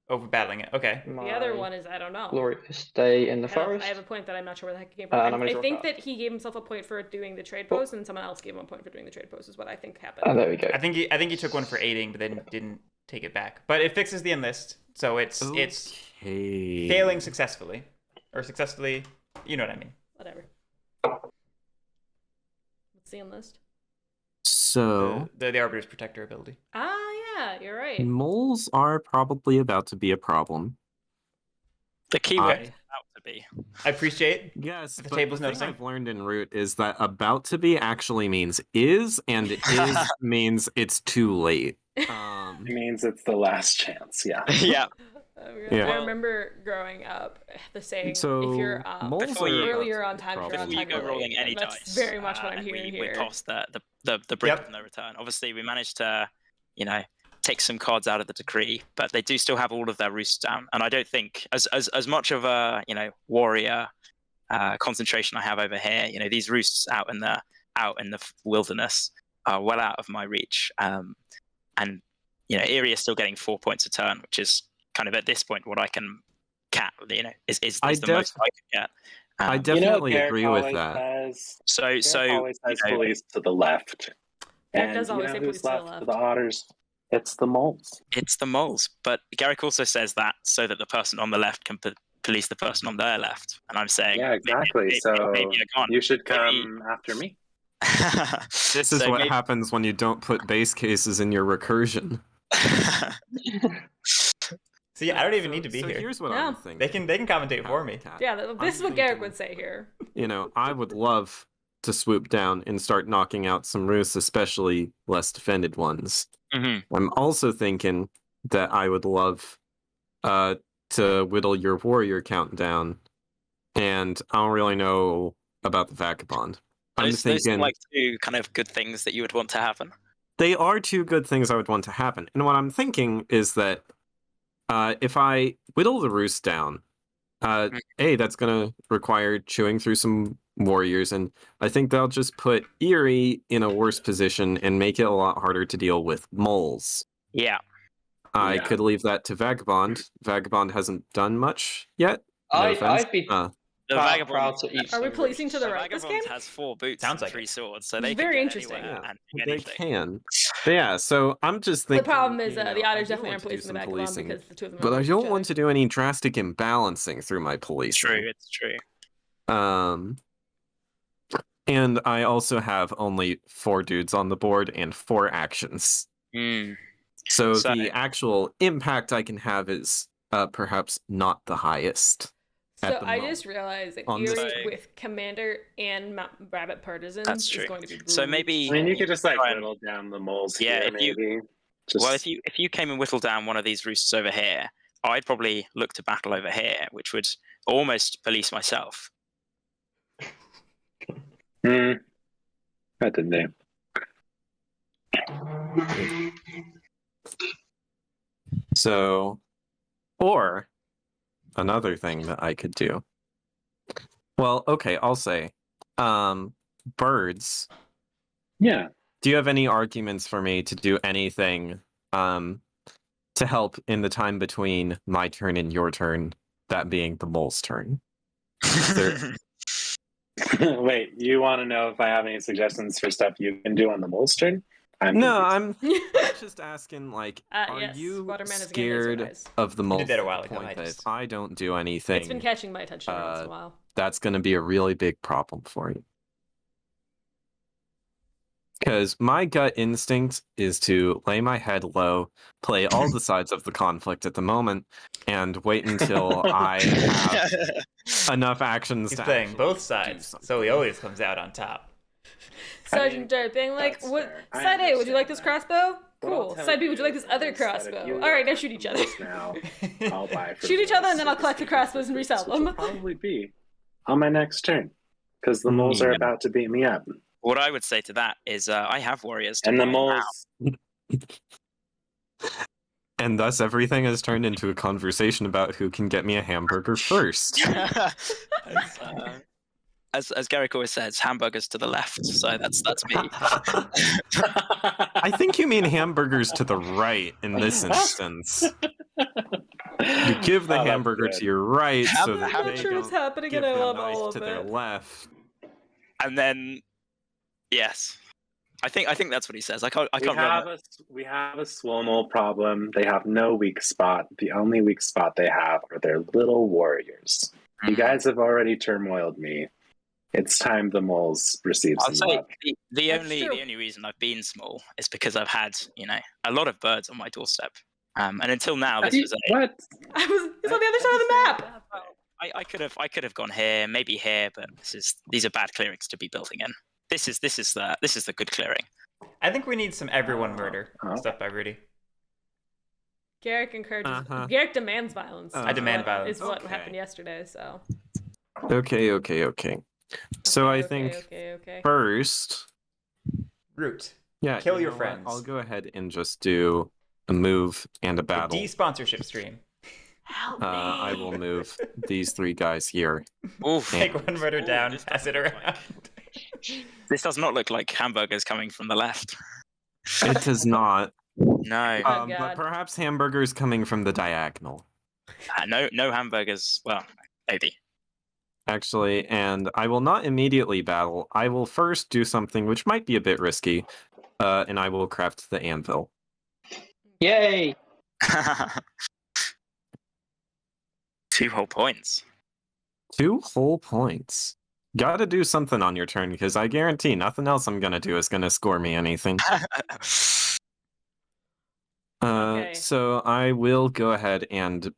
Over battling it. Okay. The other one is, I don't know. glorious day in the I have- forest. I have a point that I'm not sure where the heck it came from. And I'm gonna I draw a think card. that he gave himself a point for doing the trade post, and someone else gave him a point for doing the trade post, is what I think happened. And there we go. I think he took 1 for aiding, but then didn't take it back. But it fixes the enlist, so it's Okay. failing successfully. Or successfully, you know what I mean. Whatever. Let's see enlist. So The Arbiter's Protector ability. Ah, yeah, you're right. moles are probably about to be a problem. The keyword is about to be. I appreciate. Yes, The but table's the thing noticing. I've learned in Root is that about to be actually means is, and is means it's too late. It means it's the last chance, yeah. Yeah. Yeah. I remember growing up the saying, So if you're moles Before are you- about earlier to on be a time, if you're on problem. Before you time, go you're rolling late. any That's dice, very much what I'm and hearing we here. passed the brink Yep. of no return. Obviously, we managed to, take some cards out of the decree, but they do still have all of their roosts down. And I don't think, as much of a warrior concentration I have over here, these roosts out in the wilderness are well out of my reach. And Eerie is still getting 4 points a turn, which is kind of at this point what I can cat. Is the most I can get. I definitely Garric agree with always that. Has, So always has police to the left. Garric And does always say who's police to the left left. for the otters? It's the moles. it's the moles, but Guerric also says that so that the person on the left can police the person on their left. And I'm saying, Yeah, exactly. maybe So you're gone. you should come after me. This is So what maybe- happens when you don't put base cases in your recursion. See, I don't even need to be so here. Here's what Yeah. I'm thinking. They can commentate for me. Yeah, this is what Guerric thinking- would say here. I would love to swoop down and start knocking out some roosts, especially less defended ones. Mm-hmm. I'm also thinking that I would love to whittle your warrior count down, and I don't really know about the vagabond. Those seem like 2 kind of good things that you would want to happen. They are 2 good things I would want to happen. And what I'm thinking is that if I whittle the roost down, that's going to require chewing through some warriors, and I think they'll just put Eerie in a worse position and make it a lot harder to deal with moles. Yeah. I could leave that to Vagabond. Vagabond hasn't done much yet. No offense. I'd be The proud Vagabond to eat. Are we some policing to the The right this Vagabond game? has 4 boots Sounds and like 3 it. swords, so It's they very can get interesting. anywhere Yeah, and they anything. can. But yeah, so I'm just thinking. The problem is the I otters do definitely want aren't to do policing the some Vagabond policing, because the 2 of them are but I against don't each want other. to do any drastic imbalancing through my policing. It's true. And I also have only 4 dudes on the board and 4 actions. So So- the actual impact I can have is perhaps not the highest. So at the I moment. just realized that On the Eerie side. with Commander and Rabbit Partisan That's is true. going to be So maybe- I mean, you could just Try and- whittle down the moles Yeah, here, if you- maybe. Just... Well, if you came and whittled down one of these roosts over here, I'd probably look to battle over here, which would almost police myself. That didn't they? So, or another thing that I could do. Well, okay, I'll say, birds. Yeah. Do you have any arguments for me to do anything, to help in the time between my turn and your turn? That being the mole's turn. Wait, you want to know if I have any suggestions for stuff you can do on the mole's turn? I'm just asking, like, are yes, you Waterman scared of the mole? Did that a while ago. If I don't do anything, it's been catching my attention every once in a while. That's going to be a really big problem for you. Because my gut instinct is to lay my head low, play all the sides of the conflict at the moment, and wait until I have enough actions He's to playing both sides, so he always comes out on top. Sergeant Derp being like, "What? Side A, would you like this crossbow? Cool. Side B, would you like this other crossbow? All right, now shoot each other. Now, I'll buy shoot each other, and then I'll collect the crossbows and resell them." Which will probably be on my next turn, because the moles are about to beat me up. What I would say to that is, I have warriors. And the moles. And thus everything has turned into a conversation about who can get me a hamburger first. As Guerric always says, hamburgers to the left. So that's me. I think you mean hamburgers to the right in this instance. You give the hamburger to your right, so that I'm they not sure don't what's happening, give and I the love knife all of to their it. left. And then, yes, I think that's what he says. I can't remember. We have a Swomel problem. They have no weak spot. The only weak spot they have are their little warriors. You guys have already turmoiled me. It's time the moles receive some love. The only reason I've been small is because I've had, a lot of birds on my doorstep. And until now, this was what? It's on the other side of the map. I could have gone here, maybe here, but these are bad clearings to be building in. This is the good clearing. I think we need some everyone murder stuff by Rudy. Guerric encourages. Guerric demands violence. I demand violence. Is what happened yesterday. So. Okay. So I think first, Root. Yeah, kill your friends. I'll go ahead and just do a move and a battle. De-sponsorship stream. Help me. I will move these three guys here. Oof. Take one murder down, pass it around. This does not look like hamburgers coming from the left. It does not. No. But perhaps hamburgers coming from the diagonal. No hamburgers. Well, maybe. Actually, and I will not immediately battle. I will first do something which might be a bit risky, and I will craft the anvil. Yay! 2 whole points. 2 whole points. Gotta do something on your turn, because I guarantee nothing else I'm gonna do is gonna score me anything. So I will go ahead and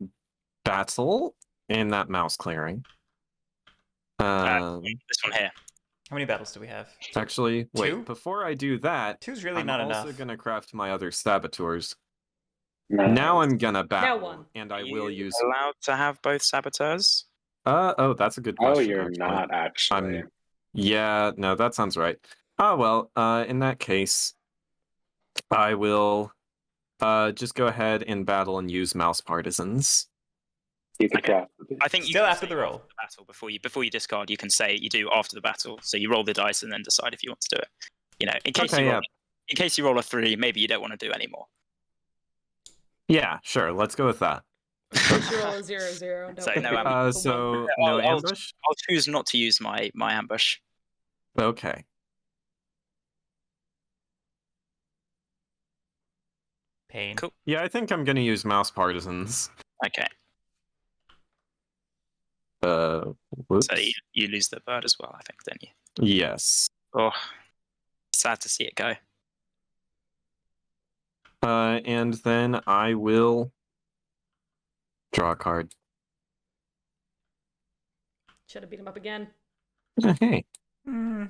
battle in that mouse clearing. This one here. How many battles do we have? Actually, wait, 2? Before I do that, 2's really I'm not also enough. gonna craft my other saboteurs. Nice. Now I'm gonna battle, Now one. and I will use. Allowed to have both saboteurs? Oh, that's a good question. Oh, you're actually. not actually. Yeah, no, that sounds right. Oh well, in that case, I will just go ahead and battle and use mouse partisans. You can craft. I think you Still can after say the roll. after the battle before you discard. You can say you do after the battle. So you roll the dice and then decide if you want to do it. In case you roll a 3, maybe you don't want to do anymore. Yeah, sure. Let's go with that. You roll a 0-0. So no ambush. No ambush. I'll choose not to use my ambush. Okay. Pain. Cool. Yeah, I think I'm gonna use mouse partisans. Okay. Whoops. So you lose the bird as well, I think, don't you? Yes. Oh, sad to see it go. And then I will draw a card. Should have beat him up again. Hey. I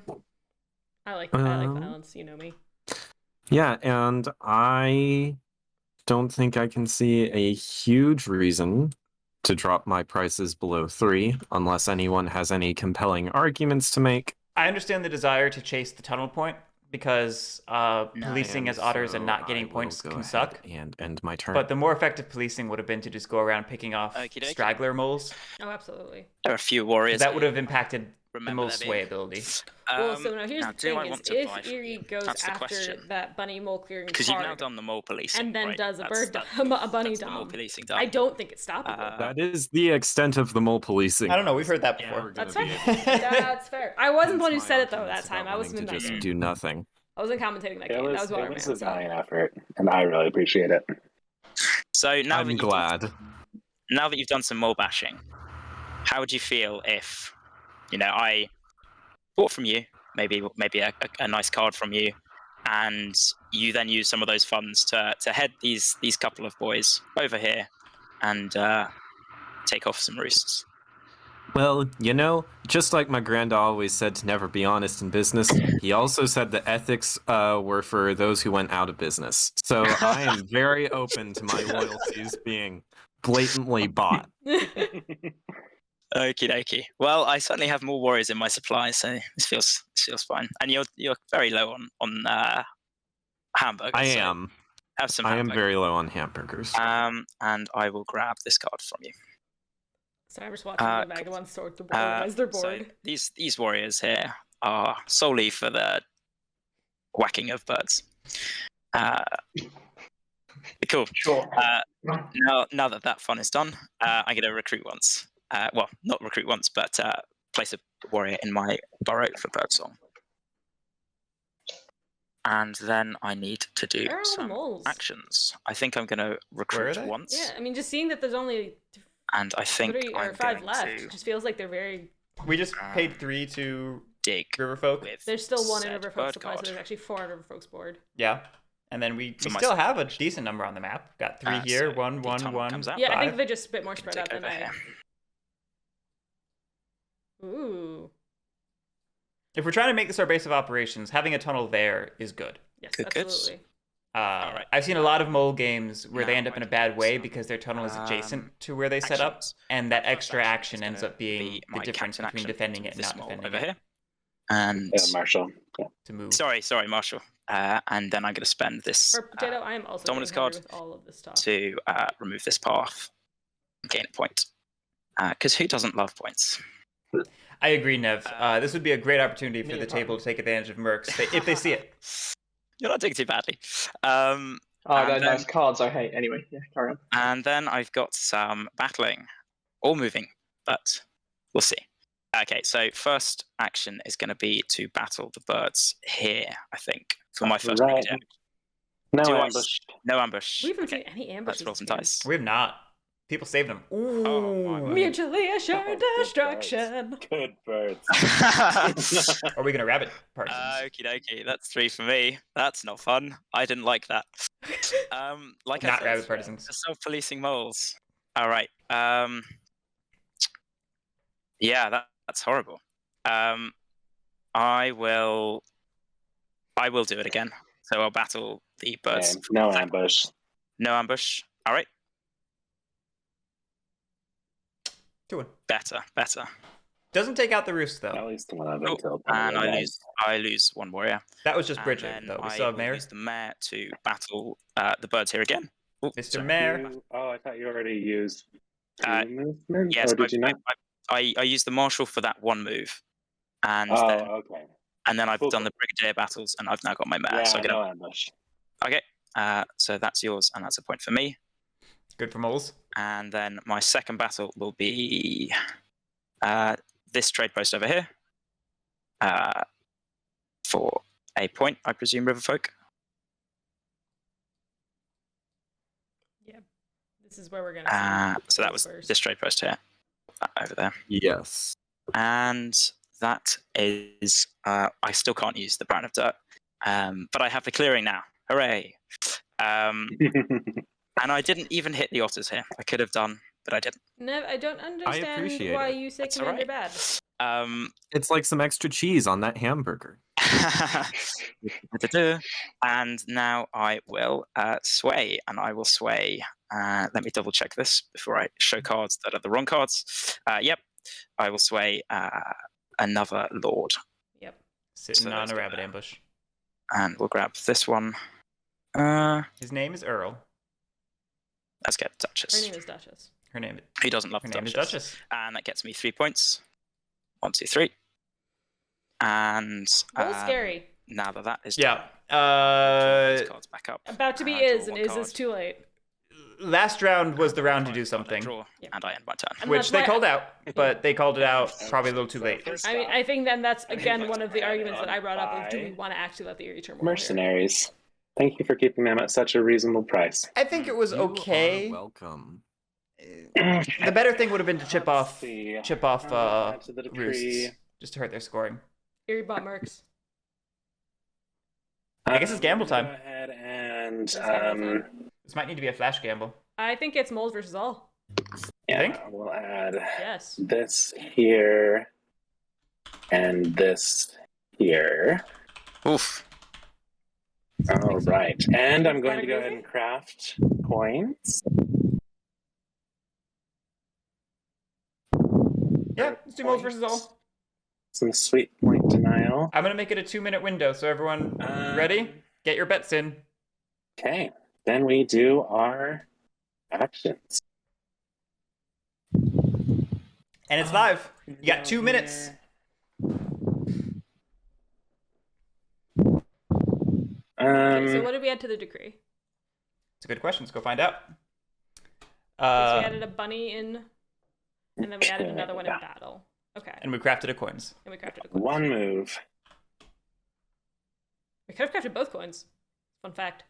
like violence. You know me. Yeah, and I don't think I can see a huge reason to drop my prices below 3, unless anyone has any compelling arguments to make. I understand the desire to chase the tunnel point because policing as otters and not getting points can suck. And end my turn. But the more effective policing would have been to just go around picking off straggler moles. Oh, absolutely. There are a few warriors. That would have impacted the Remember mole's that sway being- ability. Well, so now here's now, the do I thing: want is to buy if from Eerie you? goes That's the after question. that bunny mole clearing Because you've now card done the mole policing, and then right? does a That's- bird that's- a bunny that's the mole dom, policing done. I don't think it's stoppable. That is the extent of the mole policing. I don't know. We've heard that Yeah, before. We're That's gonna fair. be able That's fair. I wasn't the one who Hence said my it though that arguments time. about I wanting wasn't in to that just game. do nothing. I wasn't commentating that It game. was, That was it Waterman. was a So. valiant effort, and I really appreciate it. So now I'm glad. Now that you've done some mole bashing, how would you feel if, I bought from you, maybe a nice card from you, and you then use some of those funds to head these couple of boys over here and take off some roosts? Well, just like my granda always said to never be honest in business, he also said the ethics were for those who went out of business. So I am very open to my loyalties being blatantly bought. Okie dokie. Well, I certainly have more warriors in my supply, so this feels fine. And you're very low on hamburgers. I so am. have some. I am hamburgers. very low on hamburgers. And I will grab this card from you. So I'm just watching the vagabonds sort the board as they're bored. So these warriors here are solely for the whacking of birds. Cool. Sure. Now that fun is done, I'm going to recruit once. Well, not recruit once, but place a warrior in my burrow for birdsong. And then I need to do Where are all the some moles? actions. I think I'm going to recruit once. Yeah, I mean, just seeing that there's only And I think 3 or I'm 5 going left to just feels like they're very. We just paid 3 to dig Riverfolk. with There's still 1 in said Riverfolk's bird supply, so card. there's actually 4 in Riverfolk's board. Yeah. And then we So my still have a decent number on the map. Got 3 here, so 1, the 1, tunnel 1, comes out. Yeah, I 5. think they're just a bit more spread Take out than over I. here. Ooh. If we're trying to make this our base of operations, having a tunnel there is good. Yes, Good, good. absolutely. Right. I've seen a lot of mole games where they Now end up I in a can bad do way some, because their tunnel is adjacent to where they set up, actions. and that First extra action is ends gonna up being be the my difference captain between action defending to it and this not mole defending over it. here. And Yeah, Marshall. Yeah. To move. sorry, Marshall. And then I'm going to spend this For Potato, I am also dominance getting hungry card with all of this talk. to remove this path and gain a point. Because who doesn't love points? I agree, Nev. This would be a great opportunity for the table to take advantage of mercs if they see it. You're not doing too badly. They're nice cards I hate. Anyway, yeah, carry on. And then I've got some battling, all moving, but we'll see. Okay, so first action is going to be to battle the birds here, I think, for my first Right. brigade. No Do I- ambush. No ambush. We haven't Okay, seen any ambushes. let's roll some this game. dice. We have not. People saved them. Ooh. Oh, my word. Mutually assured good destruction. Good birds. Are we going to rabbit partisans? Okie dokie, that's 3 for me. That's not fun. I didn't like that. Like I Not said, rabbit partisans. the self-policing moles. All right. Yeah, that's horrible. I will do it again. So I'll battle the birds. Okay, no ambush. No ambush. All right. 2-1. Better. Doesn't take out the roost, though. At least one of Oh, them killed. and one of I them. lose 1 warrior. That was just And Bridget, then though. We I still have will Mayor. use the mayor to battle the birds here again. Oh, Mr. sorry. Mayor. Oh, I thought you already used Uh, movement. Yes, or did you not? I used the marshal for that 1 move, and Oh, then okay. I've Cool. done the brigadier battles, and I've now got my mayor. Yeah, So I get no ambush. okay. So that's yours, and that's a point for me. Good for moles. And then my second battle will be this trade post over here for a point, I presume, Riverfolk. Yeah, this is where we're gonna. See So that was first. this trade post here, over there. Yes. And that is, I still can't use the brand of dirt, but I have the clearing now. Hooray! And I didn't even hit the otters here. I could have done, but I didn't. Nev, I don't understand appreciate why it. you say That's Commander alright. bad. It's like some extra cheese on that hamburger. And now I will sway, and I will sway. Let me double check this before I show cards that are the wrong cards. Yep, I will sway another lord. Yep. Sitting on a rabbit ambush. And we'll grab this one. His name is Earl. Let's get Duchess. Her name is Duchess. Her name. Who doesn't love Her Duchess? name is Duchess. And that gets me 3 points. 1, 2, 3. And scary. Now that is yeah. these cards back up. About to be is, and is too late. Last round was the round to do something. Draw, and I end my turn. Which they called out, but they called it out probably a little too late. I mean, I think then that's again one of the arguments that I brought up of do we want to actually let the Eerie turn more Mercenaries. Thank you for keeping them at such a reasonable price. I think it was okay. You are welcome. The better thing would have been to chip off To the decree. Roosts, just to hurt their scoring. Eerie bought Mercs. I guess it's gamble time. Go ahead and This might need to be a flash gamble. I think it's moles versus all. yeah, think? we'll add Yes. this here and this here. Oof. All right, and I'm going to go Wanna ahead go and craft coins. Yeah, let's do moles versus all. Some sweet point denial. I'm gonna make it a 2-minute window, so everyone ready? Get your bets in. Okay, then we do our actions. And it's live. You got 2 minutes. Okay, so what did we add to the decree? It's a good question. Let's go find out. So we added a bunny in, and then we added another one in battle. Okay. And we crafted a coins. And we crafted a coin. One move. We could have crafted both coins. Fun fact.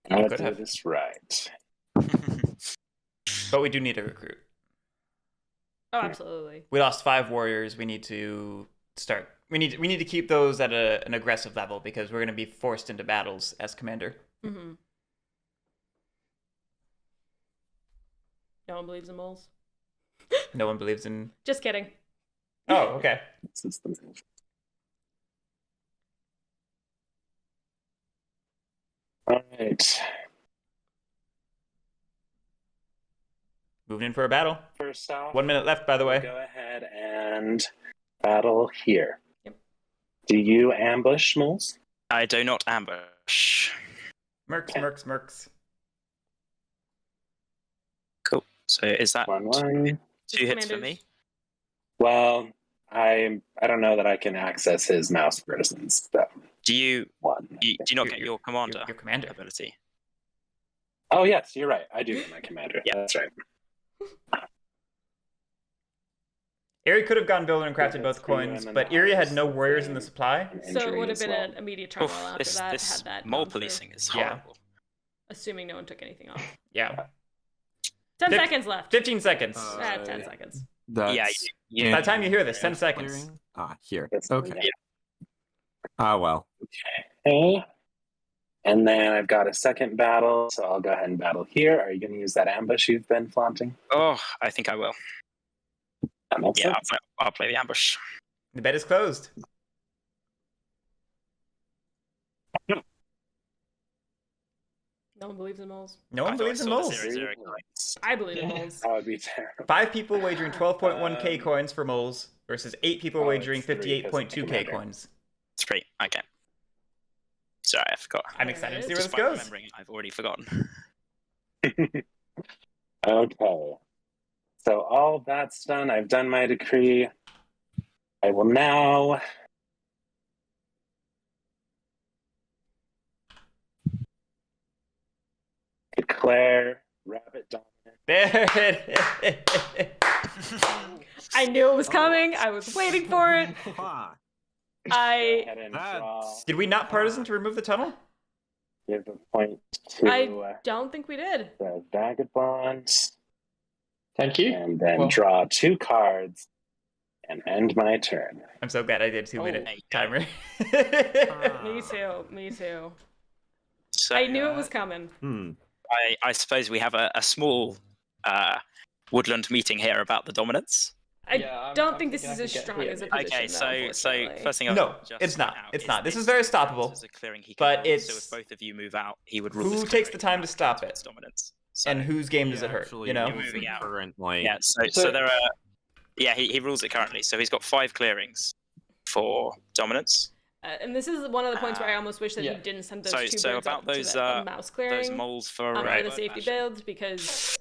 I'll could do have. this right. But we do need a recruit. Oh, absolutely. We lost 5 warriors. We need to start. We need to keep those at an aggressive level because we're going to be forced into battles as commander. Mm-hmm. No one believes in moles. No one believes in. Just kidding. Oh, okay. This is the move. All right. Moving in for a battle. First off, 1 minute left, by the way. go ahead and battle here. Yep. Do you ambush moles? I do not ambush. Mercs. Cool. So is that 1-1. 2 hits for me? Well, I don't know that I can access his mouse versions. So Do you do you not Your- get your commander Your commander. ability? Oh yes, you're right. I do get my commander. Yeah. That's right. Erie could have gone builder and crafted both coins, but Erie had no warriors in the supply. So it would have been an immediate turmoil after This that. Had that mole gone through. policing is Yeah. horrible. Assuming no one took anything off. Yeah. 10 Fif- seconds left. 15 seconds. 10 seconds. That's Yeah, you By the time you hear this, 10 seconds. clearing. Ah, here. That's Okay. yeah. Ah, well. Okay. And then I've got a second battle, so I'll go ahead and battle here. Are you going to use that ambush you've been flaunting? Oh, I think I will. That makes Yeah, sense. I'll play the ambush. The bet is closed. No one believes in moles. No one I thought I believes in saw the moles. series. 3 points. I believe in moles. That would be terrible. 5 people wagering 12.1k coins for moles versus 8 people Oh, wagering it's 3 58.2k commander. coins. 3. Okay. Sorry, I forgot. I'm excited to see where this Despite goes. remembering, I've already forgotten. Okay. So all of that's done. I've done my decree. I will now declare rabbit dominant. There it is. I knew it was coming. I was waiting for it. Ah, Go I ahead and That's- draw. Did we not partisan to remove the tunnel? Give a point to I don't think we did. the vagabond, Thank you. and then Well- draw 2 cards and end my turn. I'm so glad I did 2-minute there you timer. Me too. Me too. So I knew it was coming. I suppose we have a small woodland meeting here about the dominance. I Yeah, don't I'm think this thinking is I as can get strong three as a of these. position. Okay, so unfortunately. first thing I'll No, just it's not. point out It's is not. This is very stoppable. This is a clearing he But can rule, it's- so if both of you move out, he would rule. Who this takes the clearing time to stop its it? Dominance. So, And whose game does he it hurt? actually You know? rules Moving it out. currently. yeah, so there are. Yeah, he rules it currently. So he's got 5 clearings. for dominance. And this is one of the points where I almost wish that he didn't send those two birds up to the mouse clearing. Those moles for the safety build, because...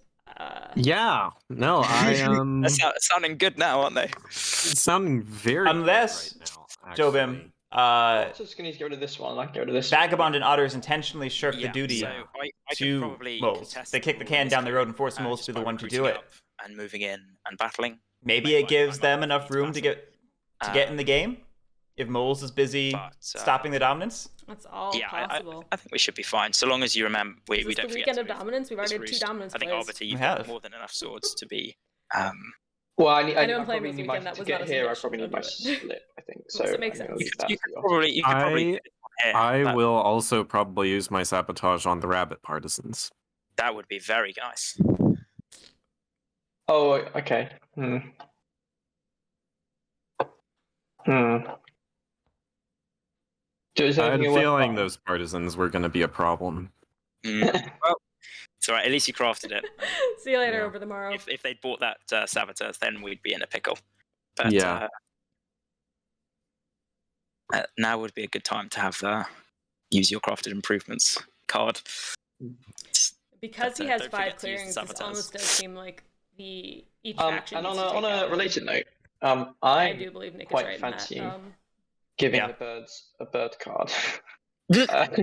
Yeah, no, They're sounding good now, aren't they? It's sounding very unless good right now, Jobim, I'm just gonna get rid of this one. I can get rid of this. Vagabond and Otters intentionally shirk the duty I to moles. They kick the can down the road and force moles to be the one to do it. And moving in and battling. Maybe it gives them enough room to get in the game if moles is busy stopping the dominance. That's all possible. I think we should be fine, so long as you remember we don't forget. The weekend of dominance. We've already had 2 dominance. I think Arbiter, you've got more than enough swords to be. Well, I probably need my to get here. I probably need my slip. I think so. It makes sense. You could probably. I will also probably use my sabotage on the rabbit partisans. That would be very nice. Oh, okay. I had a feeling those partisans were going to be a problem. Well, it's alright, at least you crafted it. See you later over tomorrow. If they'd bought that saboteurs, then we'd be in a pickle. But now would be a good time to have use your crafted improvements card. Because he has 5 clearings, this almost does seem like each faction. And on a related note, I do believe Nick quite is right fancy in that. giving the birds a bird card. But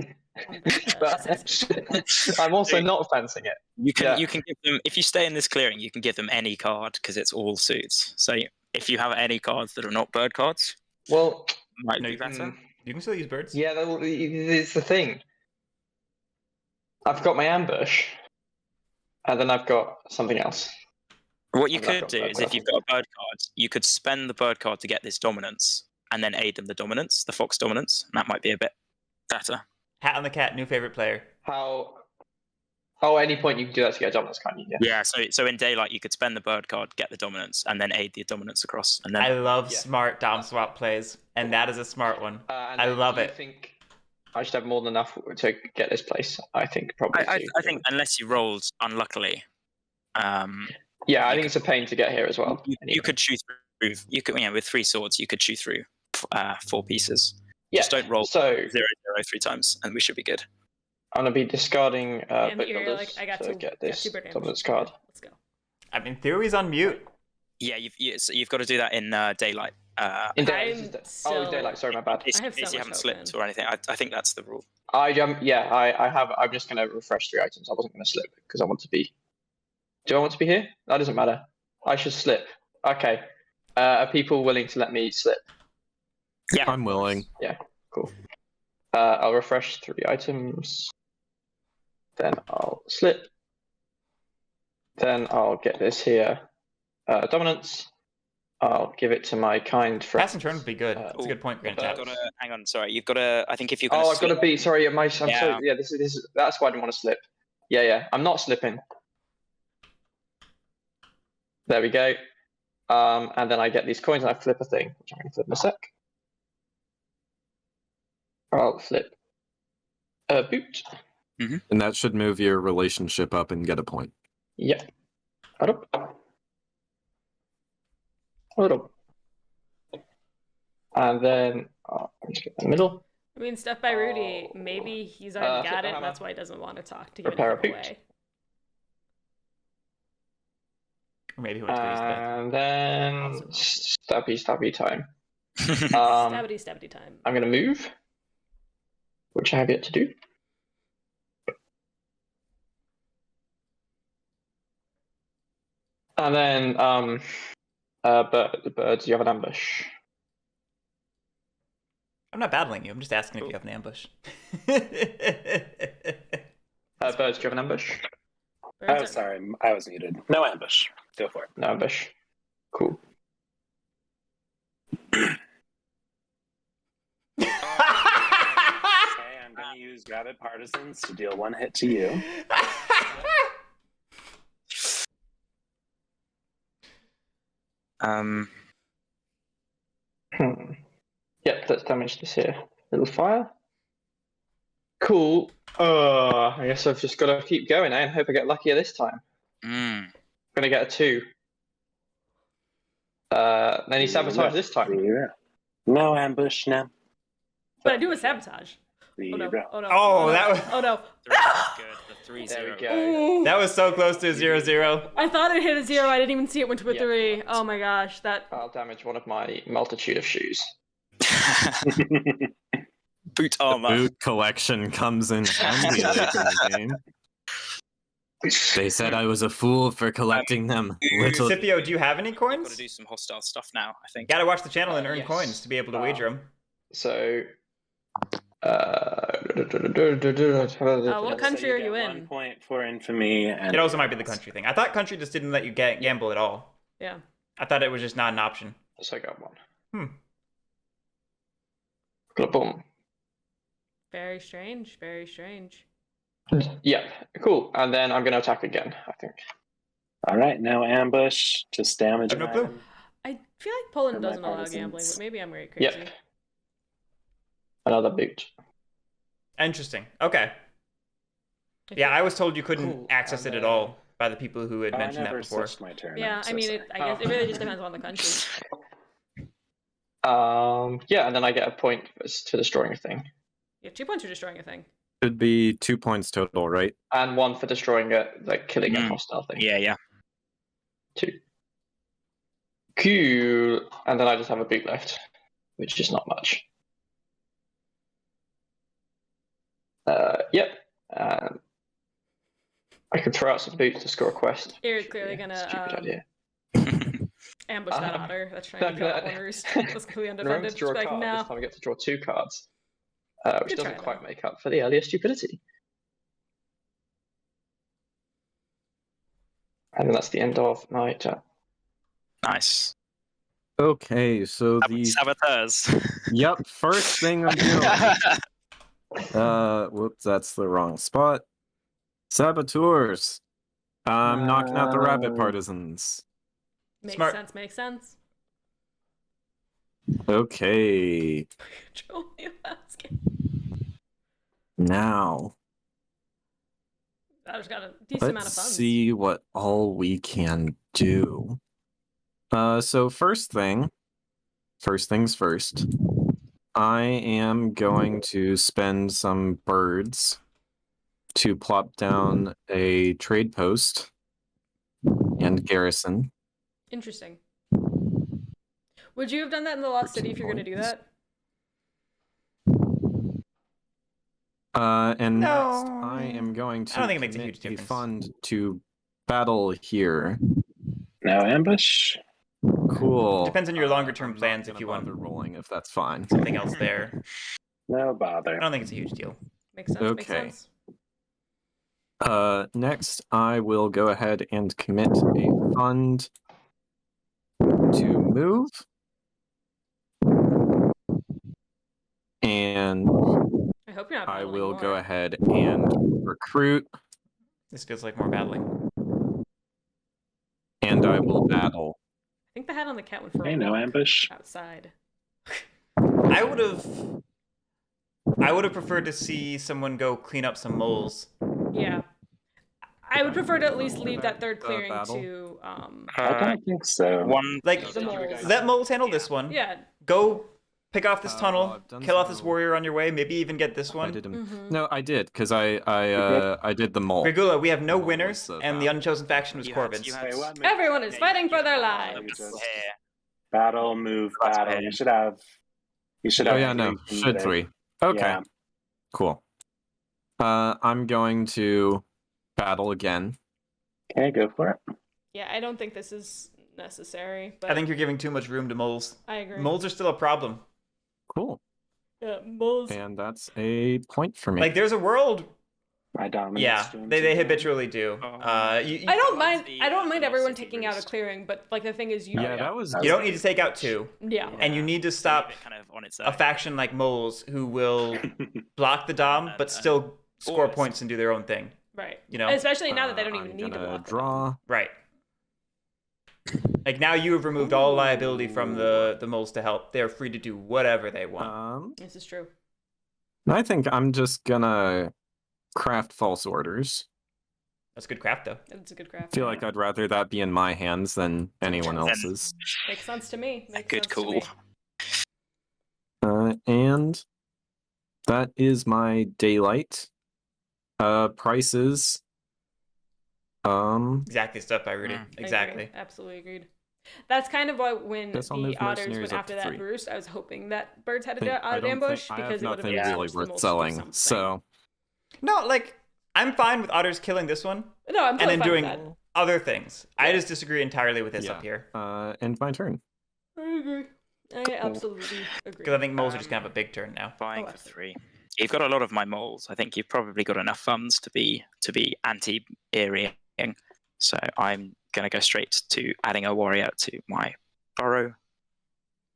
I'm also not fancying it. You can give them, if you stay in this clearing, you can give them any card because it's all suits. So if you have any cards that are not bird cards, might be better. You can still use birds. Yeah, it's the thing. I've got my ambush, and then I've got something else. What you could do is, if you've got a bird card, you could spend the bird card to get this dominance, and then aid them the dominance, the fox dominance. And that might be a bit better. TheHatinTheCat, new favorite player. How? Oh, at any point you can do that to get a dominance, can't you? Yeah. So in daylight, you could spend the bird card, get the dominance, and then aid the dominance across. And then I love smart dom swap plays, and that is a smart one. I love it. I think I should have more than enough to get this place. I think probably. I think unless you rolled unluckily. I think it's a pain to get here as well. You could chew through. You could, with 3 swords, you could chew through 4 pieces. Yeah. Just don't roll 0, 0, 3 times, and we should be good. I'm gonna be discarding builders to get this dominance card. Let's go. I mean, Thewy's on mute. Yeah, you've got to do that in daylight. In daylight. Daylight. Sorry, my bad. In case you haven't slipped or anything. I think that's the rule. I have. I'm just gonna refresh 3 items. I wasn't gonna slip because I want to be. Do I want to be here? That doesn't matter. I should slip. Okay. Are people willing to let me slip? Yeah, I'm willing. Yeah, cool. I'll refresh 3 items. Then I'll slip. Then I'll get this here. Dominance. I'll give it to my kind friend. Passing turn would be good. That's a good point, Grant. Hang on, sorry. You've got to. I think if you're going to. I've got to be. Sorry, I'm sorry. Yeah, this is. That's why I didn't want to slip. Yeah. I'm not slipping. There we go. And then I get these coins and I flip a thing, which I'm going to flip in a sec. I'll flip a boot. Mm-hmm. And that should move your relationship up and get a point. Yeah. Hold up. And then I'm just get in the middle. I mean, stuff by Rudy. Maybe he's already got it, and that's why he doesn't want to talk to give it away. Or maybe he wants to use that. And then stabby time. Stabby time. I'm going to move, which I have yet to do. And then, the birds, you have an ambush. I'm not battling you. I'm just asking if you have an ambush. Birds, do you have an ambush? Oh, sorry. I was muted. No ambush. Go for it. No ambush. Cool. Okay, I'm going to use Rabbit Partisans to deal 1 hit to you. Yep, let's damage this here. Little fire. Cool. I guess I've just got to keep going, and hope I get luckier this time. I'm going to get a 2. Then he sabotage this time. Yeah. No ambush now. But I do a sabotage. Zero. That was... Oh no. 3 is good. The 3-0. There we go. That was so close to a 0-0. I thought it hit a 0. I didn't even see it went to a Yeah. 3. Oh my gosh, that. I'll damage one of my multitude of shoes. Boot armor. Boot collection comes in handy later in the game. They said I was a fool for collecting them. Little... Scipio, do you have any You've got to coins? do some hostile stuff now, I think. Gotta watch the channel and earn Yes. coins to be able to wager them. So, What country are you get in? 1 point for infamy. And It also might be the country thing. I thought country just didn't let you gamble at all. Yeah. I thought it was just not an option. so I got one. Boom. Very strange. Very strange. Yeah, cool. And then I'm going to attack again, I think. All right, no ambush, just damage. No clue. item. I feel like Poland For my doesn't allow partisans. gambling, but maybe I'm very crazy. Yep. Another boot. Interesting. Okay. Yeah, I was told you couldn't Cool. access it And at all by the people who had Oh, I mentioned that never before. switched my turn. Yeah, I'm so I mean, sorry. I guess it really just depends on the country. Yeah, and then I get a point to destroying a thing. You have 2 points for destroying a thing. Should be 2 points total, right? And 1 for destroying a, like, killing a hostile thing. Yeah. 2. Cool. And then I just have a boot left, which is not much. Yep. I could throw out some boots to score a quest. You're clearly gonna Stupid idea. ambush that otter that's trying to draw corners. That's clearly In order undefended. to draw Just a like, card, no. this time I get to draw 2 cards, which Good doesn't try, quite though. make up for the earlier stupidity. And then that's the end of my turn. Nice. Okay, so the... Saboteurs. Yep, first thing I'm doing. Whoops, that's the wrong spot. Saboteurs. I'm knocking out the rabbit partisans. Makes Smart. sense, makes sense. Okay, Joel, you asking. now I just got a decent amount of let's funds. see what all we can do. So first things first. I am going to spend some birds to plop down a trade post and garrison. Interesting. Would you have done that in the Lost City if you're going to do that? And No. next, I am going to I don't think it makes a commit huge difference. fund to battle here. No ambush. Cool. Depends on your longer-term I'm not plans if gonna you want bother rolling if that's fine. something else there. No I bother. don't think it's a huge deal. Makes sense, makes Okay. sense. Next, I will go ahead and commit a fund to move. And I hope you're not I battling will more. go ahead and recruit, This feels like more battling. and I will battle. I think the hat on the cat went for Hey, a no walk ambush. outside. I would have preferred to see someone go clean up some moles. Yeah. I would prefer to at least leave that third Uh, clearing battle? to I don't think so. One. Like, the moles. let moles handle this one. Yeah. Go pick off this Well, tunnel, I've done kill off this some- warrior on your way, maybe even get this I one. did him. Mhm. No, I did because I did the mole. Gregula, we have no Mole was winners, the and the battle. unchosen faction was You had- Corvin's. you had- Wait, what? Everyone is fighting for their You lives. just- Battle, move, That's battle. fair. You should have. You should Oh have. yeah, no, three should there. 3. Okay, Yeah. cool. I'm going to battle again. Okay, go for it. Yeah, I don't think this is necessary, but I think you're giving too much room to moles. I agree. Moles are still a problem. Cool, Yeah, moles. and that's a point for me. Like, there's a world. My dominance. Yeah, streams they again. habitually do. Oh. I don't mind everyone taking out a boost. clearing, but like the thing is you yeah, that was. You don't need to take out 2, yeah. and you need to stop Leave it kind of on its a own. faction like moles who will block the dom but still score Almost. points and do their own thing. Right. You know? Especially now that they don't even I'm need to gonna block. draw. Right. Like, now you have removed all liability from the moles to help. They're free to do whatever they want. This is true. I think I'm just gonna craft false orders. That's good craft, though. It's a good I craft. feel like I'd rather that be in my hands than anyone Then- else's. Makes sense to me. Makes Good sense call. To me. And that is my daylight. Prices. Exactly stuff by Rudy. Exactly. Agreed. Absolutely agreed. That's kind of why when Guess I'll the move otters mercenaries went up after to that 3. boost, I was hoping that birds had I an don't ambush think I because have it would have nothing been really forced them worth all to do selling. something. So No, like I'm fine with otters killing this one. No, I'm totally and then fine doing with that. other things. I just disagree entirely with this up here. End my turn. I agree. I absolutely agree. Because I think moles are just gonna have a big turn now. Buying for 3. You've got a lot of my moles. I think you've probably got enough funds to be anti-Erie. So I'm gonna go straight to adding a warrior to my burrow.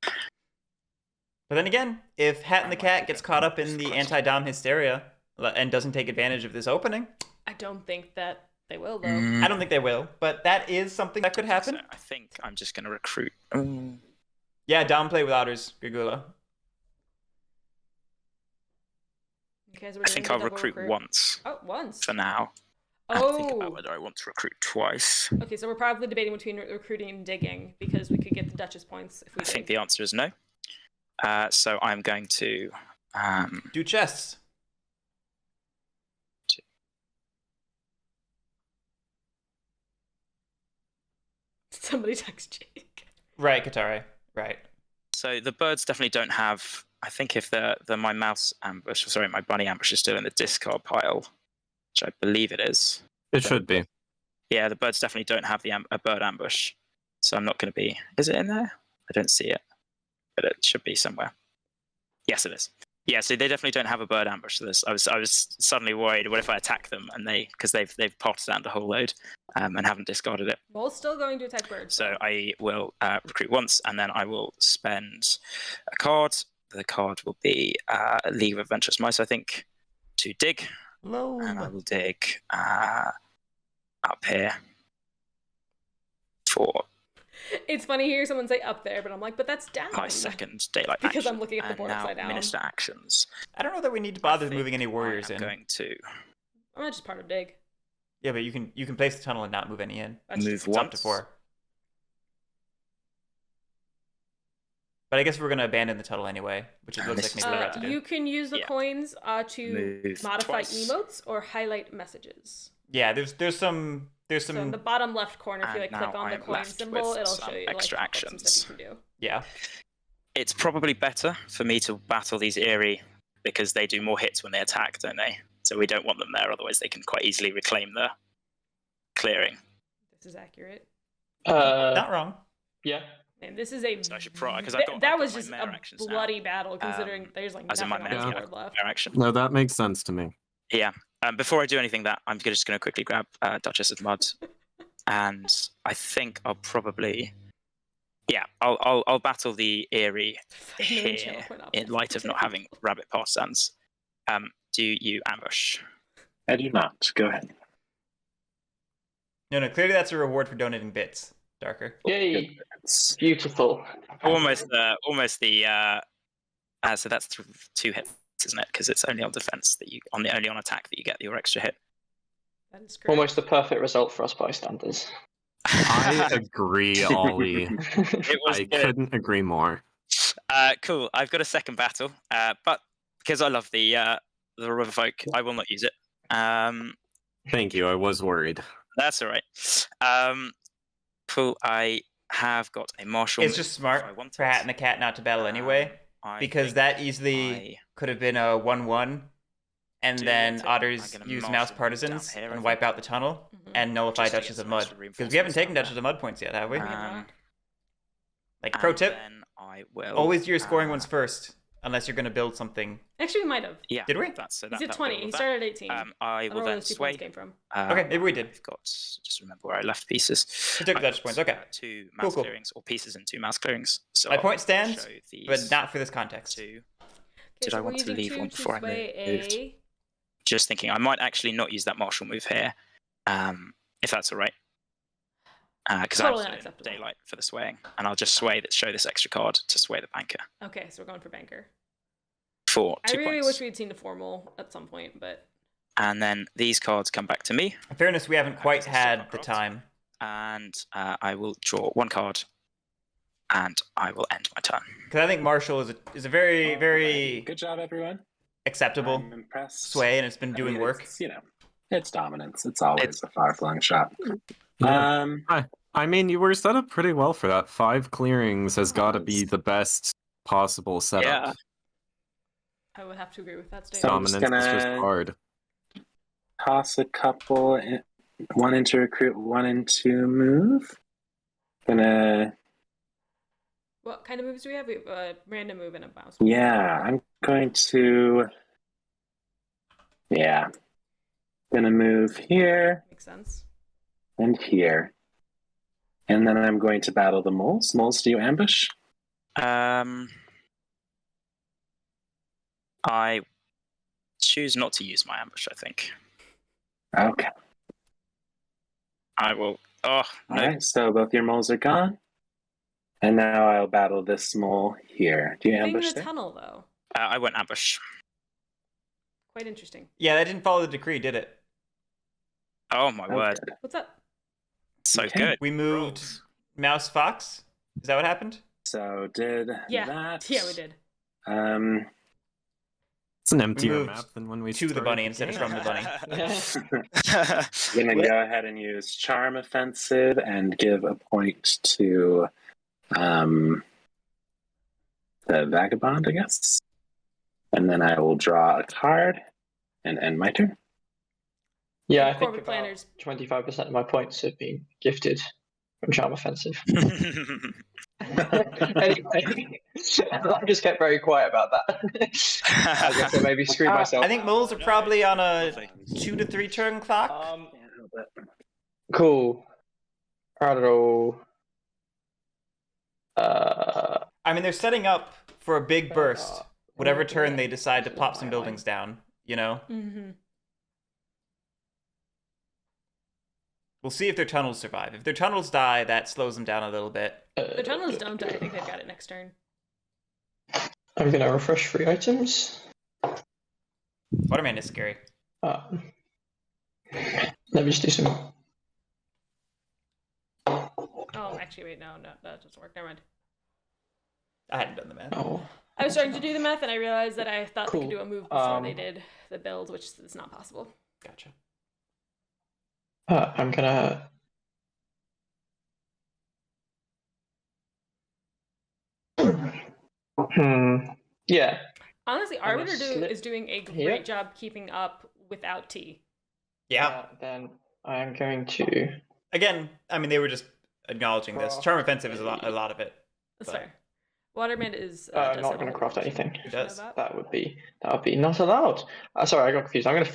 But then again, if TheHatinTheCat gets caught up in the anti-dom hysteria and doesn't take advantage of this opening, I don't think that they will, though. I don't think they will, but that is something that could happen. So I think I'm just going to recruit. Yeah, dom play with otters, Gagula. Okay, so I think I'll recruit once. Oh, once? For now. Oh. And think about whether I want to recruit twice. Okay, so we're probably debating between recruiting and digging, because we could get the Duchess points if we I think the answer is no. So I'm going to... do chests. Somebody text Jake. Right, Katare. Right. So the birds definitely don't have... I think if my mouse ambush, sorry, my bunny ambush is still in the discard pile, which I believe it is. It should be. Yeah, the birds definitely don't have a bird ambush. So I'm not going to be... Is it in there? I don't see it. But it should be somewhere. Yes, it is. Yeah, so they definitely don't have a bird ambush to this. I was suddenly worried. What if I attack them and because they've potted out a whole load and haven't discarded it. Well, still going to attack birds. So I will recruit once, and then I will spend a card. The card will be League of Adventurous Mice, I think, to dig. Low. And I will dig up here for... It's funny hearing someone say up there, but I'm like, but that's down. My second daylight because action. I'm looking at the board upside down. Minister actions. I don't know that we need to bother moving any warriors in. I'm going to... I'm not just part of dig. Yeah, but you can place the tunnel and not move any in. Move once. Up to 4. But I guess we're gonna abandon the tunnel anyway, which it looks like maybe we're about to do. You can use the coins to move modify twice. emotes or highlight messages. Yeah, there's some. So in the bottom left corner, if you And click on the now I'm coin left symbol, with it'll some show you extra like actions. some stuff you can do. Yeah. It's probably better for me to battle these Eerie because they do more hits when they attack, don't they? So we don't want them there, otherwise they can quite easily reclaim the clearing. This is accurate. Not wrong. Yeah. And this is a. So I should because that was just a bloody battle, considering there's like nothing on the board left. Action. No, that makes sense to me. Yeah. Before I do anything, I'm just going to quickly grab Duchess of Mud, and I think I'll probably, I'll battle the Eerie here in light of not having rabbit partisans. Do you ambush? I do not. Go ahead. No, clearly that's a reward for donating bits. Darker. Yay! It's beautiful. Almost the. So that's 2 hits, isn't it? Because it's only on defense that only on attack that you get your extra hit. That is correct. Almost the perfect result for us bystanders. I agree, Ollie. I couldn't agree more. Cool. I've got a second battle, but because I love the revoke, I will not use it. Thank you. I was worried. That's all right. Cool. I have got a marshal. It's just smart for TheHatinTheCat not to battle anyway, because that easily could have been a 1/1, and then otters use mouse partisans and wipe out the tunnel and nullify Duchess of Mud. Because we haven't taken Duchess of Mud points yet, have we? Like pro tip: always do your scoring ones first, unless you're going to build something. Actually, we might have. Yeah. Did we? He's at 20. He started at 18. I will then sway. Came from. Okay, maybe we did. I've got just remember where I left pieces. You took Duchess points. Okay. 2 mouse clearings or pieces and 2 mouse clearings. So my point stands, but not for this context. Did I want to leave one before I moved? Just thinking, I might actually not use that martial move here, if that's all right. Because totally I'm in daylight for the swaying, and I'll just show this extra card to sway the banker. Okay, so we're going for banker. For 2 I really points. wish we had seen the formal at some point, but. And then these cards come back to me. In fairness, we haven't quite had the time. And I will draw 1 card and I will end my turn. Because I think Marshall is a very, very good job, everyone. Acceptable I'm impressed. sway, and it's been doing work. It's, it's dominance. It's always a far-flung shot. Yeah. I mean, you were set up pretty well for that. 5 clearings has got to be the best possible setup. Yeah. I would have to agree with that statement. So Dominance is just hard. Toss a couple. 1 into recruit, 1 into move. Gonna. What kind of moves do we have? We have a random move and a bounce. Yeah, I'm going to. Yeah. Gonna move here. Makes sense. And here. And then I'm going to battle the moles. Moles, do you ambush? I choose not to use my ambush, I think. Okay. I will. Oh, no. Alright, so both your moles are gone. And now I'll battle this mole here. Do you ambush in the there? tunnel, though. I won't ambush. Quite interesting. Yeah, that didn't follow the decree, did it? Oh, my word. Good. What's up? So Okay. good. We moved Mouse Fox. Is that what happened? So did Yeah. that. Yeah, we did. It's an emptier moved map than when we to the started bunny instead of from the bunny. I'm gonna go ahead and use Charm Offensive and give a point to the Vagabond, I guess. And then I will draw a card and end my turn. Yeah, I think Corporate about planners. 25% of my points have been gifted from Charm Offensive. Anyway, I just kept very quiet about that. I guess I maybe screwed myself. I think moles are probably on a 2 to 3 turn clock. Cool. I don't know. I mean, they're setting up for a big burst. Whatever turn they decide to plop some buildings down, Mm-hmm. We'll see if their tunnels survive. If their tunnels die, that slows them down a little bit. The tunnels don't die. I think they've got it next turn. I'm going to refresh 3 items. Waterman is scary. Let me just do some. Oh, actually, wait, no, that doesn't work. Never mind. I hadn't done the math. Oh. I was starting to do the math, and I realized that I thought Cool. they could do a move before they did the build, which is not possible. Gotcha. I'm gonna. Yeah. Honestly, I'm gonna Arbiter slip is doing a great here. job keeping up without T. Yeah. Then I am going to. Again, I mean, they were just acknowledging this. Charm Offensive is a lot of it. That's But- fair. Waterman is. I'm does not have a going to whole craft bunch. anything. Did you does. know that? That would be not allowed. Sorry, I got confused. I'm going to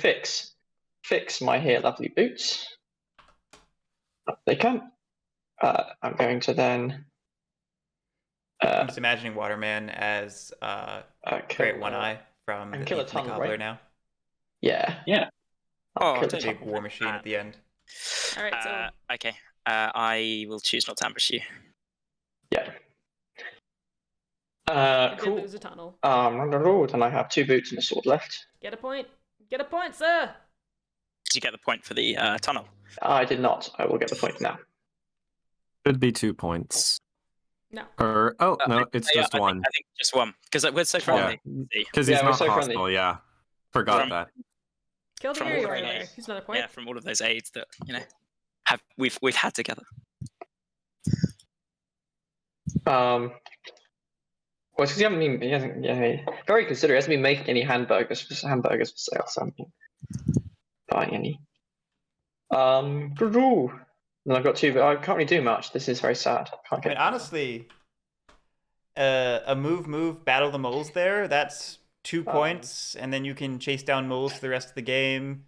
fix my here lovely boots. They can. I'm going to then. I'm just imagining Waterman as Great One Eye from and the kill a Thief and the tunnel, Cobbler right? now. Yeah. Oh, kill a don't Big tunnel. war machine at the end. All right, so Okay. I will choose not to ambush you. Yeah. I did Cool. lose a tunnel. On the road, and I have 2 boots and a sword left. Get a point. Get a point, sir. Did you get the point for the tunnel? I did not. I will get the point now. Should be 2 points. No. Or no, it's just I one. think just one because we're so friendly. Because he's Yeah, we're not so hostile. friendly. Yeah, forgot From- that. Kill the From area all warrior of there. those- He's another point. Yeah, from all of those aids that have we've had together. Well, because he hasn't, very considerate. He hasn't been making any hamburgers for sale, so I haven't been buying any. And I've got 2, but I can't really do much. This is very sad. Can't I get mean, honestly, a move, battle the moles there, that's 2 points, and then you can chase down moles for the rest of the game.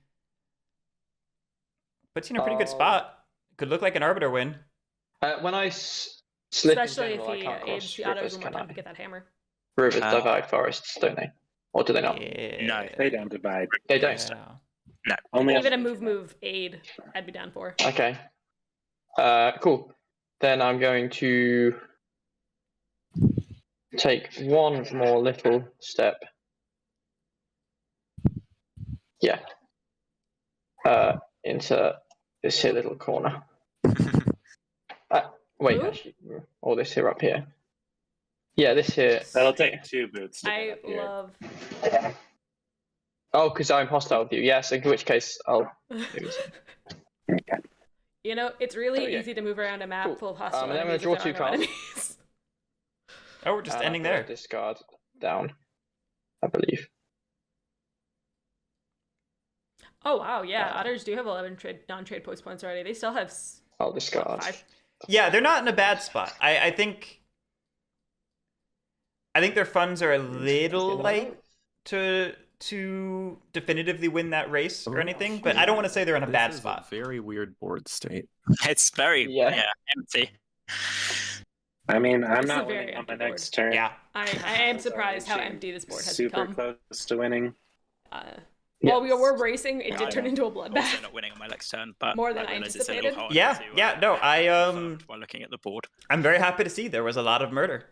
Puts you in a pretty good spot. Could look like an Arbiter win. when I slip, Especially in general, if he I can't aids cross the autos rivers, one more can time I? to get that hammer. Rivers divide forests, don't they? Or do they not? No. They don't divide. They don't. Yeah. Only Even a move aid, I'd be down for. Okay. Cool. Then I'm going to take one more little step. Yeah. Into this here little corner. Wait, Ooh. actually, or this here up here. Yeah, this here. That'll take 2 boots to I get up here. love. Oh, because I'm hostile with you. Yes, in which case I'll. Okay. You know, it's really easy to move around a map full of hostile and then I'm enemies. gonna draw if there 2 are no cards. enemies. Oh, we're just ending there. Discard down, I believe. Oh wow, yeah. Otters do have 11 non-trade points already. They still have. I'll discard. 5. Yeah, they're not in a bad spot. I think their funds are a little light to definitively win that race or anything, but I don't want to say they're in a bad spot. A very weird board state. It's very empty. I mean, I'm This is not a very winning on my empty board. next turn. Yeah. I am surprised how empty this board has Super become. close to winning. While we were racing, it did I turn into a Also bloodbath. not winning on my next turn, but More than I I realize it's a anticipated. little harder Yeah, to, no, I confirm while looking at the board. I'm very happy to see there was a lot of murder.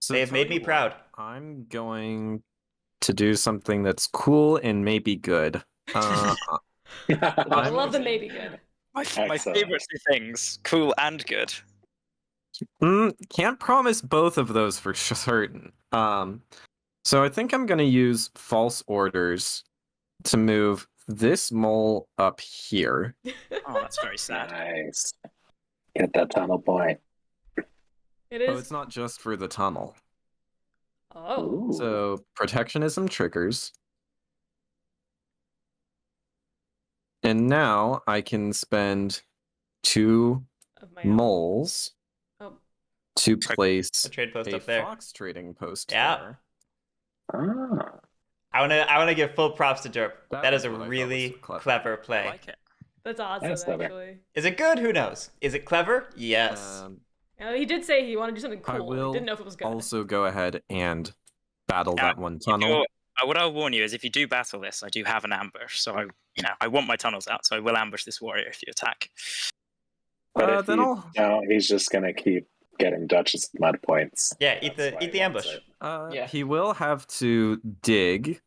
So They have made tell me you proud. what, I'm going to do something that's cool and maybe good. I love the maybe good. My favorite 2 things: cool and good. Can't promise both of those for certain. So I think I'm going to use false orders to move this mole up here. Oh, that's very sad. Nice. Get that tunnel point. It is. Oh, it's not just for the tunnel. Oh. Ooh. So protectionism triggers. And now I can spend 2 Of my own. moles Oh. to place A trade post a up there. fox trading post Yeah. there. Ah. I wanna give full props to Derp. That That is was a what I thought was really clever. clever I play. like it. That's awesome, That's clever. actually. Is it good? Who knows? Is it clever? Yes. He did say he wanted to do something I cool. will He didn't know if it was good. also go ahead and battle that one If tunnel. what I'll warn you is, if you do battle this, I do have an ambush, so I want my tunnels out, so I will ambush this warrior if you attack. But if then you don't, he's just gonna keep getting Duchess mud points. Yeah, eat That's why the he wants ambush. it. Yeah. He will have to dig,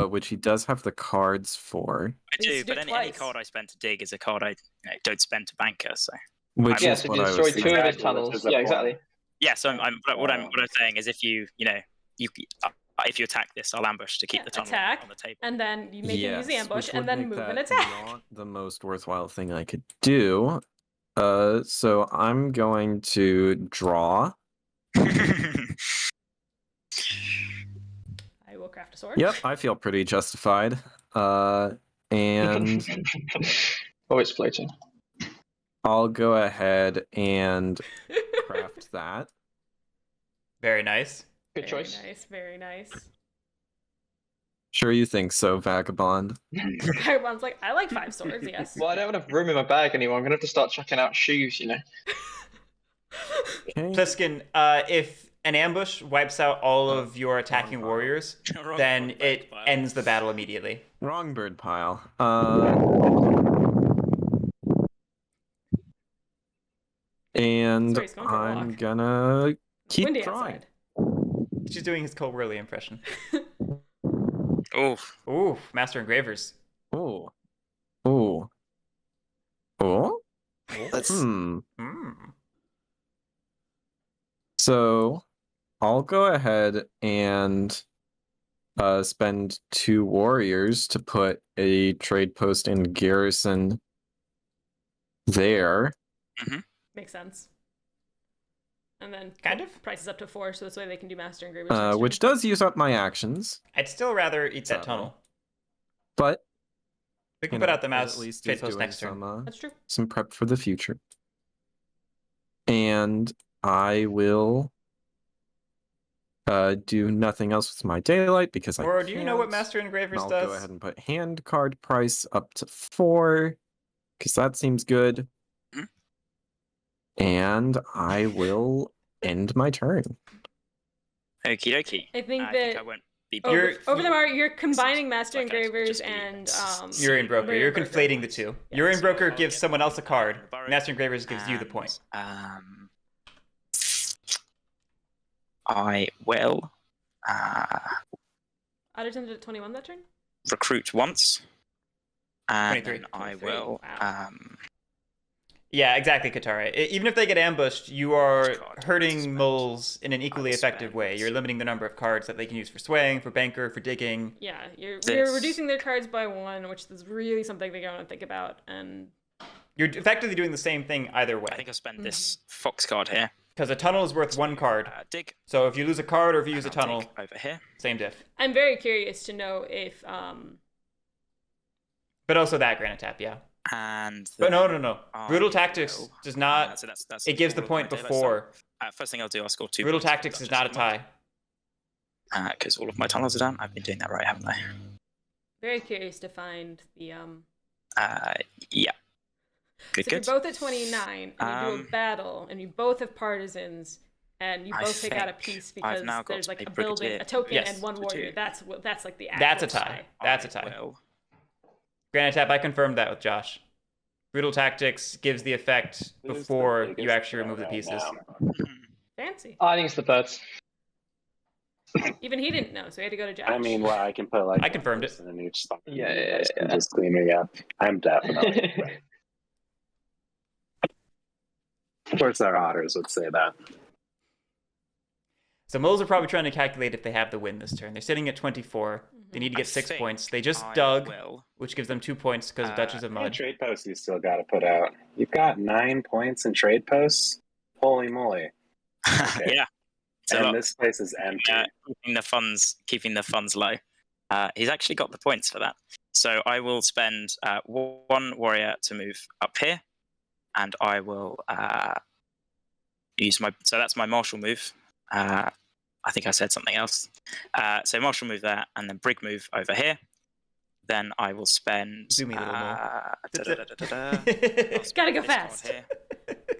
which he does have the cards for. I He needs do, to do but it any twice. card I spend to dig is a card I don't spend to banker. So Which Yeah, is so what you I destroy was 2 thinking. of his Exactly, tunnels. which is the Yeah, point. exactly. yeah, so what I'm saying is, if you if you attack this, I'll ambush to keep the tunnel attack, on the table. and then you make him use the Yes, ambush, which and would then make move and that attack. Not the most worthwhile thing I could do. So I'm going to draw. I will craft a sword. Yep, I feel pretty justified. And Oh, it's floating. I'll go ahead and craft that. Very nice. Good choice. Very nice, very nice. Sure you think so, Vagabond? Vagabond's like, I like 5 swords, yes. Well, I don't have room in my bag anymore. I'm gonna have to start chucking out shoes, you know. Okay. Pliskin, if an ambush wipes out all of your attacking warriors, then it ends the battle immediately. Wrong bird pile. And Sorry, he's going for a I'm walk. gonna keep Windy drawing. outside. She's doing his Cole Worley impression. Oh, Ooh, Master Engravers. Oh. Oh. Oh? let's. Mm. So I'll go ahead and spend 2 warriors to put a trade post in garrison there. Makes sense. And then Kind of. prices up to 4, so this way they can do Master Engravers next Which turn. does use up my actions, I'd still rather eat that Sadly. tunnel. but We can you put know, out the it mouse at least trade is post doing next turn. That's true. some prep for the future. And I will do nothing else with my daylight because Or I do you know what can't. Master Engravers I'll does? go ahead and put hand card price up to 4 because that seems good. And I will end my turn. Okie dokie. I think I that think I won't be. over the mark, you're combining Master Okay, Engravers just be- and Urine Broker. You're Broker. conflating the two. Yeah. Urine Broker I'll gives get someone else a card. Burrow, Master Engravers gives you the and, point. I will Otterton did 21 that turn? recruit once, and 23. then I 23, will wow. Yeah, exactly, Katara. Even if they get ambushed, you are hurting moles in an equally effective way. You're limiting the number of cards that they can use for swaying, for banker, for digging. Yeah, you're reducing their cards by 1, which is really something they want to think about. And you're effectively doing the same thing either way. I think I'll spend this fox card here. Because a tunnel is worth 1 card. Dig. So if you lose a card or if you use a tunnel, over here, same diff. I'm very curious to know if. But also that granite tap, yeah. But no. Brutal Tactics does not. That's it gives the point before. First thing I'll do, I'll score 2. Brutal Tactics is not a tie. Because all of my tunnels are done. I've been doing that right, haven't I? Very curious to find the. Yeah. Good. You're both at 29, and you do a battle, and you both have partisans, and you both take out a piece because there's like a building, a token, and 1 warrior. That's like the actual That's a tie. That's a tie. Granite Tap, I confirmed that with Josh. Brutal Tactics gives the effect before you actually remove the pieces. Fancy. I think it's the birds. Even he didn't know, so he had to go to Josh. I mean, well, I can put like. I confirmed it. In each spot. Yeah. Just clean it up. I'm definitely. Of course, our otters would say that. So moles are probably trying to calculate if they have the win this turn. They're sitting at 24. They need to get 6 points. They just dug, which gives them 2 points because Duchess of Mud. Trade posts you still got to put out. You've got 9 points in trade posts. Holy moly! Okay. Yeah. And this place is empty. Keeping the funds low. He's actually got the points for that. So I will spend 1 warrior to move up here, and I will use my. So that's my martial move. I think I said something else. So martial move there, and then brig move over here. Then I will spend. Zoom me a little more. Gotta go fast here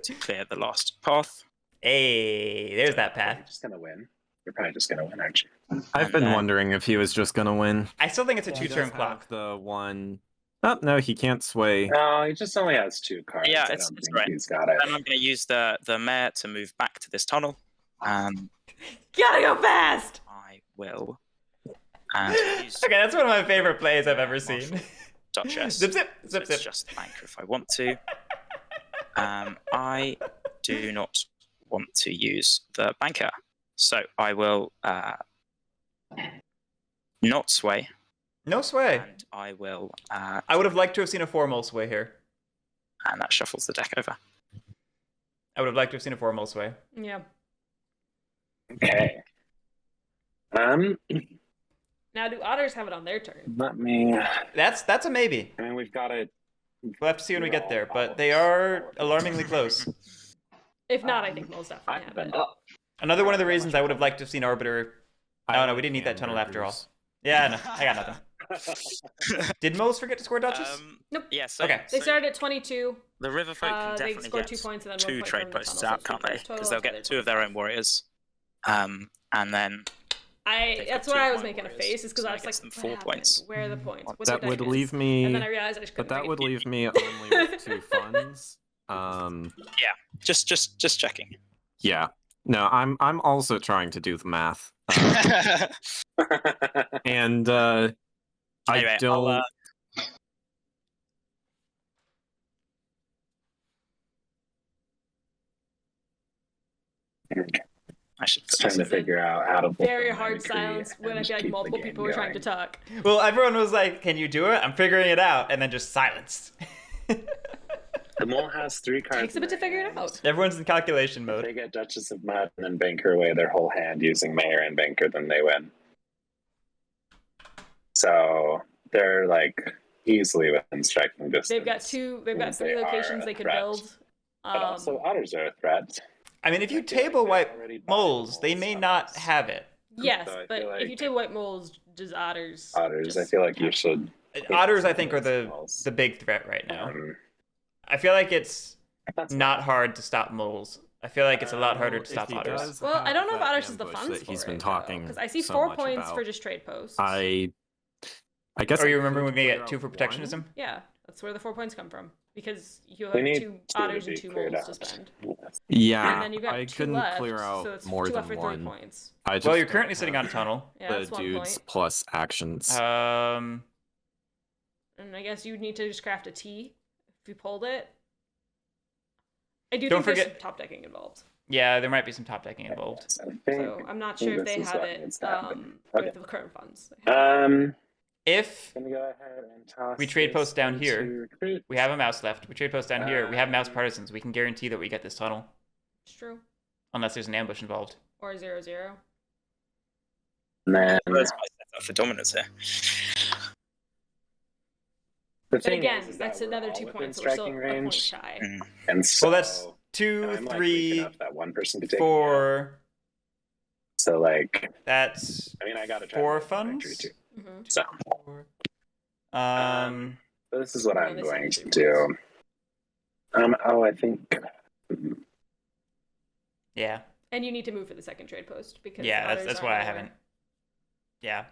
to clear the last path. Hey, there's that path. You're just gonna win. You're probably just gonna win, aren't you? I've been wondering if he was just gonna win. I still think it's a 2-turn clock. The one. Oh no, he can't sway. No, he just only has 2 cards. Yeah, I it's don't think right. He's got it. Then I'm going to use the mare to move back to this tunnel. Gotta go fast. I will. Okay, that's one of my favorite plays I've ever seen. Duchess. Zip. Just banker if I want to. I do not want to use the banker, so I will not sway. No sway. And I will. I would have liked to have seen a 4-mole sway here. And that shuffles the deck over. I would have liked to have seen a 4-mole sway. Yeah. Okay. Now, do otters have it on their turn? Let me. That's a maybe. I mean, we've got it. We'll have to see when we get there, but they are alarmingly close. If not, I think most definitely have it. Another one of the reasons I would have liked to have seen Arbiter. No, we didn't need that tunnel after all. Yeah, no, I got nothing. Did moles forget to score Duchess? Nope. Yeah, so, okay. They started at 22. The river folk can they definitely score get 2 points and then 2 1 point trade from posts the tunnel, out, so can't they? total, Because they'll get 2 of their own warriors. And then that's why I was making a face, is because I was like, them 4 points. Where are the points? That would leave me. And then I realized I just couldn't. But that would leave me only with 2 funds. Yeah, just checking. Yeah. No, I'm also trying to do the math. And anyway, I don't. I should trying to figure out how to. Very hard silence when I feel like multiple people were trying to talk. Well, everyone was like, "Can you do it?" I'm figuring it out, and then just silenced. The mole has 3 cards. Takes a bit to figure it out. Everyone's in calculation mode. If they get Duchess of Mud and then banker away their whole hand using Mayor and banker, then they win. So they're like easily within striking distance. They've got 3 locations they could build. But also otters are a threat. I mean, if you table wipe moles, they may not have it. Yes, so but if you table white moles, just otters. Otters, I feel like you should. Otters, I think, are the big threat right now. I feel like it's not hard to stop moles. I feel like it's a lot harder to stop otters. Well, I don't know if otters is the funds for he's been it, talking because I see so 4 much points about. for just trade posts. I guess. Or you remember when we get 2 for protectionism? Yeah, that's where the 4 points come from. Because you have We 2 otters and 2 moles to spend. Yeah, And then you've got I 2 couldn't left, clear out so it's more 2 than left for 3 1. points. Well, you're currently sitting on a tunnel. Yeah, The that's 1 dudes point. plus actions. And I guess you'd need to just craft a T if you pulled it. I do think there's some top decking involved. Yeah, there might be some top decking involved. So I'm not sure if they have it with the current funds. If gonna go ahead and toss we trade posts down into here, recruit. we have a mouse left. We trade posts down here. We have mouse partisans. We can guarantee that we get this tunnel. It's true. Unless there's an ambush involved. Or 0-0. And then Where's my setup for dominance here? the But thing again, is that's that we're another all 2 within points, so we're still striking a point range. shy. And so Well, that's I'm 2, like weak 3, enough that one person could take 4. So like, That's I mean, I gotta try 4 to make funds. too. Mm-hmm. So So this is what No, I'm they going said to 3 do. I think. yeah, And you need to move for the second trade post because that's why I haven't. Yeah.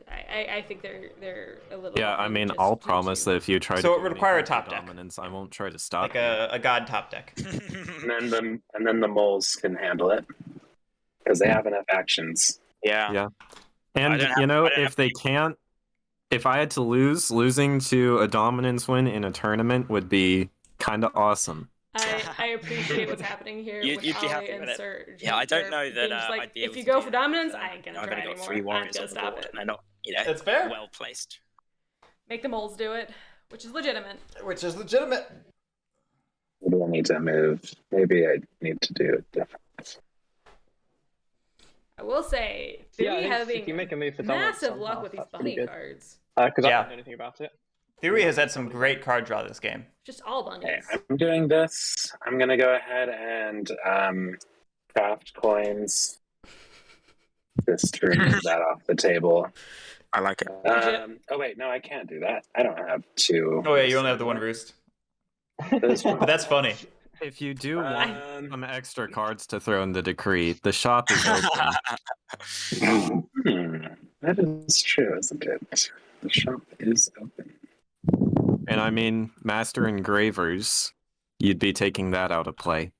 I think they're a little. Yeah, I mean, I'll promise that if you try So to it would require a top deck. dominance, I won't try to stop Like you. a god top deck. And then the moles can handle it because they have enough actions. Yeah. And if they can't, if I had to losing to a dominance win in a tournament would be kind of awesome. I appreciate what's happening here with You'd be Ollie happy and with it. Sir. Yeah, I don't know that being just I'd be able if you to go do for that, dominance, because I ain't gonna I've try only got anymore. 3 I'm warriors gonna on the stop board, it. and they're not, That's fair. well placed. Make the moles do it, which is legitimate. Which is legitimate. Maybe I need to move. Maybe I need to do it different. I will say, Yeah, I Thewy think having if you make a move for dominance massive luck somehow, with these that's pretty bunny good. cards. Because I Yeah. don't know anything about it. Theory has had some great card draw this game. Just all bunnies. Okay, I'm doing this. I'm gonna go ahead and craft coins. Just to remove that off the table. I like it. Oh wait, no, I can't do that. I don't have 2. Oh yeah, you only have the 1 roost. But that's funny. If you do want some extra cards to throw in the decree, the shop is open. That is true, isn't it? The shop is open. And I mean, Master Engravers, you'd be taking that out of play.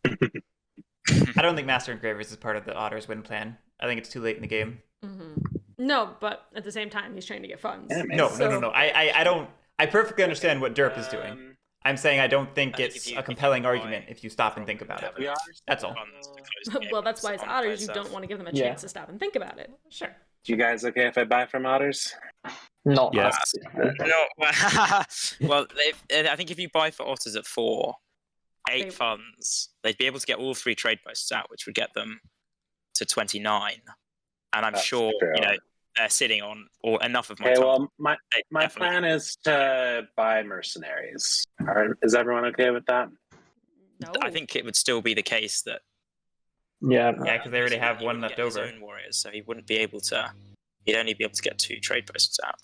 I don't think Master Engravers is part of the Otters win plan. I think it's too late in the game. Mm-hmm. No, but at the same time, he's trying to get funds. Yeah, No. I don't. I perfectly understand what Derp is doing. I'm saying I don't think it's a compelling argument if you stop and think about it. That's all. Well, that's why it's Otters. You don't want to give them a chance to stop and think about it. Sure. You guys okay if I buy from Otters? Not Yes. No, well, I think if you buy for Otters at 4, 8 funds, they'd be able to get all 3 trade posts out, which would get them to 29. And I'm sure true. they're sitting on enough of my Okay, time. well, my plan is to buy mercenaries. Is everyone okay with that? No. I think it would still be the case that Yeah, because they already have he 1 wouldn't left get his over. own warriors, so he wouldn't be able to. He'd only be able to get 2 trade posts out.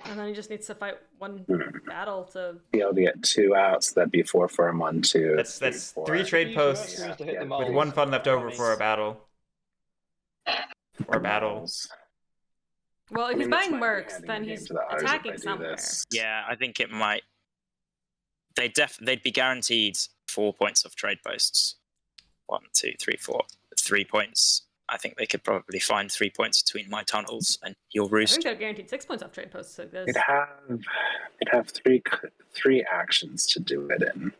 And then he just needs to fight 1 battle to. Be able to get 2 out, so that'd be 4 for him, 1, 2. That's 4. 3 trade posts with 1 fund left over for a battle. Or a battle. Well, if he's buying mercs, then he's attacking somewhere. Yeah, I think it might. They'd be guaranteed 4 points of trade posts. 1, 2, 3, 4. 3 points. I think they could probably find 3 points between my tunnels and your I roost. think they're guaranteed 6 points off trade posts. So there's... It'd have 3 actions to do it in.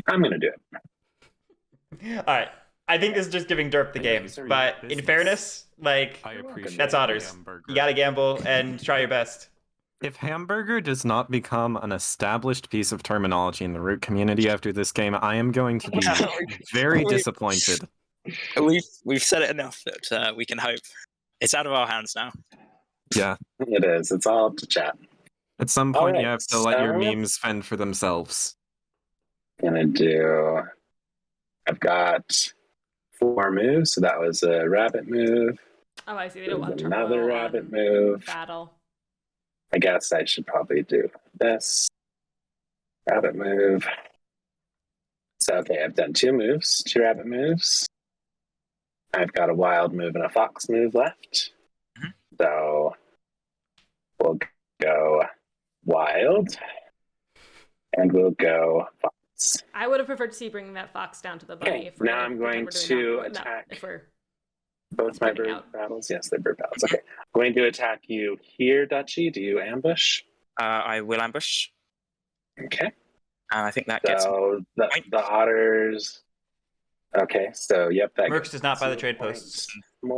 I'm gonna do it. All right. I think this is just giving Derp the game. But in fairness, like, I appreciate that's Otters. Hamburger. You gotta gamble and try your best. If hamburger does not become an established piece of terminology in the Root community after this game, I am going to be very disappointed. We've said it enough that we can hope. It's out of our hands now. Yeah. It is. It's all up to chat. At some point, Alright, you have to let your so- memes fend for themselves. I've got 4 moves, so that was a rabbit move. Oh, I see. They don't want to Another rabbit move. battle. I guess I should probably do this. Rabbit move. So, okay, I've done 2 moves, 2 rabbit moves. I've got a wild move and a fox move left. Mm-hmm. So, we'll go wild. And we'll go fox. I would have preferred to see bringing that fox down to the bunny. Okay, If we're now gonna I'm pretend going we're doing to that. No, attack. if we're Both my spreading bird out. battles? Yes, they're bird battles. Okay. I'm going to attack you here, Dutchy. Do you ambush? I will ambush. Okay. And I think that gets... So the otters... Okay, so yep, that Mercs does not buy the trade posts.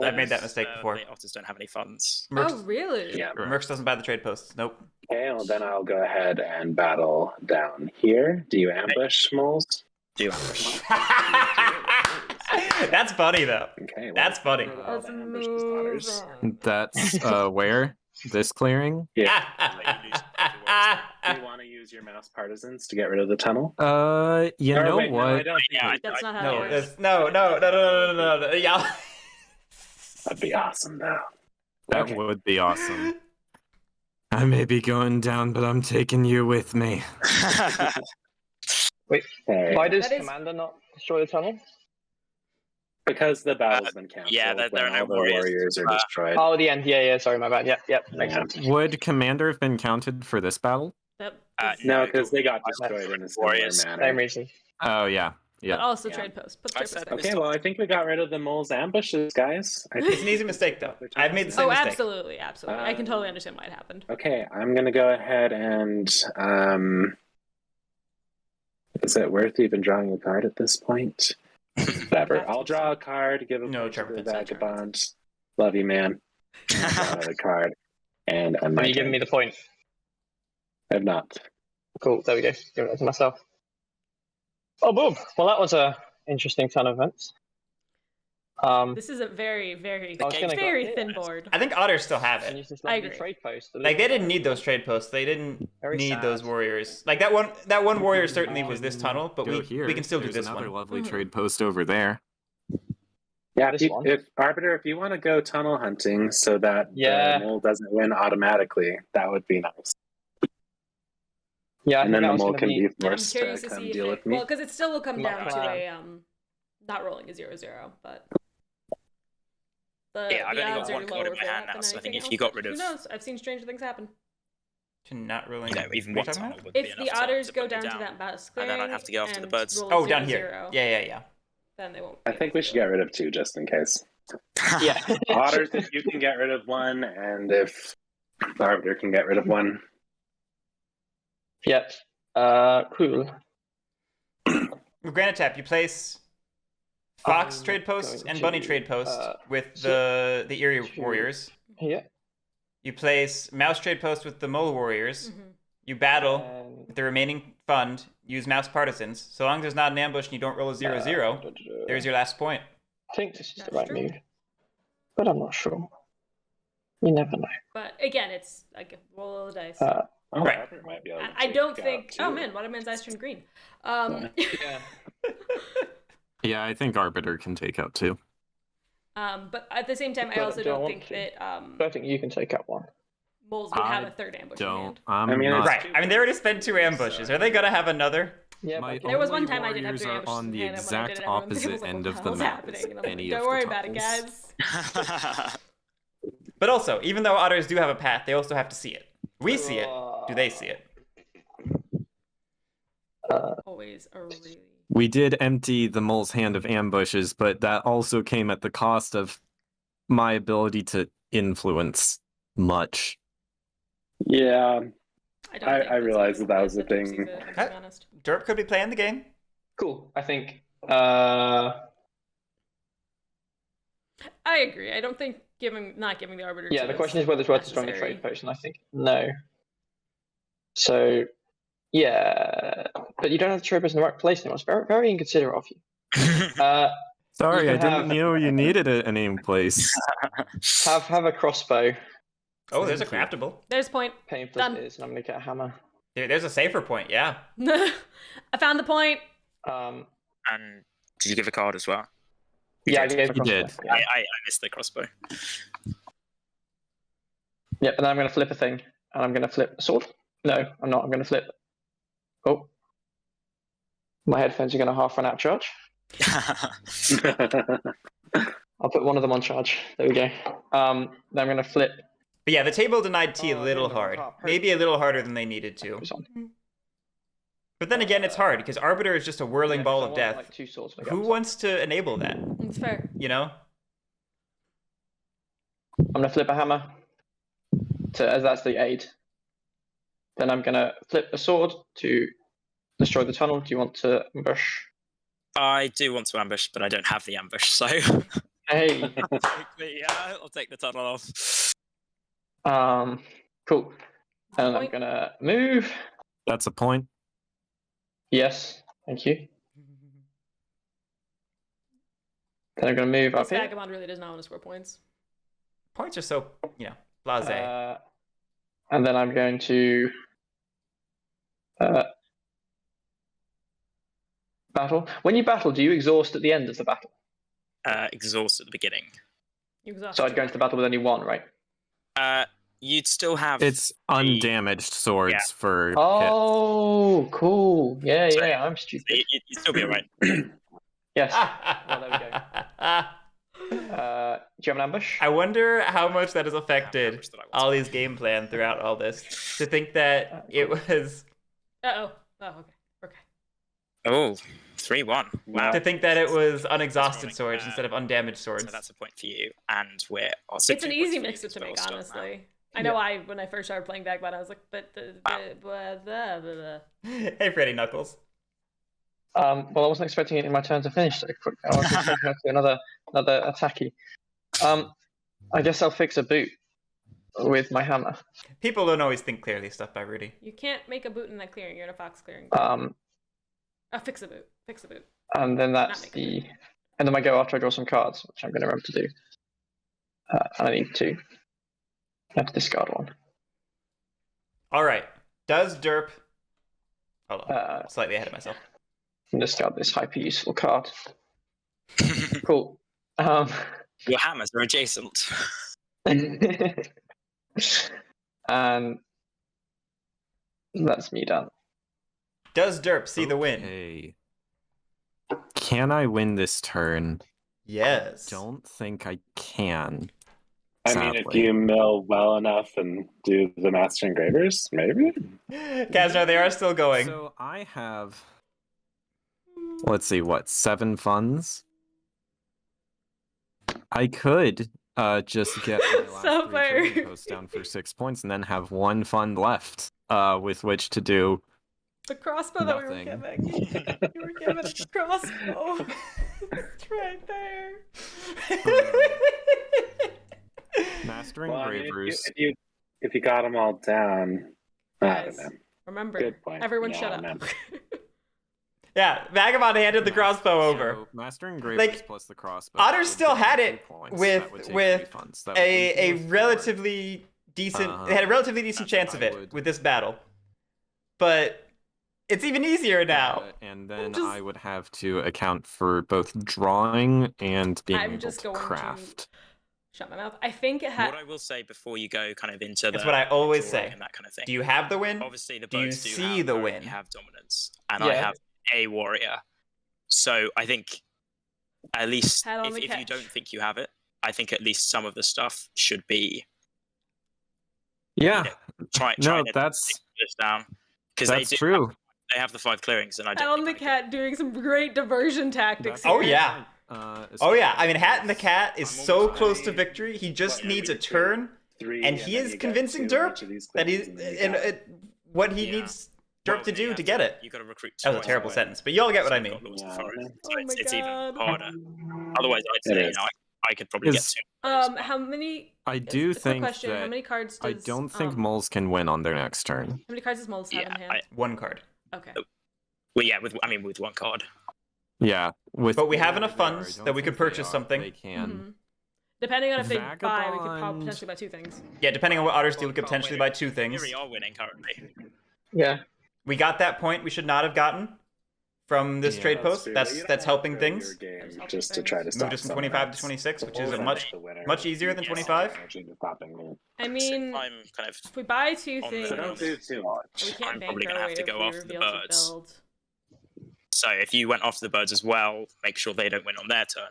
I've made that mistake before. The otters don't have any funds. Oh, really? Yeah. Mercs doesn't buy the trade posts. Nope. Okay, well then I'll go ahead and battle down here. Do you ambush, moles? Do ambush. That's funny though. Okay, well, That's funny. That's ambush the otters. That's where? This clearing? Yeah. Do you want to use your mouse partisans to get rid of the tunnel? You Or know wait, what? No, I don't think That's not how No, it works. no. Yeah. that'd be awesome though. That Okay. would be awesome. I may be going down, but I'm taking you with me. Wait, Okay. why does That is- Commander not destroy the tunnel? Because the battle's been canceled. yeah, there when are no all the warriors. are destroyed. Oh, the end. Yeah, sorry, my bad. Yep, makes sense. Would Commander have been counted for this battle? That is- No, because they got destroyed in a similar Warriors. Same manner. reason. Oh, yeah. But Yeah. also Yeah. trade post. Put I trade said post. Okay, well, I think we got rid of the moles ambushes, guys. I It's think... an easy mistake though. I've made the same Oh, mistake. absolutely. I can totally understand why it happened. Okay, I'm gonna go ahead and is it worth even drawing a card at this point? Whatever. I'll draw a card, give a No, point to Trevor, the it's not vagabond. Love you, man. Draw another card. And I'm Are you giving me the point? I've not. Cool, there we go. Give it to myself. Oh, boom. Well, that was a interesting ton of events. This is a very, very, I was gonna go- very yeah. thin board. I think otters still have And it. use this I lovely agree. trade post. Like they didn't need those trade posts. They didn't Very need sad. those warriors. Like that one warrior certainly was this tunnel, but Go we here. can still do There's this another one. lovely Mhm. trade post over there. Yeah, This if, one? if Arbiter, if you want to go tunnel hunting so that Yeah. the mole doesn't win automatically, that would be nice. Yeah, I And think then that the was mole gonna can be be... I'm forced to curious to come see if deal it, with me. well, because it still will come My down to plan. a not rolling a 0-0, but Yeah, I've the only got odds one are card in lower my for hand that now, than so I think anything if you got else, rid but of- who knows? I've seen stranger things happen. To not really. You know, even what one are you talking tunnel about? would be If the enough otters to go put me down to that bus And then I'd have to go after the and birds. roll Oh, a down here. 0-0, Yeah. then they won't. I be think able we to should do get it. rid of two just in case. Yeah. Otters, if you can get rid of one, and if Arbiter can get rid of one. Yep. Cool. With Granite Tap, you place Fox I'm trade post going and to, Bunny trade post with so- the Eerie to- Warriors. Yeah. You place Mouse trade post with the Mole Warriors. Mhm. You battle And, with the remaining fund. Use Mouse Partisans. So long as there's not an ambush and you don't roll a 0-0, there's your last point. I think this is the That's right true. move, but I'm not sure. You never know. But again, it's like a roll of the dice. Oh, Right. Arbiter might be able to I don't take think. out Oh two. man, Waterman's eyes turned green. Yeah. Yeah, I think Arbiter can take out two. But at the same time, I But also do I don't want think to? that I think you can take out one. moles would have I a third ambush in Don't. hand. I'm I mean, not. it's Right. I mean, they already spent 2 ambushes. Are they gonna have another? Yeah, My but There was only one time I did have warriors 3 are ambushes on in the hand, and when I did exact it, everyone was opposite like, end what of the the hell's map happening? as And I'm like, any don't of worry the about it, couples. guys. But also, even though otters do have a path, they also have to see it. We see it. Do they see it? Always a really. We did empty the mole's hand of ambushes, but that also came at the cost of my ability to influence much. Yeah, I don't. I think that's realized even- that was that the Derp sees thing. it, to be Huh? honest. Derp could be playing the game. cool. I think. I agree. I don't think not giving the arbiter. Yeah, two the question is whether it's worth destroying the necessary. trade post, and I think no. So, yeah, but you don't have the trade post in the right place anymore. It's very, very inconsiderate of you. Sorry, You I can didn't have- know you needed it in any place. Have a crossbow. Oh, there's a Thank craftable. There's point. Painful Done. as it is, and I'm gonna get a hammer. There's a safer point, yeah. I found the point. Um, And did you give a card as well? yeah, I gave a You crossbow. did. Yeah. I missed the crossbow. Yep, and then I'm gonna flip a thing, and I'm gonna flip a sword. No, I'm not. I'm gonna flip. Oh, my headphones are gonna half run out of charge. I'll put one of them on charge. There we go. Then I'm gonna flip. But yeah, the table denied T a Oh, little no, hard. no, Maybe a little harder than they needed to. This on. But then again, it's hard because Arbiter is just a whirling Yeah, ball so I of want, death. like, 2 swords when I Who go. wants to enable that? It's fair. You know? I'm gonna flip a hammer. As that's the aid. Then I'm gonna flip a sword to destroy the tunnel? Do you want to ambush? I do want to ambush, but I don't have the ambush, so Hey. yeah, I'll take the tunnel off. Cool. And I'm gonna move. That's a point. Yes, thank you. Then I'm gonna move up This here. vagabond really does not want to score points. Points are so, blasé. And then I'm going to battle. When you battle, do you exhaust at the end of the battle? Exhaust at the beginning. So I'd go into the battle with only one, right? You'd still have. It's undamaged swords for. Oh, cool. Yeah, So- yeah. I'm stupid. You'd still be alright. Yes. Well, there we go. Do you have an ambush? I wonder how much that has affected ambush that I want to Ollie's game plan throughout all this. To think that it was. Oh, okay. Oh, 3-1. Wow. To think that it was unexhausted rolling, swords instead of undamaged So swords. that's a point for you, and we're. It's an easy mix-up to make, honestly. I know when I first started playing Vagabond, I was like, but Hey, Freddy Knuckles. Well, I wasn't expecting it in my turn to finish so quick. I was expecting to do another attacky. I guess I'll fix a boot with my hammer. People don't always think clearly stuff by Rudy. you can't make a boot in that clearing. You're in a fox clearing. Fix a boot. Fix a boot. And then Not that's make a boot. and then I go after I draw some cards, which I'm going to remember to do. And I need to. I have to discard one. All right. Does Derp. Hold on. Slightly ahead of myself. And discard this hyper useful card. Cool. Your hammers are adjacent. And that's me done. Does Derp see the win? Okay. Can I win this turn? Yes. Don't think I can. I mean, if sadly. you mill well enough and do the Master Engravers, maybe? Kazno, they are still going. So I have, let's see, 7 funds? I could just get my last So 3 fair. trading posts down for 6 points and then have 1 fund left with which to do. The crossbow that we were Nothing. giving. You were giving us the crossbow. It's right there. Mastering Well, I mean, Engravers. if you got them all down, I don't Guys, know. remember, Good point. everyone Yeah, shut no. up. Yeah, Vagabond handed the crossbow over. So, Master Engravers Like, plus the crossbow. Otter would still give had me it 2 points. with- That would take with 3 funds. That would leave me A with 4. relatively decent. They had a relatively decent chance of it with this battle. But it's even easier now. And then just- I would have to account for both drawing and being I'm able just to going to- craft. Shut my mouth. I think it had. What I will say before you go kind of into That's the what I always drawing say. and that kind of thing. Do you have the win? Obviously, the Do you birds see have, the already win? have dominance, and I Yeah. have a warrior. So I think at least Hat on if the you catch. don't think you have it, I think at least some of the stuff should be Yeah, trying no, to that's take this down because they do. true. They have the 5 clearings, and I Hat don't. on the think I cat doing some great diversion tactics. Oh, here. yeah. Oh yeah, I mean, Hat and the Cat is I'm so almost close to ready. victory. He just What, needs a we do turn, 3, and then he is you get convincing 2 Derp each of these that clearings, he's and then you got- what he Yeah. needs Derp Well, to do you to have get it. You got to recruit. That was a twice terrible away. sentence, but y'all get what I So you've mean. got Lords of Yeah. Forest, so Oh it's, my it's even God. harder. Otherwise, I'd It say is. I could probably get Is- 2. How many? I do a quick think question. How that many cards does? I don't think um, moles can win on their next turn. How many cards does Moles have in Yeah, hand? One card. Okay. Well, yeah, with one card. Yeah, with But we have where enough they are, I funds don't that we think could purchase they something. They can. Mhm. Depending on if they buy, we could Vagabond. potentially buy 2 things. Yeah, depending on what Otters do, we could potentially buy 2 things. Theory are winning currently. Yeah. We got that point we should not have gotten from this Yeah, trade That's post. true, but That's you don't that's wanna helping throw things. your game That's helping just to try to things. stop Moved us from someone 25 to else. 26, which is a Or much the winner. much easier than Yes. 25. Actually, just stopping me. I mean, I'm kind of. if we buy 2 On things, the- So don't do too much. we I'm can't bank probably our gonna way have to if go we after the reveal to birds. build. So if you went after the birds as well, make sure they don't win on their turn.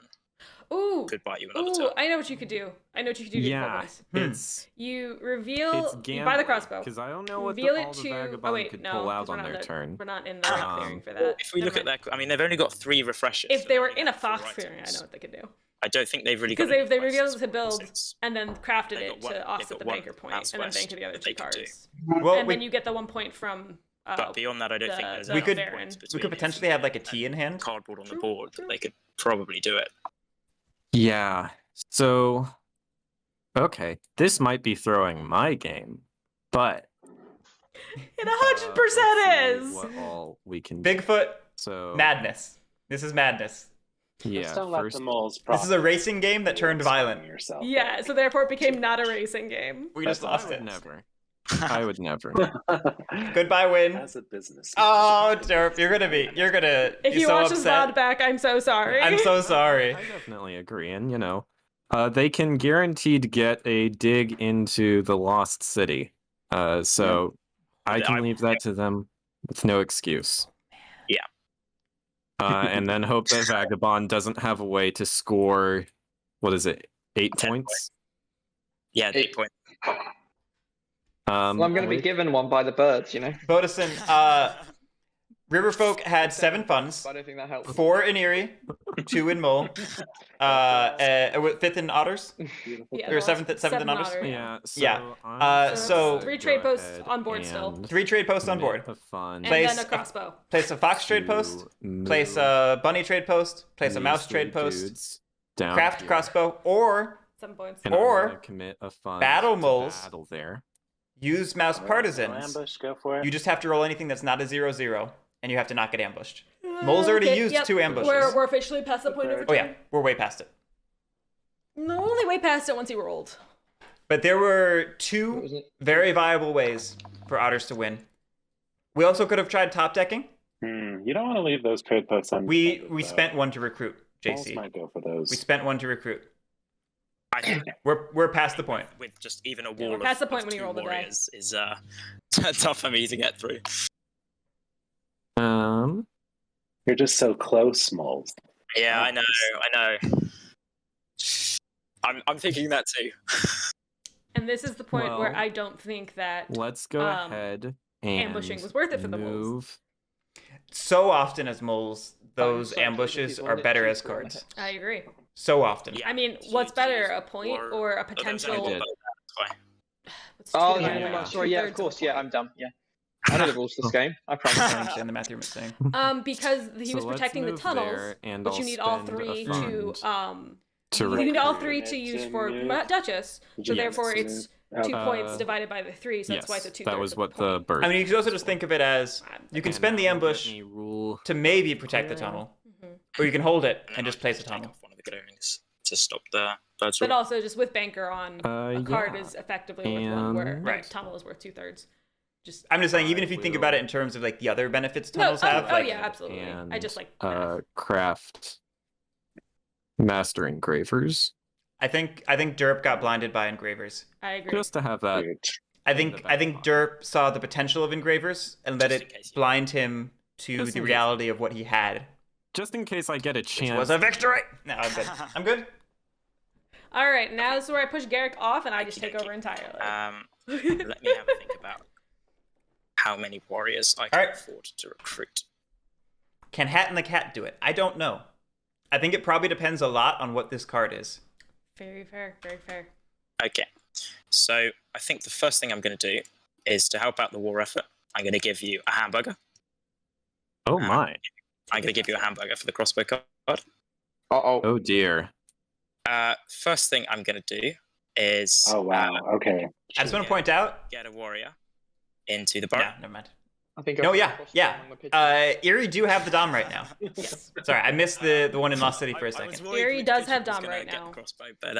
Ooh, Could buy you another ooh, turn. I know what you could do. I know what you could do. to get Yeah, points. it's You reveal. it's You buy the crossbow. because I don't know what Reveal all it the to. vagabond Oh wait, could no, pull 'cause out we're on not their in the- turn. We're not in the clearing for that. If we look Never at mind. their, I mean, they've only got 3 refreshers. If so they were only in a have 4 fox clearing, I items. know what they could do. I don't think they've really Because got. they any revealed devices to for build six. and then crafted They've it got one- to they've offset got the one banker point, Mouse and then West banked the other that 2 they could do. cards. Well, And then you get the 1 point from But beyond that, I don't think there's enough points between. We could potentially have like a T in hand. Cardboard on the board. They could probably do it. Yeah. So, okay, this might be throwing my game, but it 100% is. What all we can Bigfoot. So madness. This is madness. Yeah. Don't let the moles. This is a racing game that turned violent. Yourself. Yeah. So therefore, it became not a racing game. We just lost it. Never. I would never. Goodbye, win. As a business. Oh, Derp, you're gonna. If you watch this VOD back, I'm so sorry. I'm so sorry. I definitely agree, and they can guaranteed get a dig into the Lost City. So I can leave that to them with no excuse. Yeah. And then hope that Vagabond doesn't have a way to score. What is it? 8 points. Yeah, 8 points. Well, I'm going to be given one by the birds, Bodison, Riverfolk had 7 funds. I don't think that helps. 4 in Erie, 2 in Mole, 5th in Otters, or 7th in Otters. Yeah. So 3 trade posts on board still. 3 trade posts on board. And then a crossbow. Place a fox trade post. Place a bunny trade post. Place a mouse trade post. Craft crossbow, or 7 points. Or commit a fund battle moles. Battle there. Use mouse partisans. Ambush, go for it. You just have to roll anything that's not a 0/0, and you have to not get ambushed. Mole's already used 2 ambushes. We're officially past the point of return. Oh yeah, we're way past it. No, only way past it once he rolled. But there were 2 very viable ways for Otters to win. We also could have tried top decking. You don't want to leave those trade posts on. We spent 1 to recruit, Moles JC. might go for those. We spent 1 to recruit. I think We're past the point. with just even a wall past the of point when you 2 roll the die. warriors is tough for me to get through. You're just so close, Moles. Yeah, I know. I'm thinking that too. And this is the point where I don't think that let's go ahead and ambushing was worth it for the moles. So often as moles, those ambushes are better as cards. I agree. So often. I mean, what's better, a point or a potential? Oh, no, sorry. Yeah, of course. Yeah, I'm dumb. Yeah, I know the rules of this game. I promise. I understand the Matthew was saying. Because he was protecting the tunnels, but you need all 3 you need all 3 to use for Duchess. So therefore, it's 2 points divided by the 3. So that's why it's a 2/3. That was what the bird. I mean, you could also just think of it as you can spend the ambush to maybe protect the tunnel, or you can hold it and just place a tunnel. One of the Guerrics to stop the birds. But also, just with Banker on, a card is effectively worth 1, where right. tunnel is worth 2/3. I'm just saying, even if you think about it in terms of like the other benefits tunnels have. Oh yeah, absolutely. I just like craft master engravers. I think Derp got blinded by engravers. I agree. Just to have that. I think Derp saw the potential of engravers and let it blind him to the reality of what he had. Just in case I get a chance. Which was a victory. No, I'm good. I'm good. All right, now this is where I push Guerric off and I just take over entirely. Let me have a think about how many warriors I can afford to recruit. Can TheHatinTheCat do it? I don't know. I think it probably depends a lot on what this card is. Very fair, very fair. Okay, so I think the first thing I'm going to do is to help out the war effort. I'm going to give you a hamburger. Oh my! I'm going to give you a hamburger for the crossbow card. Oh dear. First thing I'm going to do is. Oh wow! Okay. I just want to point out. Get a warrior into the burrow. Yeah, never mind. I think. No, yeah. Erie do have the Dom right now. Yes. Sorry, I missed the one in Lost City for a second. Erie does have Dom right now. Crossbow, but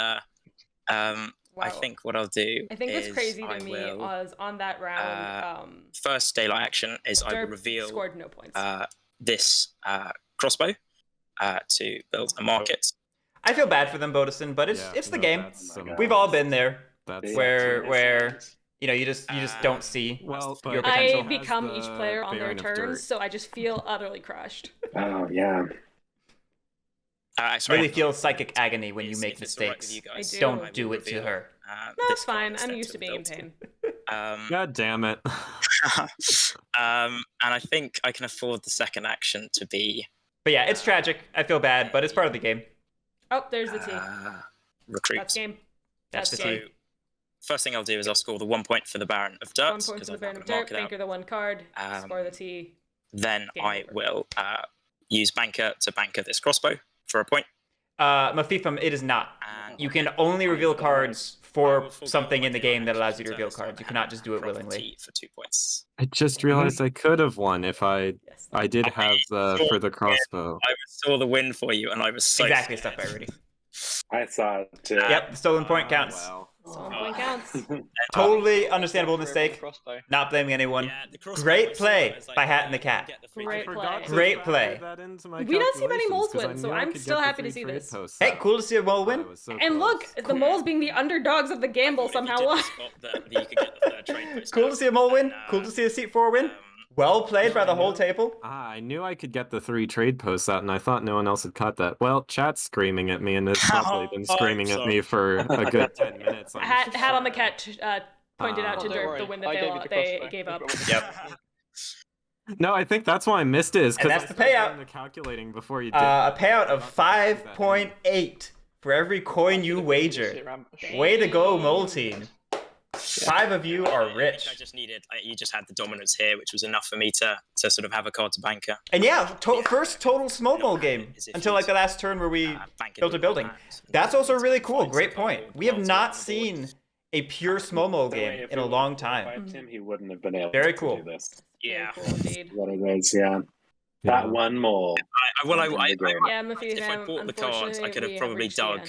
I think what I'll do. I think what's crazy to me was on that round. First daylight action is I will reveal. Scored no points. This crossbow to build a market. I feel bad for them, Bodison, but it's the game. We've all been there. Where you just don't see your potential. I become each player on their turns, so I just feel utterly crushed. Oh yeah. I really feel psychic agony when you make mistakes. Don't do it to her. No, it's fine. I'm used to being in pain. God damn it. And I think I can afford the second action to be. But yeah, it's tragic. I feel bad, but it's part of the game. Oh, there's the T. Recruit. That's game. That's the T. first thing I'll do is I'll score the 1 point for the Baron of Dirt. 1 point for the Baron of Dirt, banker the 1 card, score the T. Then I will use banker to banker this crossbow for a point. Mafifam, it is not. You can only reveal cards for something in the game that allows you to reveal cards. You cannot just do it willingly. For 2 points. I just realized I could have won if I did have for the crossbow. I saw the win for you, and I was so exactly stuff I already. I saw it too. Yep, the stolen point counts. Wow. Stolen point counts. Totally understandable mistake. Not blaming anyone. Great play by TheHatinTheCat. Great play. Great play. We don't see many moles win, so I'm still happy to see this. Hey, cool to see a mole win. And look, the moles being the underdogs of the gamble somehow won. Cool to see a mole win. Cool to see a seat 4 win. Well played by the whole table. I knew I could get the 3 trade posts out, and I thought no one else had caught that. Well, chat's screaming at me, and it's probably been screaming at me for a good 10 minutes. TheHatinTheCat pointed out to Derp the win that they gave up. Yep. No, I think that's why I missed it. And that's the payout. The calculating before you did. A payout of 5.8 for every coin you wager. Way to go, mole team. 5 of you are rich. I just needed. You just had the dominance here, which was enough for me to sort of have a card to banker. And yeah, first total smoke mole game until like the last turn where we built a building. That's also really cool. Great point. We have not seen a pure smoke mole game in a long time. Him, he wouldn't have been able Very to cool. do this. Yeah. Very cool indeed. What it is, yeah. That one mole. If I bought the cards, I could have probably dug.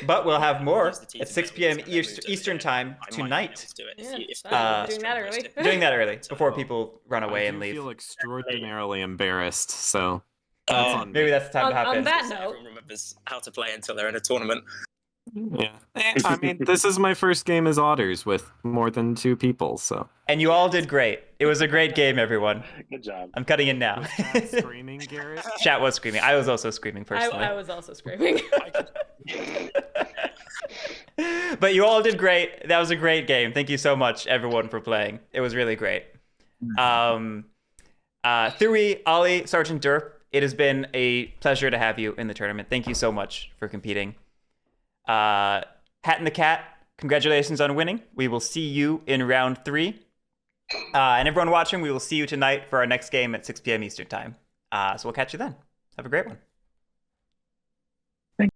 But we'll have more at 6 p.m. Eastern time tonight. Doing that early. Doing that early before people run away and leave. I feel extraordinarily embarrassed, so maybe that's the time to hop in. On that note, everyone remembers how to play until they're in a tournament. Yeah. I mean, this is my first game as Otters with more than 2 people, so. And you all did great. It was a great game, everyone. Good job. I'm cutting in now. Was chat screaming, Guerric? Chat was screaming. I was also screaming personally. I was also screaming. But you all did great. That was a great game. Thank you so much, everyone, for playing. It was really great. Thewy, Ollie, Sergeant Derp, it has been a pleasure to have you in the tournament. Thank you so much for competing. TheHatinTheCat, congratulations on winning. We will see you in round 3. And everyone watching, we will see you tonight for our next game at 6 p.m. Eastern time. So we'll catch you then. Have a great one.